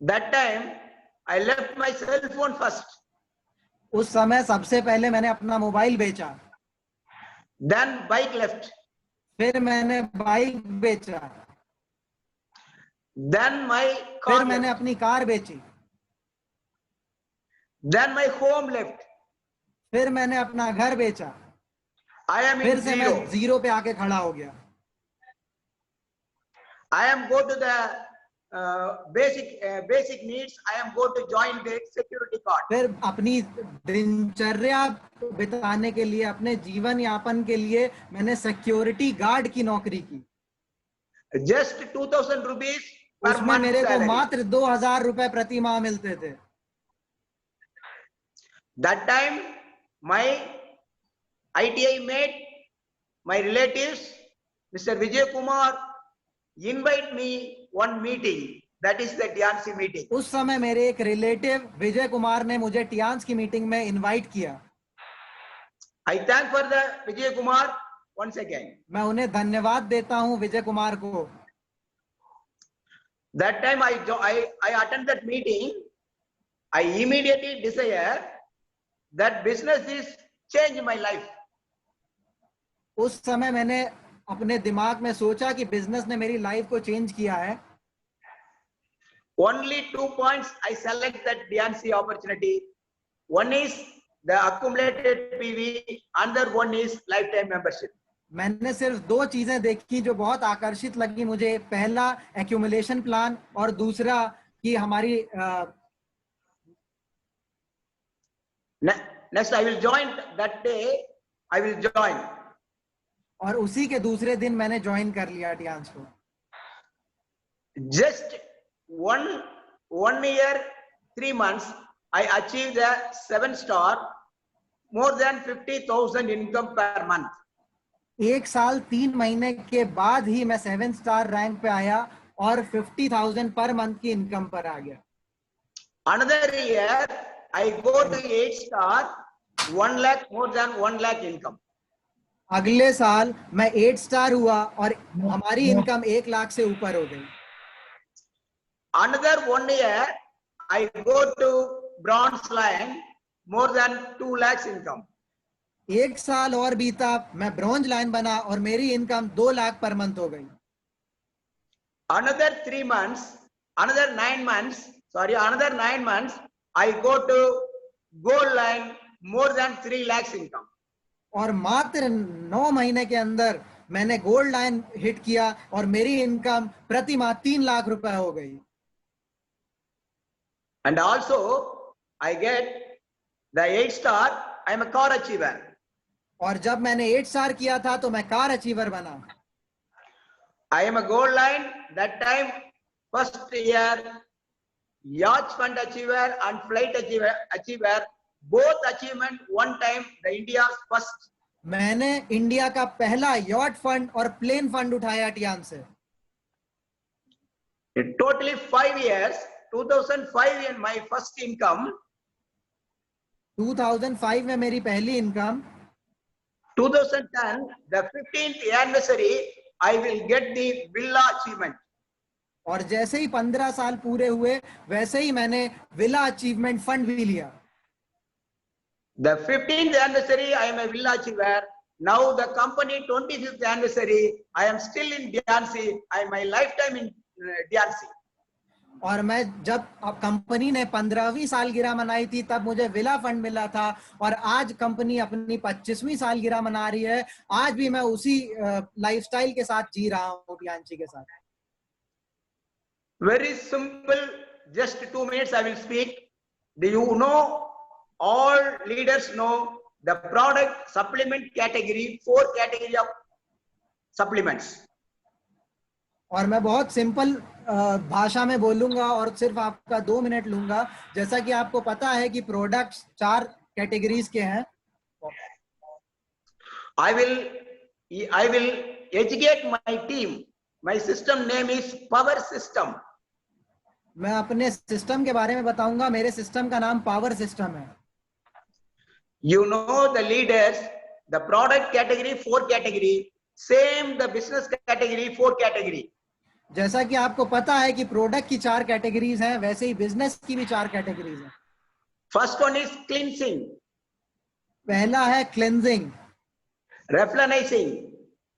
That time, I left my cell phone first. उस समय सबसे पहले मैंने अपना मोबाइल बेचा, Then bike left. फिर मैंने बाइक बेचा, Then my फिर car मैंने left. अपनी कार बेची, Then my home left. फिर मैंने अपना घर बेचा, I am फिर in से मैं zero. जीरो पे आके खड़ा हो गया। I am go to the basic needs. I am go to join the security card. फिर अपनी दिनचर्या बिताने के लिए, अपने जीवन यापन के लिए मैंने सिक्योरिटी गार्ड की नौकरी की। Just 2,000 rupees per उसमें month मेरे को salary. मात्र 2000 रुपए प्रति माह मिलते थे। That time, my ITI mate, my relatives, Mr. Vijay Kumar, invite me one meeting. That is the DNC meeting. उस समय मेरे एक रिलेटिव विजय कुमार ने मुझे टियांस की मीटिंग में इनवाइट किया। I thank for the Vijay Kumar once again. मैं उन्हें धन्यवाद देता हूं विजय कुमार को। That time I attend that meeting. I immediately desire that business is change my life. उस समय मैंने अपने दिमाग में सोचा कि बिजनेस ने मेरी लाइफ को चेंज किया है। Only 2 points I select that DNC opportunity. One is the accumulated PV, another one is lifetime membership. मैंने सिर्फ दो चीजें देखी जो बहुत आकर्षित लगी मुझे। पहला एक्यूमुलेशन प्लान और दूसरा कि हमारी Next I will join that day. I will join. और उसी के दूसरे दिन मैंने ज्वाइन कर लिया टियांस को। Just one year, 3 months, I achieved a 7-star, more than 50,000 income per month. एक साल 3 महीने के बाद ही मैं 7 स्टार रैंक पे आया और 50,000 पर मंथ की इनकम पर आ गया। Another year, I go to 8-star, 1 lakh, more than 1 lakh income. अगले साल मैं 8 स्टार हुआ और हमारी इनकम 1 लाख से ऊपर हो गई। Another 1 year, I go to bronze line, more than 2 lakhs income. एक साल और बीता, मैं ब्रॉन्ज लाइन बना और मेरी इनकम 2 लाख पर मंथ हो गई। Another 3 months, another 9 months, I go to gold line, more than 3 lakhs income. और मात्र 9 महीने के अंदर मैंने गोल्ड लाइन हिट किया और मेरी इनकम प्रति माह 3 लाख रुपए हो गई. And also I get the 8 star. I am a car achiever. और जब मैंने 8 स्टार किया था तो मैं कार अचीवर बना. I am a gold line. That time, first year, yacht fund achiever and flight achiever, both achievement one time, the India's first. मैंने इंडिया का पहला यॉट फंड और प्लेन फंड उठाया टियान से. In totally 5 years, 2005 in my first income. 2005 में मेरी पहली income. 2010, the 15th anniversary, I will get the villa achievement. और जैसे ही 15 साल पूरे हुए वैसे ही मैंने विला अचीवमेंट फंड भी लिया. The 15th anniversary, I am a villa achiever. Now the company 25th anniversary, I am still in DRC. I am my lifetime in DRC. और मैं जब कंपनी ने 15वीं सालगिरह मनाई थी तब मुझे विला फंड मिला था और आज कंपनी अपनी 25वीं सालगिरह मना रही है. आज भी मैं उसी लाइफस्टाइल के साथ जी रहा हूँ टियानसी के साथ. Very simple, just 2 minutes I will speak. Do you know, all leaders know the product supplement category, 4 category of supplements. और मैं बहुत सिंपल भाषा में बोलूंगा और सिर्फ आपका 2 मिनट लूंगा. जैसा कि आपको पता है कि प्रोडक्ट्स 4 कैटेगरीज के हैं. I will educate my team. My system name is Power System. मैं अपने सिस्टम के बारे में बताऊंगा. मेरे सिस्टम का नाम पावर सिस्टम है. You know the leaders, the product category 4 category, same the business category 4 category. जैसा कि आपको पता है कि प्रोडक्ट की 4 कैटेगरीज हैं वैसे ही बिजनेस की भी 4 कैटेगरीज हैं. First one is cleansing. पहला है क्लेंजिंग. Replenishing.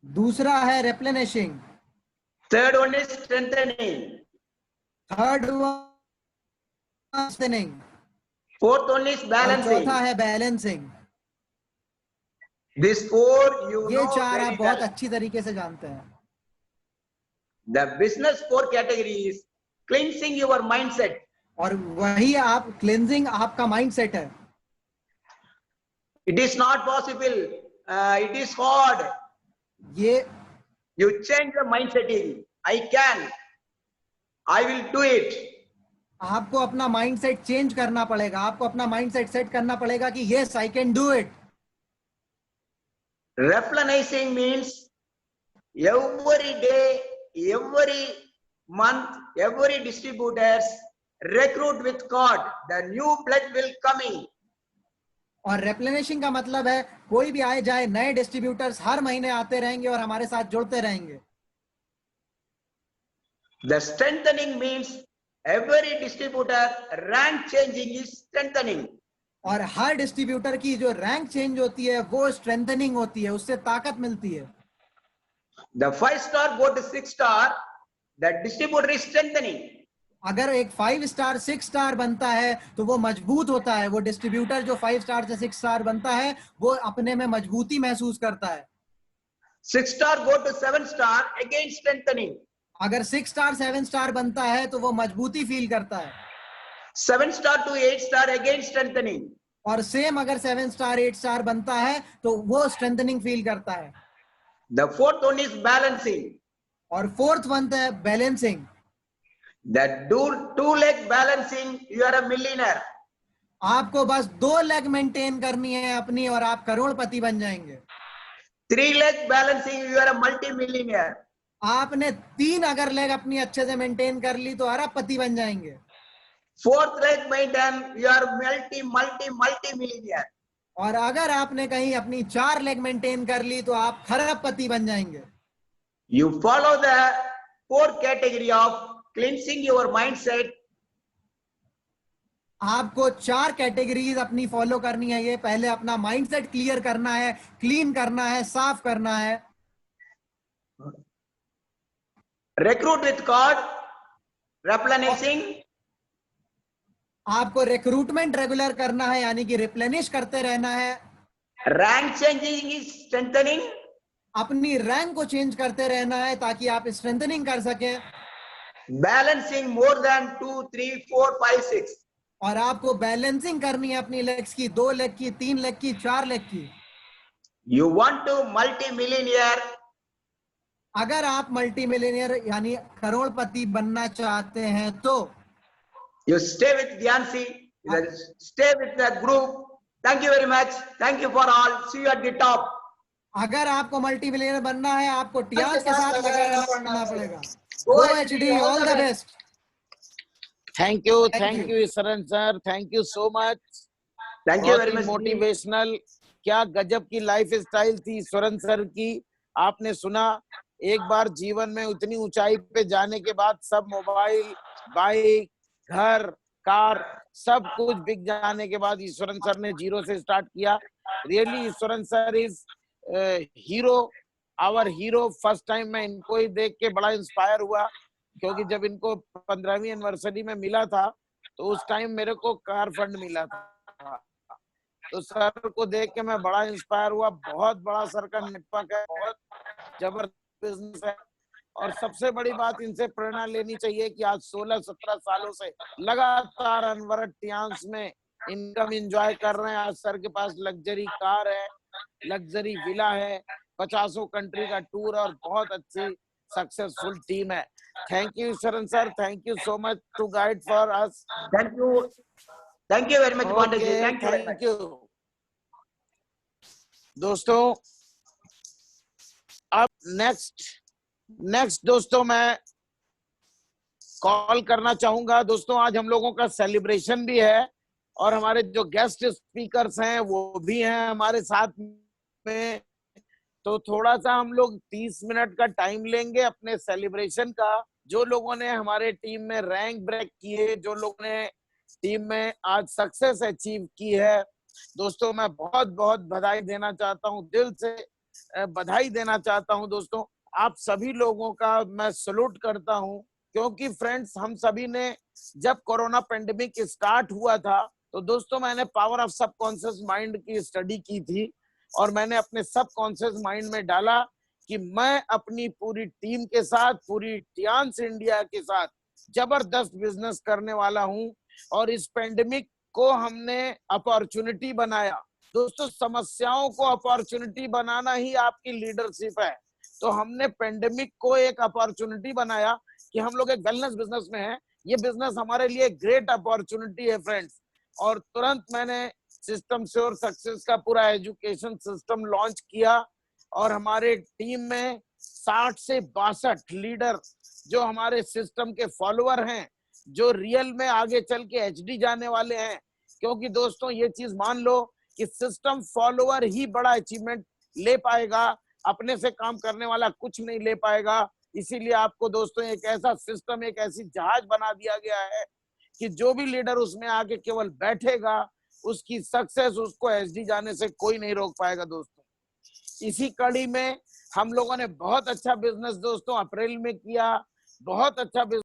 दूसरा है रेप्लेनिशिंग. Third one is strengthening. Third one strengthening. Fourth one is balancing. चौथा है बैलेंसिंग. This 4 you ये know 4 very आप बहुत well. अच्छी तरीके से जानते हैं. The business 4 category is cleansing your mindset. और वही आप क्लेंजिंग आपका माइंडसेट है. It is not possible. It is hard. ये You change the mindset. I can. I will do it. आपको अपना माइंडसेट चेंज करना पड़ेगा. आपको अपना माइंडसेट सेट करना पड़ेगा कि yes I can do it. Replenishing means every day, every month, every distributors recruit with card. The new blood will coming. और रेप्लेनिशिंग का मतलब है कोई भी आए जाए नए डिस्ट्रीब्यूटर्स हर महीने आते रहेंगे और हमारे साथ जुड़ते रहेंगे. The strengthening means every distributor rank changing is strengthening. और हर डिस्ट्रीब्यूटर की जो रैंक चेंज होती है वो स्ट्रेंथनिंग होती है. उससे ताकत मिलती है. The 5 star go to 6 star. The distributor is strengthening. अगर एक 5 स्टार 6 स्टार बनता है तो वो मजबूत होता है. वो डिस्ट्रीब्यूटर जो 5 स्टार से 6 स्टार बनता है वो अपने में मजबूती महसूस करता है. 6 star go to 7 star, again strengthening. अगर 6 स्टार 7 स्टार बनता है तो वो मजबूती फील करता है. 7 star to 8 star, again strengthening. और सेम अगर 7 स्टार 8 स्टार बनता है तो वो स्ट्रेंथनिंग फील करता है. The 4th one is balancing. और 4th वन है balancing. That two leg balancing, you are a millionaire. आपको बस 2 लेग मेंटेन करनी है अपनी और आप करोड़पति बन जाएंगे. 3 leg balancing, you are a multi-millionaire. आपने 3 अगर लेग अपनी अच्छे से मेंटेन कर ली तो अरबपति बन जाएंगे. 4th leg maintain, you are multi-millionaire. और अगर आपने कहीं अपनी 4 लेग मेंटेन कर ली तो आप खरबपति बन जाएंगे. You follow the 4 category of cleansing your mindset. आपको 4 कैटेगरीज अपनी फॉलो करनी है. ये पहले अपना माइंडसेट क्लियर करना है, क्लीन करना है, साफ करना है. Recruit with card. replenishing, आपको रिक्रूटमेंट रेगुलर करना है, यानी कि रिप्लेनिश करते रहना है। rank changing is strengthening, अपनी रैंक को चेंज करते रहना है ताकि आप स्ट्रेंथनिंग कर सके। balancing more than 2, 3, 4, 5, 6. और आपको बैलेंसिंग करनी है अपनी लेग्स की, 2 लेग की, 3 लेग की, 4 लेग की। You want to multi-millionaire, अगर आप मल्टी मिलियनियर यानी करोड़पति बनना चाहते हैं तो you stay with Dhyansi, stay with the group. Thank you very much. Thank you for all. See you at the top. अगर आपको मल्टी मिलियनर बनना है, आपको टियास के साथ लगा रहना पड़ेगा। Go HD, all the best. Thank you Ishwaran sir, thank you so much. Thank you very much. Motivational, क्या गजब की लाइफ स्टाइल थी ईश्वरन सर की। आपने सुना, एक बार जीवन में उतनी ऊंचाई पे जाने के बाद सब मोबाइल, बाइक, घर, कार सब कुछ बिक जाने के बाद ईश्वरन सर ने जीरो से स्टार्ट किया। Really Ishwaran sir is hero, our hero. First time मैं इनको ही देख के बड़ा इंस्पायर हुआ, क्योंकि जब इनको 15वीं एनिवर्सरी में मिला था तो उस टाइम मेरे को कार फंड मिला था, तो सर को देख के मैं बड़ा इंस्पायर हुआ। बहुत बड़ा सर का नेटवर्क है, बहुत जबरदस्त बिजनेस है, और सबसे बड़ी बात इनसे प्रेरणा लेनी चाहिए कि आज 16-17 सालों से लगातार अनवरत टियांस में इनकम एंजॉय कर रहे हैं। आज सर के पास लग्जरी कार है, लग्जरी विला है, 50 कंट्री का टूर और बहुत अच्छी सक्सेसफुल टीम है। Thank you Ishwaran sir, thank you so much to guide for us. Thank you very much, Pandit ji. Thank you very much. Thank you दोस्तों। अब नेक्स्ट दोस्तों मैं कॉल करना चाहूंगा। दोस्तों आज हम लोगों का सेलिब्रेशन भी है और हमारे जो गेस्ट स्पीकर्स हैं वो भी हैं हमारे साथ में, तो थोड़ा सा हम लोग 30 मिनट का टाइम लेंगे अपने सेलिब्रेशन का। जो लोगों ने हमारे टीम में रैंक ब्रेक किए, जो लोगों ने टीम में आज सक्सेस अचीव की है, दोस्तों मैं बहुत बहुत बधाई देना चाहता हूं, दिल से बधाई देना चाहता हूं। दोस्तों आप सभी लोगों का मैं सैल्यूट करता हूं, क्योंकि फ्रेंड्स हम सभी ने जब कोरोना पेंडेमिक स्टार्ट हुआ था तो दोस्तों मैंने पावर ऑफ सबकॉन्शियस माइंड की स्टडी की थी, और मैंने अपने सबकॉन्शियस माइंड में डाला कि मैं अपनी पूरी टीम के साथ, पूरी टियांस इंडिया के साथ जबरदस्त बिजनेस करने वाला हूं, और इस पेंडेमिक को हमने अपॉर्चुनिटी बनाया। दोस्तों समस्याओं को अपॉर्चुनिटी बनाना ही आपकी लीडरशिप है। तो हमने पेंडेमिक को एक अपॉर्चुनिटी बनाया कि हम लोग एक वेलनेस बिजनेस में हैं, ये बिजनेस हमारे लिए ग्रेट अपॉर्चुनिटी है फ्रेंड्स। और तुरंत मैंने सिस्टम श्योर सक्सेस का पूरा एजुकेशन सिस्टम लॉन्च किया, और हमारे टीम में 60 से 62 लीडर जो हमारे सिस्टम के फॉलोअर हैं, जो रियल में आगे चल के एचडी जाने वाले हैं। क्योंकि दोस्तों ये चीज मान लो कि सिस्टम फॉलोअर ही बड़ा अचीवमेंट ले पाएगा, अपने से काम करने वाला कुछ नहीं ले पाएगा। इसीलिए आपको दोस्तों एक ऐसा सिस्टम, एक ऐसी जहाज बना दिया गया है कि जो भी लीडर उसमें आके केवल बैठेगा, उसकी सक्सेस, उसको एचडी जाने से कोई नहीं रोक पाएगा। दोस्तों इसी कड़ी में हम लोगों ने बहुत अच्छा बिजनेस दोस्तों अप्रैल में किया, बहुत अच्छा बिजनेस